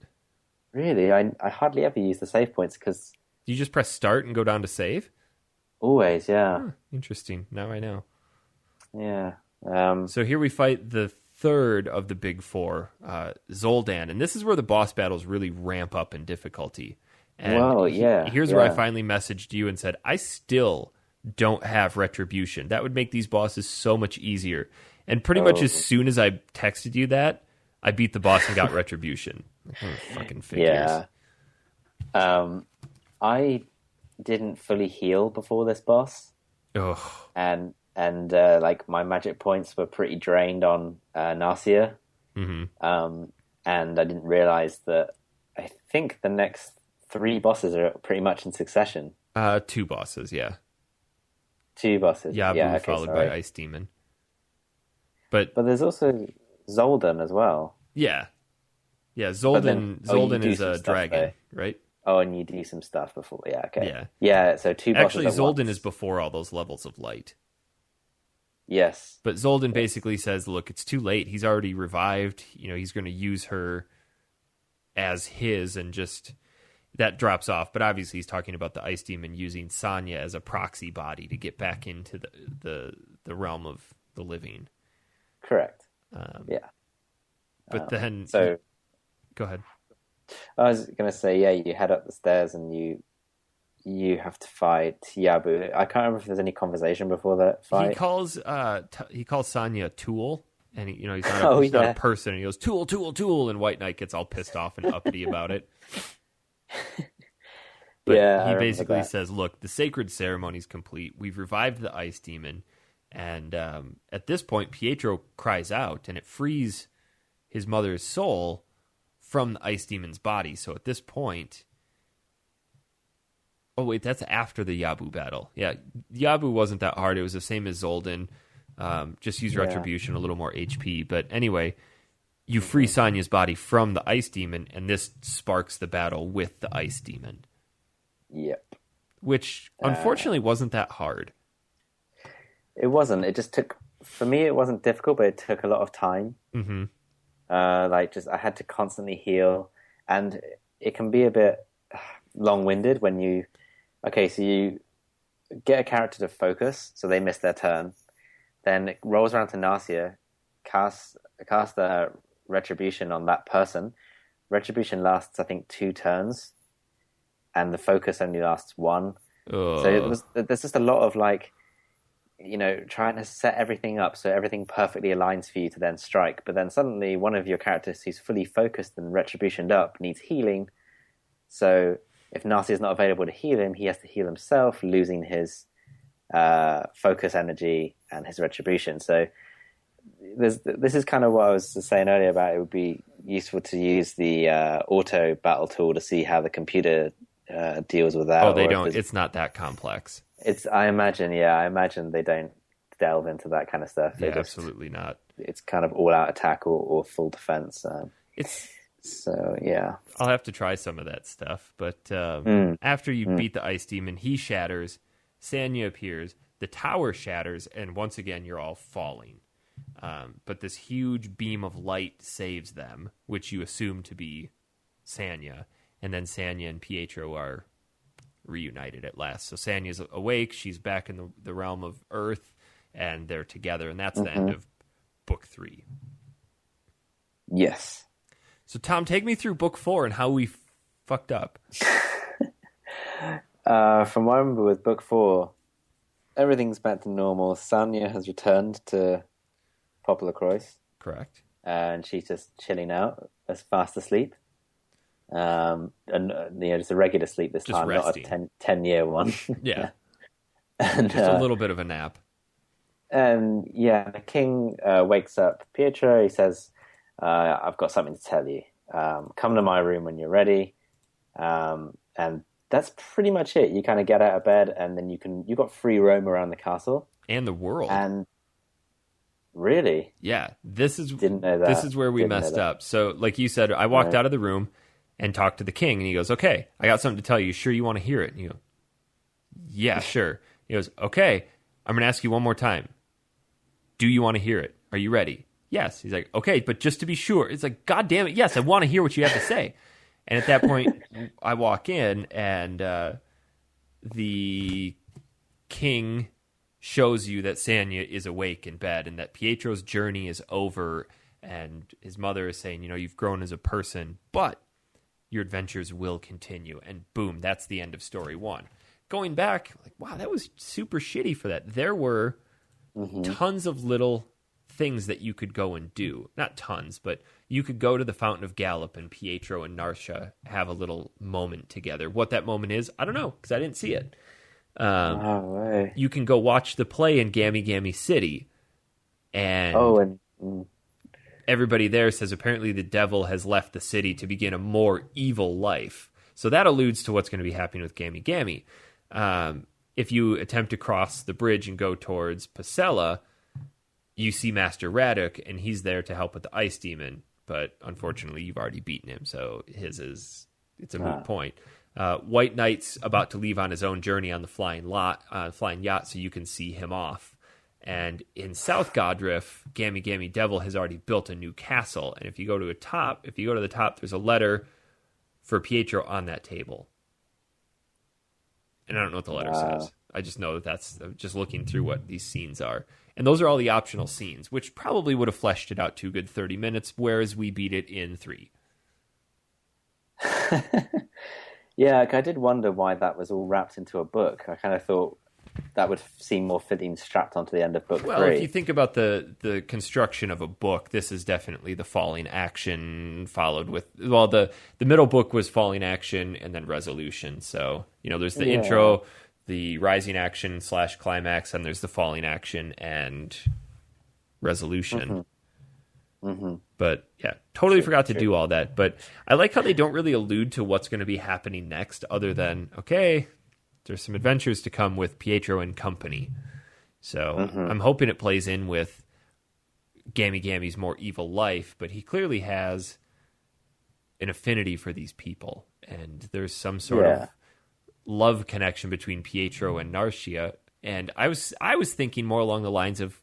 Really? I hardly ever use the save points because... Do you just press start and go down to save? Always, yeah. Huh, interesting. Now I know. Yeah. So here we fight the third of the big four, Zoldan. And this is where the boss battles really ramp up in difficulty. And well, yeah. Here's where I finally messaged you and said, I still don't have Retribution. That would make these bosses so much easier. And pretty much as soon as I texted you that, I beat the boss and got Retribution. Fucking figures. Yeah. I didn't fully heal before this boss. Ugh. And like my magic points were pretty drained on Narcia. Mm-hmm. And I didn't realize that I think the next 3 bosses are pretty much in succession. 2 bosses, yeah. 2 bosses. Yabu followed by Ice Demon. But there's also Zoldan as well. Yeah. Yeah, Zoldan is a dragon, right? Oh, and you do some stuff before. Yeah, okay. Yeah. Yeah, so 2 bosses. Actually, Zoldan is before all those levels of light. Yes. But Zoldan basically says, look, it's too late. He's already revived. He's going to use her as his and just... That drops off. But obviously he's talking about the Ice Demon using Sanya as a proxy body to get back into the realm of the living. Correct. Yeah. But then... So... Go ahead. I was going to say, yeah, you head up the stairs and you have to fight Yabu. I can't remember if there's any conversation before that fight. He calls Sanya a tool, and he's not a person. And he goes, tool, tool, tool, and White Knight gets all pissed off and uppity about it. But he basically says, look, the sacred ceremony's complete. We've revived the Ice Demon. And at this point, Pietro cries out, and it frees his mother's soul from the Ice Demon's body. So at this point... Oh, wait, that's after the Yabu battle. Yeah, Yabu wasn't that hard. It was the same as Zoldan. Just use Retribution, a little more HP. But anyway, you free Sanya's body from the Ice Demon, and this sparks the battle with the Ice Demon. Yep. Which, unfortunately, wasn't that hard. It wasn't. It just took... For me, it wasn't difficult, but it took a lot of time. Mm-hmm. I had to constantly heal, and it can be a bit long-winded when you... Okay, so you get a character to focus, so they miss their turn. Then it rolls around to Narcia, cast the Retribution on that person. Retribution lasts, I think, 2 turns, and the focus only lasts 1. So there's just a lot of trying to set everything up so everything perfectly aligns for you to then strike. But then suddenly one of your characters who's fully focused and retributioned up needs healing. So if Narcia is not available to heal him, he has to heal himself, losing his focus energy and his retribution. So this is kind of what I was saying earlier about it would be useful to use the auto battle tool to see how the computer deals with that. Oh, they don't. It's not that complex. I imagine they don't delve into that kind of stuff. Yeah, absolutely not. It's kind of all-out attack or full defense. So, yeah. I'll have to try some of that stuff. But after you beat the Ice Demon, he shatters, Sanya appears, the tower shatters, and once again, you're all falling. But this huge beam of light saves them, which you assume to be Sanya. And then Sanya and Pietro are reunited at last. So Sanya's awake, she's back in the realm of Earth, and they're together, and that's the end of Book 3. Yes. So Tom, take me through Book 4 and how we fucked up. From what I remember with Book 4, everything's back to normal. Sanya has returned to PoPoLoCrois. Correct. And she's just chilling out, as fast asleep. And just a regular sleep this Just time, not a resting. 10-year one. Yeah, And just a little bit of a nap. the king wakes up Pietro. He says, "I've got something to tell you. Come to my room when you're ready." And that's pretty much it. You kind of get out of bed, and then you got free roam around the castle. And the world. And really, Yeah, this is didn't know this that. is where we Didn't know messed that. up. So, like you said, I walked Right. out of the room and talked to the king, and he goes, "Okay, I got something to tell you. Sure, you want to hear it?" And you go, "Yeah, sure." He goes, "Okay, I'm going to ask you one more time. Do you want to hear it? Are you ready?" Yes. He's like, "Okay, but just to be sure." It's like, "God damn it, yes, I want to hear what you have to say." And at that point, I walk in, and the king shows you that Sanya is awake in bed and that Pietro's journey is over. And his mother is saying, "You've grown as a person, but your adventures will continue." And boom, that's the end of story one. Going back, like, wow, that was super shitty for that. There were tons of little things that you could go and do. Not tons, but you could go to the Fountain of Gallop and Pietro and Narcia have a little moment together. What that moment is, I don't know, because I didn't see it. No way. You can go watch the play in Gammy Gammy City, Oh, and everybody there says apparently the devil has left the city to begin a more evil life. So that alludes to what's going to be happening with Gammy Gammy. If you attempt to cross the bridge and go towards Pasella, you see Master Raduk, and he's there to help with the ice demon. But unfortunately, you've already beaten him, so it's a moot point. White Knight's about to leave on his own journey on the flying yacht, so you can see him off. And in South Godriff, Gammy Gammy Devil has already built a new castle. And if you go to the top, there's a letter for Pietro on that table. And I don't know what the letter says. I just know that's just looking through what these scenes are. And those are all the optional scenes, which probably would have fleshed it out to a good 30 minutes, whereas we beat it in 3. yeah. Like, I did wonder why that was all wrapped into a book. I kind of thought that would seem more fitting strapped onto the end of book Well, 3. if you think about the construction of a book, this is definitely the falling action followed with, well, the middle book was falling action and then resolution. So, there's the intro, the rising action / climax, and there's the falling action and resolution. But yeah, totally forgot to do all that. But I like how they don't really allude to what's going to be happening next other than, okay, there's some adventures to come with Pietro and company. So I'm hoping it plays in with Gammy Gammy's more evil life, but he clearly has an affinity for these people. And there's some sort of love connection between Pietro and Narcia. And I was thinking more along the lines of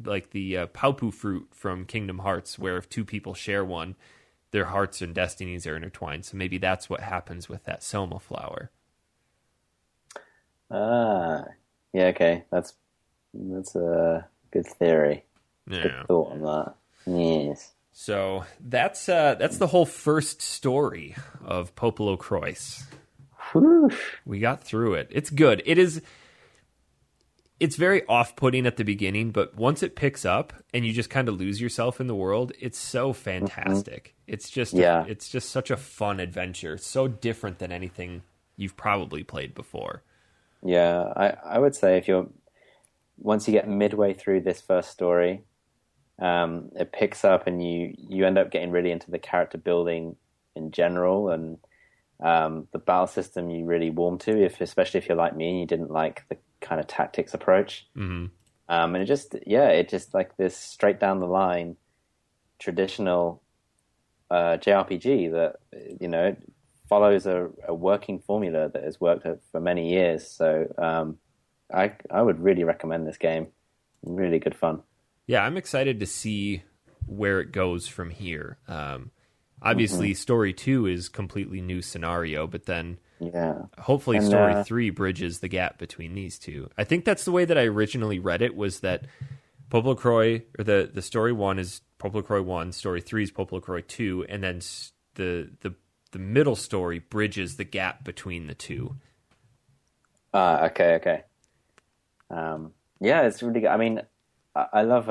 like the Paupu fruit from Kingdom Hearts, where if two people share one, their hearts and destinies are intertwined. So maybe that's what happens with that Soma flower. Yeah, okay. That's a good theory. Yeah. Good thought on that. Yes. So that's the whole first story of PoPoLoCrois. Whew. We got through it. It's good. It's very off-putting at the beginning, but once it picks up and you just kind of lose yourself in the world, it's so fantastic. It's just it's just such a fun adventure. So different than anything you've probably played before. Yeah, I would say once you get midway through this first story, it picks up and you end up getting really into the character building in general, and the battle system you really warm to, especially if you're like me and you didn't like the kind of tactics approach. And it just like this straight down the line traditional JRPG that it follows a working formula that has worked for many years. So I would really recommend this game. Really good fun. Yeah, I'm excited to see where it goes from here. Obviously, Story 2 is completely new scenario, but then hopefully Story 3 bridges the gap between these two. I think that's the way that I originally read it, was that PoPoLoCrois, or the Story 1 is PoPoLoCrois 1, Story 3 is PoPoLoCrois 2, and then the middle story bridges the gap between the two. Okay. Yeah, it's really good. I mean, I love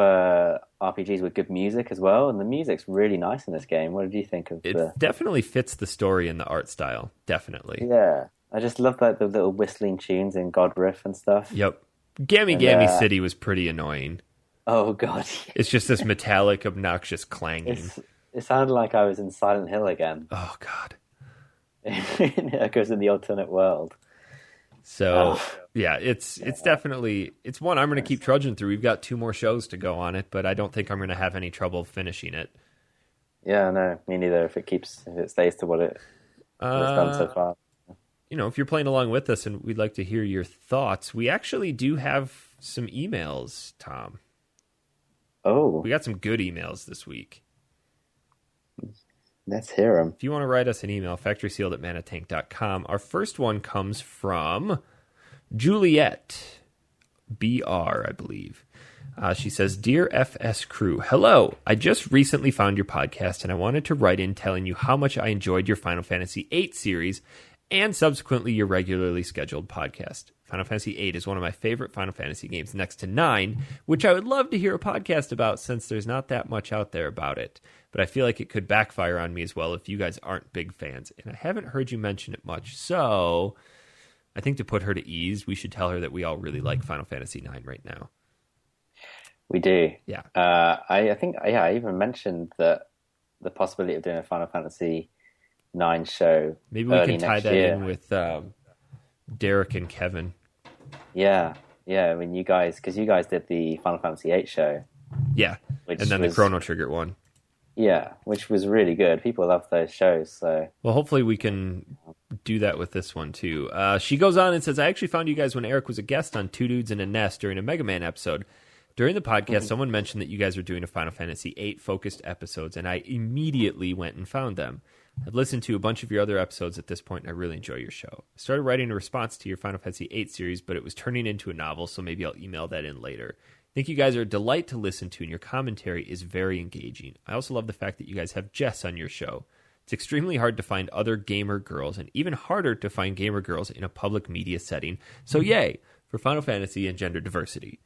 RPGs with good music as well, and the music's really nice in this game. What did you think of It the? definitely fits the story and the art style. Definitely. Yeah, I just love like the little whistling tunes in God Riff and stuff. Yep. Gammy And Gammy City was pretty annoying. oh god, It's just this metallic, obnoxious clanging. it sounded like I was in Silent Hill again. Oh God. It goes in the alternate world. So Oh, yeah, it's definitely it's one I'm going to keep trudging through. We've got 2 more shows to go on it, but I don't think I'm going to have any trouble finishing it. yeah, no, me neither. If it stays to what it's done so far. If you're playing along with us and we'd like to hear your thoughts, we actually do have some emails, Tom. Oh, We got some good emails this week. let's hear them. If you want to write us an email, factorysealed@manatank.com. Our first one comes from Juliet, BR, I believe. She says, Dear FS crew, hello. I just recently found your podcast and I wanted to write in telling you how much I enjoyed your Final Fantasy VIII series and subsequently your regularly scheduled podcast. Final Fantasy VIII is one of my favorite Final Fantasy games next to 9, which I would love to hear a podcast about since there's not that much out there about it. But I feel like it could backfire on me as well if you guys aren't big fans. And I haven't heard you mention it much. So I think to put her to ease, we should tell her that we all really like Final Fantasy IX right now. We do. Yeah. I think I even mentioned that the possibility of doing a Final Fantasy IX show. Maybe we can tie that year. in with Derek and Kevin. Yeah. I mean, because you guys did the Final Fantasy VIII show. Yeah. Which and then the Chrono Trigger one. Yeah, which was really good. People love those shows. So well, hopefully we can do that with this one too. She goes on and says, I actually found you guys when Eric was a guest on Two Dudes in a Nest during a Mega Man episode. During the podcast, someone mentioned that you guys were doing a Final Fantasy VIII focused episodes, and I immediately went and found them. I've listened to a bunch of your other episodes at this point, and I really enjoy your show. I started writing a response to your Final Fantasy VIII series, but it was turning into a novel, so maybe I'll email that in later. I think you guys are a delight to listen to, and your commentary is very engaging. I also love the fact that you guys have Jess on your show. It's extremely hard to find other gamer girls, and even harder to find gamer girls in a public media setting. So yay for Final Fantasy and gender diversity.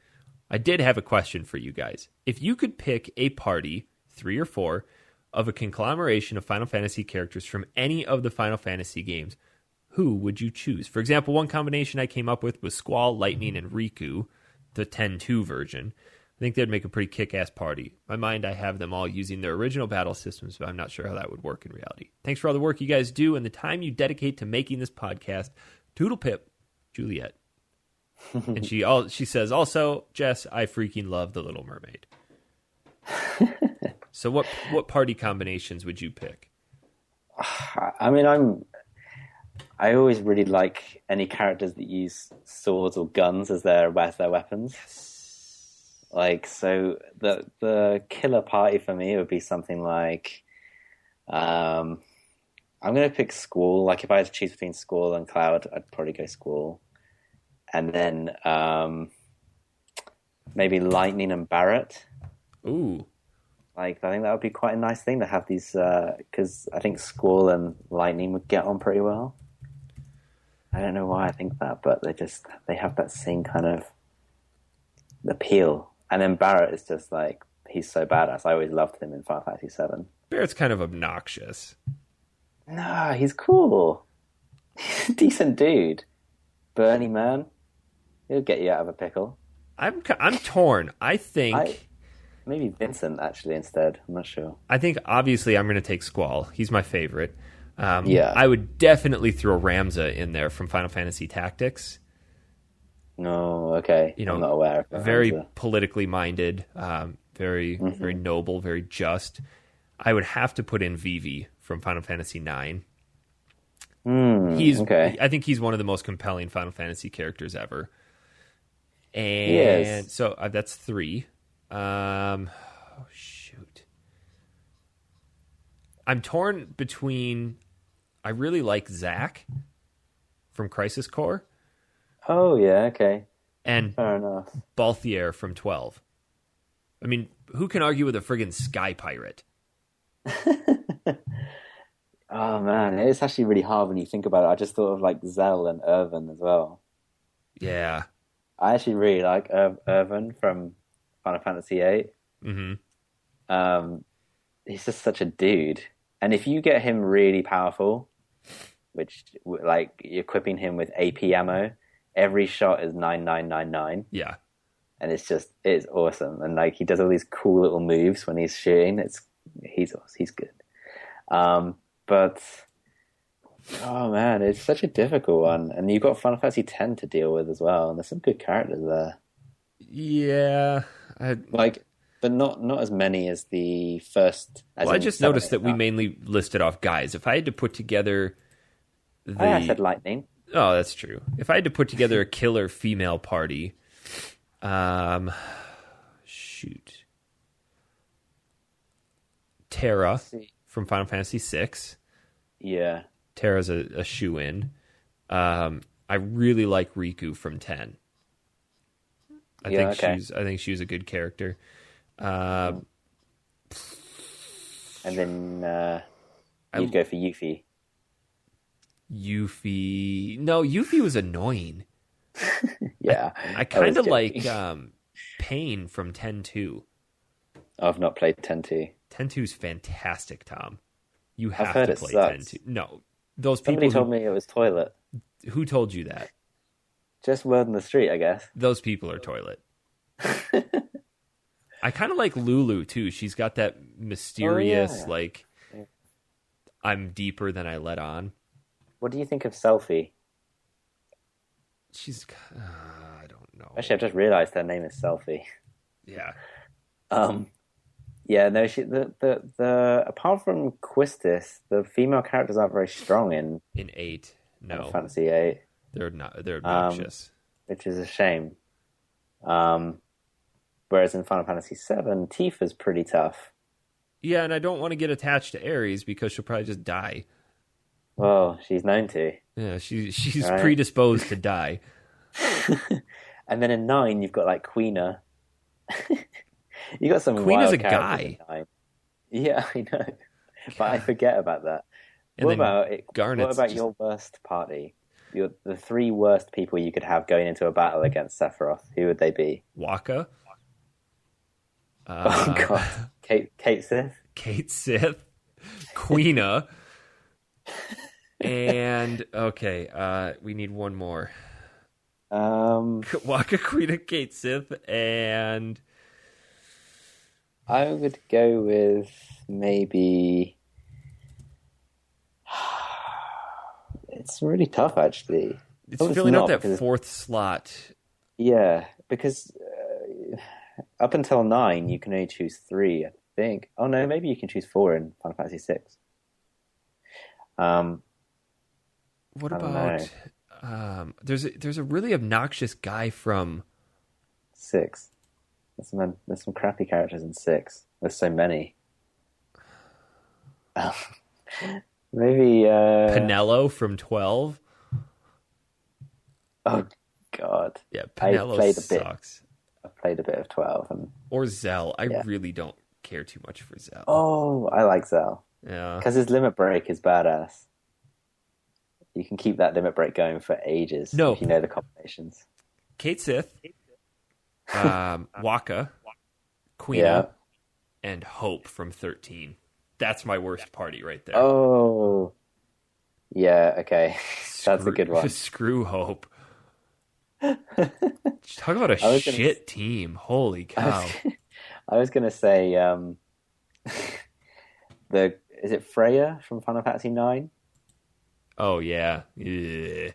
I did have a question for you guys. If you could pick a party, 3 or 4, of a conglomeration of Final Fantasy characters from any of the Final Fantasy games, who would you choose? For example, one combination I came up with was Squall, Lightning, and Riku, the 10-2 version. I think they'd make a pretty kick-ass party. In my mind, I have them all using their original battle systems, but I'm not sure how that would work in reality. Thanks for all the work you guys do and the time you dedicate to making this podcast. Toodle pip, Juliet. And she says, also, Jess, I freaking love The Little Mermaid. So what party combinations would you pick? I mean, I always really like any characters that use swords or guns as their weapons. Yes. Like, so the killer party for me would be something like, I'm going to pick Squall. Like, if I had to choose between Squall and Cloud, I'd probably go Squall. And then maybe Lightning and Barrett. Ooh. Like, I think that would be quite a nice thing to have these, because I think Squall and Lightning would get on pretty well. I don't know why I think that, but they have that same kind of appeal. And then Barrett is just like, he's so badass. I always loved him in Final Fantasy VII. Barrett's kind of obnoxious. No, he's cool. He's a decent dude. Bernie, man. He'll get you out of a pickle. I'm torn. I think... Maybe Vincent, actually, instead. I'm not sure. I think, obviously, I'm going to take Squall. He's my favorite. Yeah. I would definitely throw Ramza in there from Final Fantasy Tactics. No, okay. I'm not aware of that. Very Ramza. Politically minded, very noble, very just. I would have to put in Vivi from Final Fantasy IX. I think he's one of the most compelling Final Fantasy characters ever. And so that's 3. Shoot. I'm torn between... I really like Zack from Crisis Core. Oh, yeah, okay. And fair enough. Balthier from 12. I mean, who can argue with a friggin' Sky Pirate? Oh, man, it's actually really hard when you think about it. I just thought of, like, Zell and Irvin as well. Yeah. I actually really like Irvin from Final Fantasy VIII. Mm-hmm. He's just such a dude. And if you get him really powerful, which like equipping him with AP ammo, every shot is 9999, Yeah. and it's awesome. And like he does all these cool little moves when he's shooting. He's good. But oh man, it's such a difficult one, and you've got Final Fantasy X to deal with as well. And there's some good characters there, Yeah. like, but not as many as the first. As Well, I in just 7, noticed 8, that we 9. mainly listed off guys. If I had to put together Oh, yeah, I the said lightning. Oh, that's true. If I had to put together a killer female party, shoot. Terra Let's see. from Final Fantasy VI. Yeah, Terra's a shoe-in. I really like Riku from 10. yeah, okay. I think she's a good character. And then I- you'd go for Yuffie. Yuffie. No, Yuffie was annoying. Yeah, I kind of like Pain from 10-2. I've not played 10-2. 10-2 is fantastic, Tom. You I've have heard to it play sucks. 10-2. No, those Somebody people told me it was toilet. who told you that? Just word on the street, I guess. Those people are toilet. I kind of like Lulu too. She's got that mysterious, like, Yeah. I'm deeper than I let on. What do you think of Selfie? She's, I don't know. Actually, I've just realised her name is Selfie. Yeah. Yeah, no, the apart from Quistis, the female characters aren't very strong in In 8, Final no, Fantasy VIII, they're not. They're obnoxious. which is a shame. Whereas in Final Fantasy VII, Tifa's pretty tough. Yeah, and I don't want to get attached to Ares because she'll probably just die. Well, she's known to. Yeah, she's Right. predisposed to die. And then in 9, you've got like Queena. You got some Queen wild is a characters in guy. 9. Yeah, I know, but I forget about that. And What then about it? Garnet's What about just- your worst party? The 3 worst people you could have going into a battle against Sephiroth. Who would they be? Waka. Oh God, Kate Sith. Kate Sith, Queena, and okay, we need one more. Waka, Queena, Kate Sith, and I would go with maybe. It's really tough, actually. it's Oh, filling out not, that because- fourth slot. Yeah, because up until 9, you can only choose 3, I think. Oh no, maybe you can choose 4 in Final Fantasy 6. What I don't about? There's a really obnoxious guy from 6. There's some crappy characters in 6. There's so many. Maybe Pinello from 12. oh God, Yeah, I Pinello played a bit. sucks. I played a bit of 12, and Or Zell. I Yeah. really don't care too much for Zell. oh, I like Zell Yeah. because his limit break is badass. You can keep that limit break going for ages No. if you know the combinations. Kate Sith, Waka, Queena, Yeah. and Hope from 13. That's my worst party right there. Oh, yeah. Okay, that's a good one. Screw Hope. Talk about a I was gonna shit team. Holy cow. I was gonna say is it Freya from Final Fantasy 9? Oh, yeah. Ugh.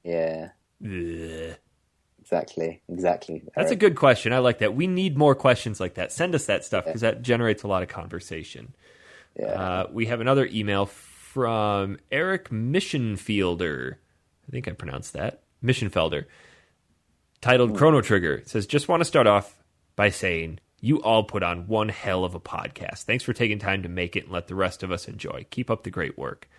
Yeah, Ugh. exactly. That's a good question. I like that. We need more questions like that. Send us that stuff because that generates a lot of conversation. Yeah. We have another email from Eric Missionfielder. I think I pronounced that. Missionfelder. Titled Chrono Trigger. It says, just want to start off by saying you all put on one hell of a podcast. Thanks for taking time to make it and let the rest of us enjoy. Keep up the great work.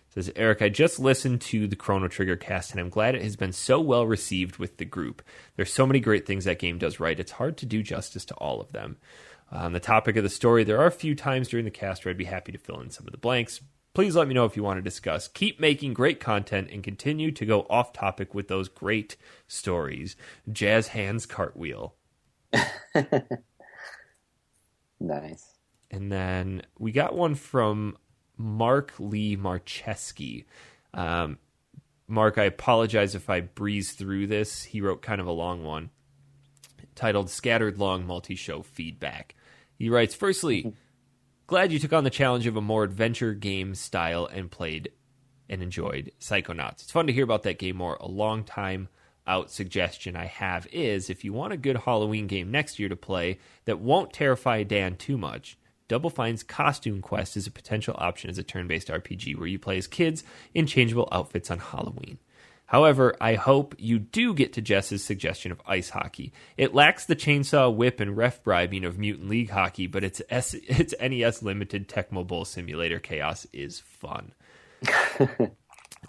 It says, Eric, I just listened to the Chrono Trigger cast and I'm glad it has been so well received with the group. There's so many great things that game does right. It's hard to do justice to all of them. On the topic of the story, there are a few times during the cast where I'd be happy to fill in some of the blanks. Please let me know if you want to discuss. Keep making great content and continue to go off topic with those great stories. Jazz hands cartwheel. Nice. And then we got one from Mark Lee Marcheski. Mark, I apologize if I breeze through this. He wrote kind of a long one titled Scattered Long Multi-Show Feedback. He writes, firstly, glad you took on the challenge of a more adventure game style and played and enjoyed Psychonauts. It's fun to hear about that game more. A long time out suggestion I have is, if you want a good Halloween game next year to play that won't terrify Dan too much, Double Fine's Costume Quest is a potential option as a turn-based RPG where you play as kids in changeable outfits on Halloween. However, I hope you do get to Jess's suggestion of ice hockey. It lacks the chainsaw whip and ref bribing of Mutant League hockey, but its NES limited Tecmo Bowl simulator chaos is fun.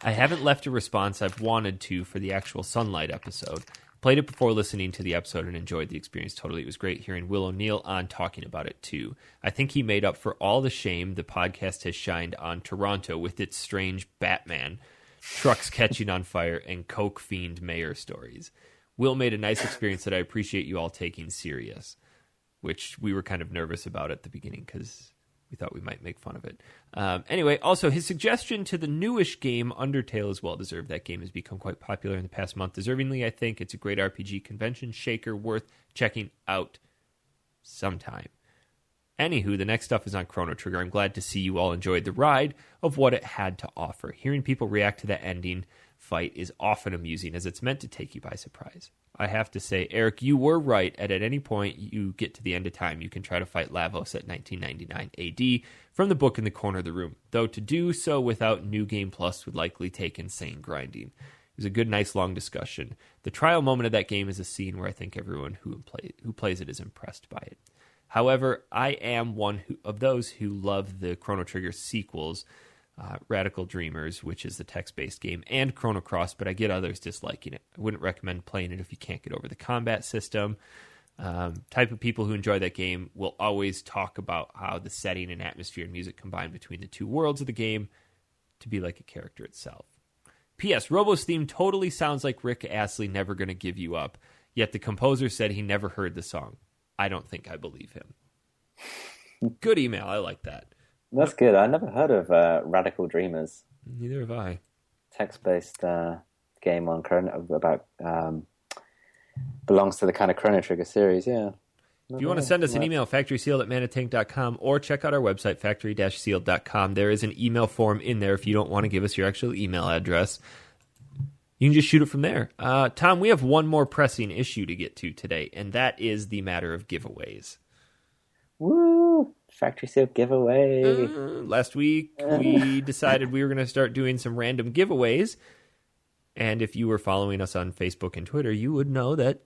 I haven't left a response I've wanted to for the actual Sunlight episode. Played it before listening to the episode and enjoyed the experience totally. It was great hearing Will O'Neill on talking about it too. I think he made up for all the shame the podcast has shined on Toronto with its strange Batman, trucks catching on fire, and coke fiend mayor stories. Will made a nice experience that I appreciate you all taking serious, which we were kind of nervous about at the beginning because we thought we might make fun of it. Anyway, also, his suggestion to the newish game Undertale is well-deserved. That game has become quite popular in the past month. Deservingly, I think it's a great RPG convention shaker worth checking out sometime. Anywho, the next stuff is on Chrono Trigger. I'm glad to see you all enjoyed the ride of what it had to offer. Hearing people react to that ending fight is often amusing, as it's meant to take you by surprise. I have to say, Eric, you were right. At any point you get to the end of time, you can try to fight Lavos at 1999 AD from the book in the corner of the room, though to do so without New Game Plus would likely take insane grinding. It was a good, nice, long discussion. The trial moment of that game is a scene where I think everyone who plays it is impressed by it. However, I am one of those who love the Chrono Trigger sequels, Radical Dreamers, which is the text-based game, and Chrono Cross, but I get others disliking it. I wouldn't recommend playing it if you can't get over the combat system. Type of people who enjoy that game will always talk about how the setting and atmosphere and music combine between the two worlds of the game to be like a character itself. P.S. Robo's theme totally sounds like Rick Astley Never Gonna Give You Up, yet the composer said he never heard the song. I don't think I believe him. Good email. I like that. That's good. I never heard of Radical Dreamers. Neither have I. Text-based game on about belongs to the kind of Chrono Trigger series. Yeah. If you want to send us an email, factorysealed@manatank.com, or check out our website, factory-sealed.com. There is an email form in there if you don't want to give us your actual email address. You can just shoot it from there. Tom, we have one more pressing issue to get to today, and that is the matter of giveaways. Woo! Factory Sealed giveaway. Last week, we decided we were going to start doing some random giveaways, and if you were following us on Facebook and Twitter, you would know that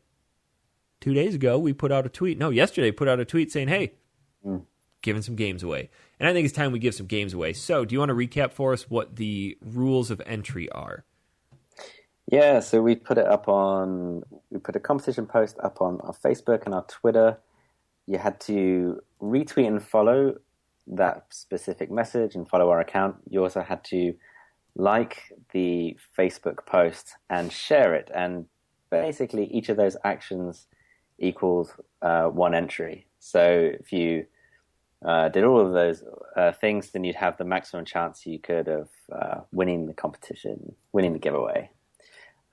2 days ago we yesterday put out a tweet saying, hey, giving some games away. And I think it's time we give some games away. So do you want to recap for us what the rules of entry are? Yeah, so we put a competition post up on our Facebook and our Twitter. You had to retweet and follow that specific message and follow our account. You also had to like the Facebook post and share it. And basically each of those actions equals one entry. So if you did all of those things, then you'd have the maximum chance you could of winning the competition, winning the giveaway.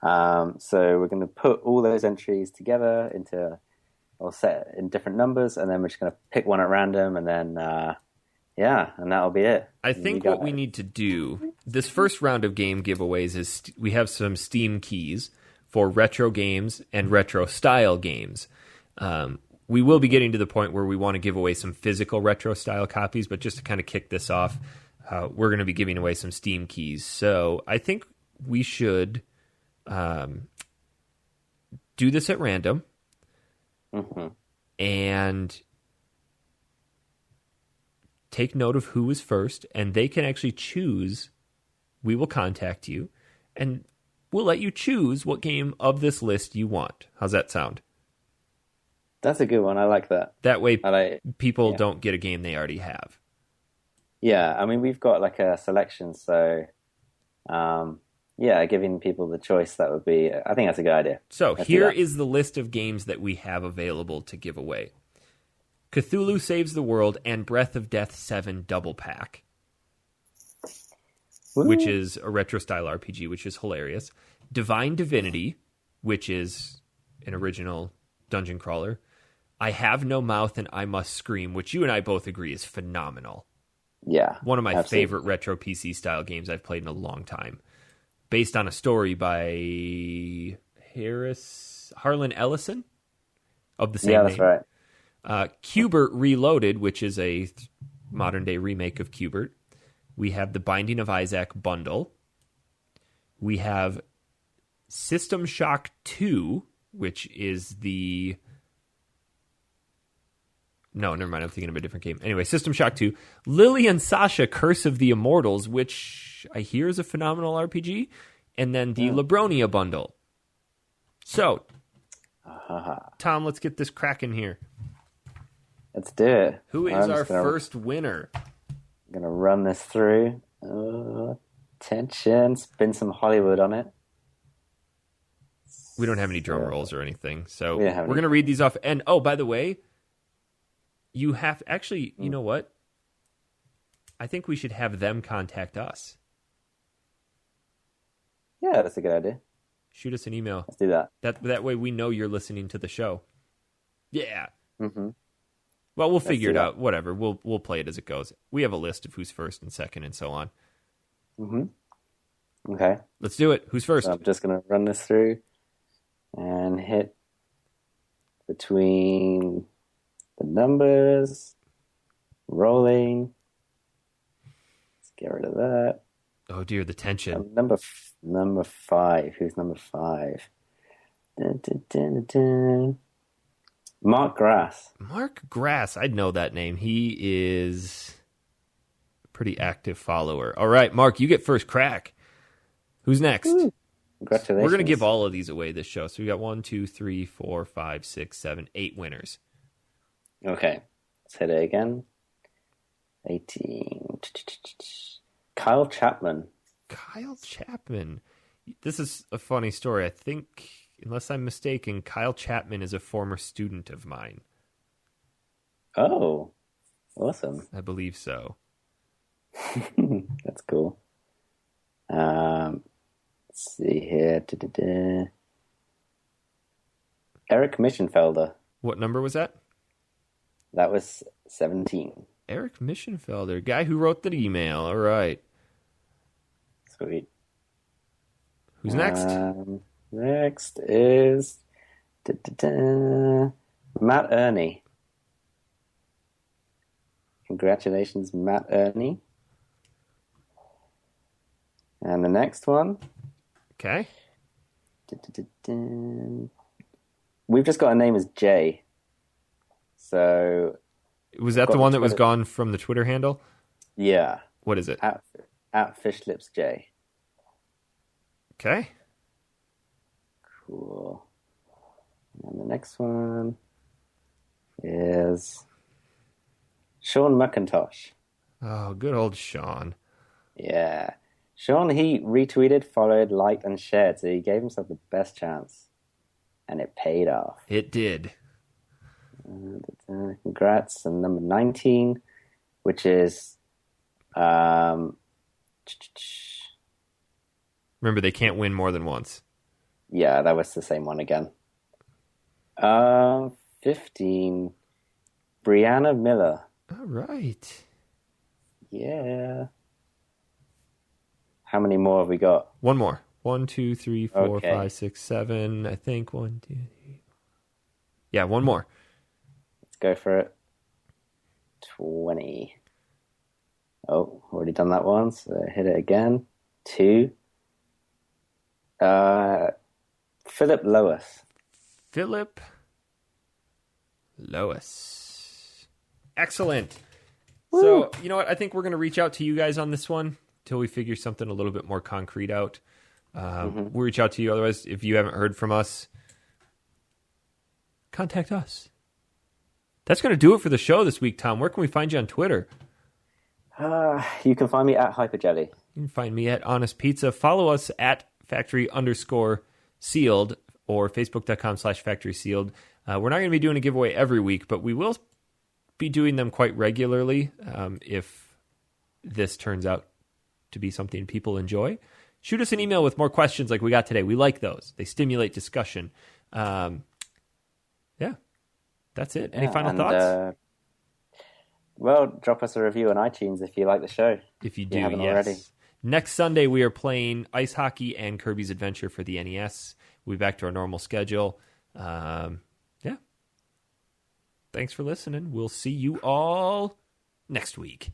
So we're going to put all those entries together or set in different numbers, and then we're just going to pick one at random, and then, and that'll be it. I think what we need to do, this first round of game giveaways is we have some Steam keys for retro games and retro style games. We will be getting to the point where we want to give away some physical retro style copies, but just to kind of kick this off, we're going to be giving away some Steam keys. So I think we should do this at random. Mm-hmm. And take note of who is first, and they can actually choose. We will contact you, and we'll let you choose what game of this list you want. How's that sound? That's a good one. I like that. That way people don't get a game they already have. Yeah, I mean, we've got like a selection, so giving people the choice, I think that's a good idea. So here is the list of games that we have available to give away. Cthulhu Saves the World, and Breath of Death 7 double pack, which is a retro-style RPG, which is hilarious. Divine Divinity, which is an original dungeon crawler. I Have No Mouth and I Must Scream, which you and I both agree is phenomenal. Yeah. One of my absolutely. favorite retro PC-style games I've played in a long time. Based on a story by Harlan Ellison of the same name. Yeah, that's right. Q*bert Reloaded, which is a modern-day remake of Q*bert. We have the Binding of Isaac bundle. We have System Shock 2, which is the... No, never mind. I'm thinking of a different game. Anyway, System Shock 2. Lily and Sasha, Curse of the Immortals, which I hear is a phenomenal RPG. And then the Labronia bundle. So, Tom, let's get this cracking here. Let's do it. Who is our first winner? I'm going to run this through. Tension. Spin some Hollywood on it. We don't have any drum rolls or anything. So, we're going to read these off. And, oh, by the way, you have... Actually, you know what? I think we should have them contact us. Yeah, that's a good idea. Shoot us an email. Let's do that. That way we know you're listening to the show. Yeah. Mm-hmm. Well, we'll figure it out. Whatever. We'll play it as it goes. We have a list of who's first and second and so on. Mm-hmm. Okay. Let's do it. Who's first? So I'm just going to run this through and hit between the numbers. Rolling. Let's get rid of that. Oh dear, the tension. Number 5. Who's number 5? Dun, dun, dun, dun, dun. Mark Grass. Mark Grass. I'd know that name. He is a pretty active follower. All right, Mark, you get first crack. Who's next? Woo. Congratulations. We're going to give all of these away this show. So we got 1, 2, 3, 4, 5, 6, 7, 8 winners. Okay. Let's hit it again. 18. Kyle Chapman. Kyle Chapman. This is a funny story. I think, unless I'm mistaken, Kyle Chapman is a former student of mine. Oh, awesome. I believe so. That's cool. Let's see here. Eric Mischenfelder. What number was that? That was 17. Eric Mischenfelder, guy who wrote the email. All right. Sweet. Who's next? Next is Matt Ernie. Congratulations, Matt Ernie. And the next one. Okay. We've just got a name as Jay. So... Was that the one that was gone from the Twitter handle? Yeah. What is it? At FishLipsJ. Okay. Cool. And the next one is Sean McIntosh. Oh, good old Sean. Yeah. Sean, he retweeted, followed, liked, and shared, so he gave himself the best chance. And it paid off. It did. Congrats. And number 19, which is... Remember, they can't win more than once. Yeah, that was the same one again. 15, Brianna Miller. All right. Yeah. How many more have we got? One more. 1, 2, 3, 4, Okay. 5, 6, 7. I think 1, 2, 3. Yeah, one more. Let's go for it. 20. Oh, already done that one, so hit it again. 2. Philip Lois. Philip Lois. Excellent. Woo. So, you know what? I think we're going to reach out to you guys on this one until we figure something a little bit more concrete out. We'll reach out to you. Otherwise, if you haven't heard from us, contact us. That's going to do it for the show this week, Tom. Where can we find you on Twitter? You can find me at Hyperjelly. You can find me at Honest Pizza. Follow us at factory_sealed or facebook.com/factorysealed. We're not going to be doing a giveaway every week, but we will be doing them quite regularly if this turns out to be something people enjoy. Shoot us an email with more questions like we got today. We like those. They stimulate discussion. Yeah, that's it. Any final thoughts? Well, drop us a review on iTunes if you like the show. If you do, yes. Already. Next Sunday, we are playing Ice Hockey and Kirby's Adventure for the NES. We'll be back to our normal schedule. Yeah. Thanks for listening. We'll see you all next week.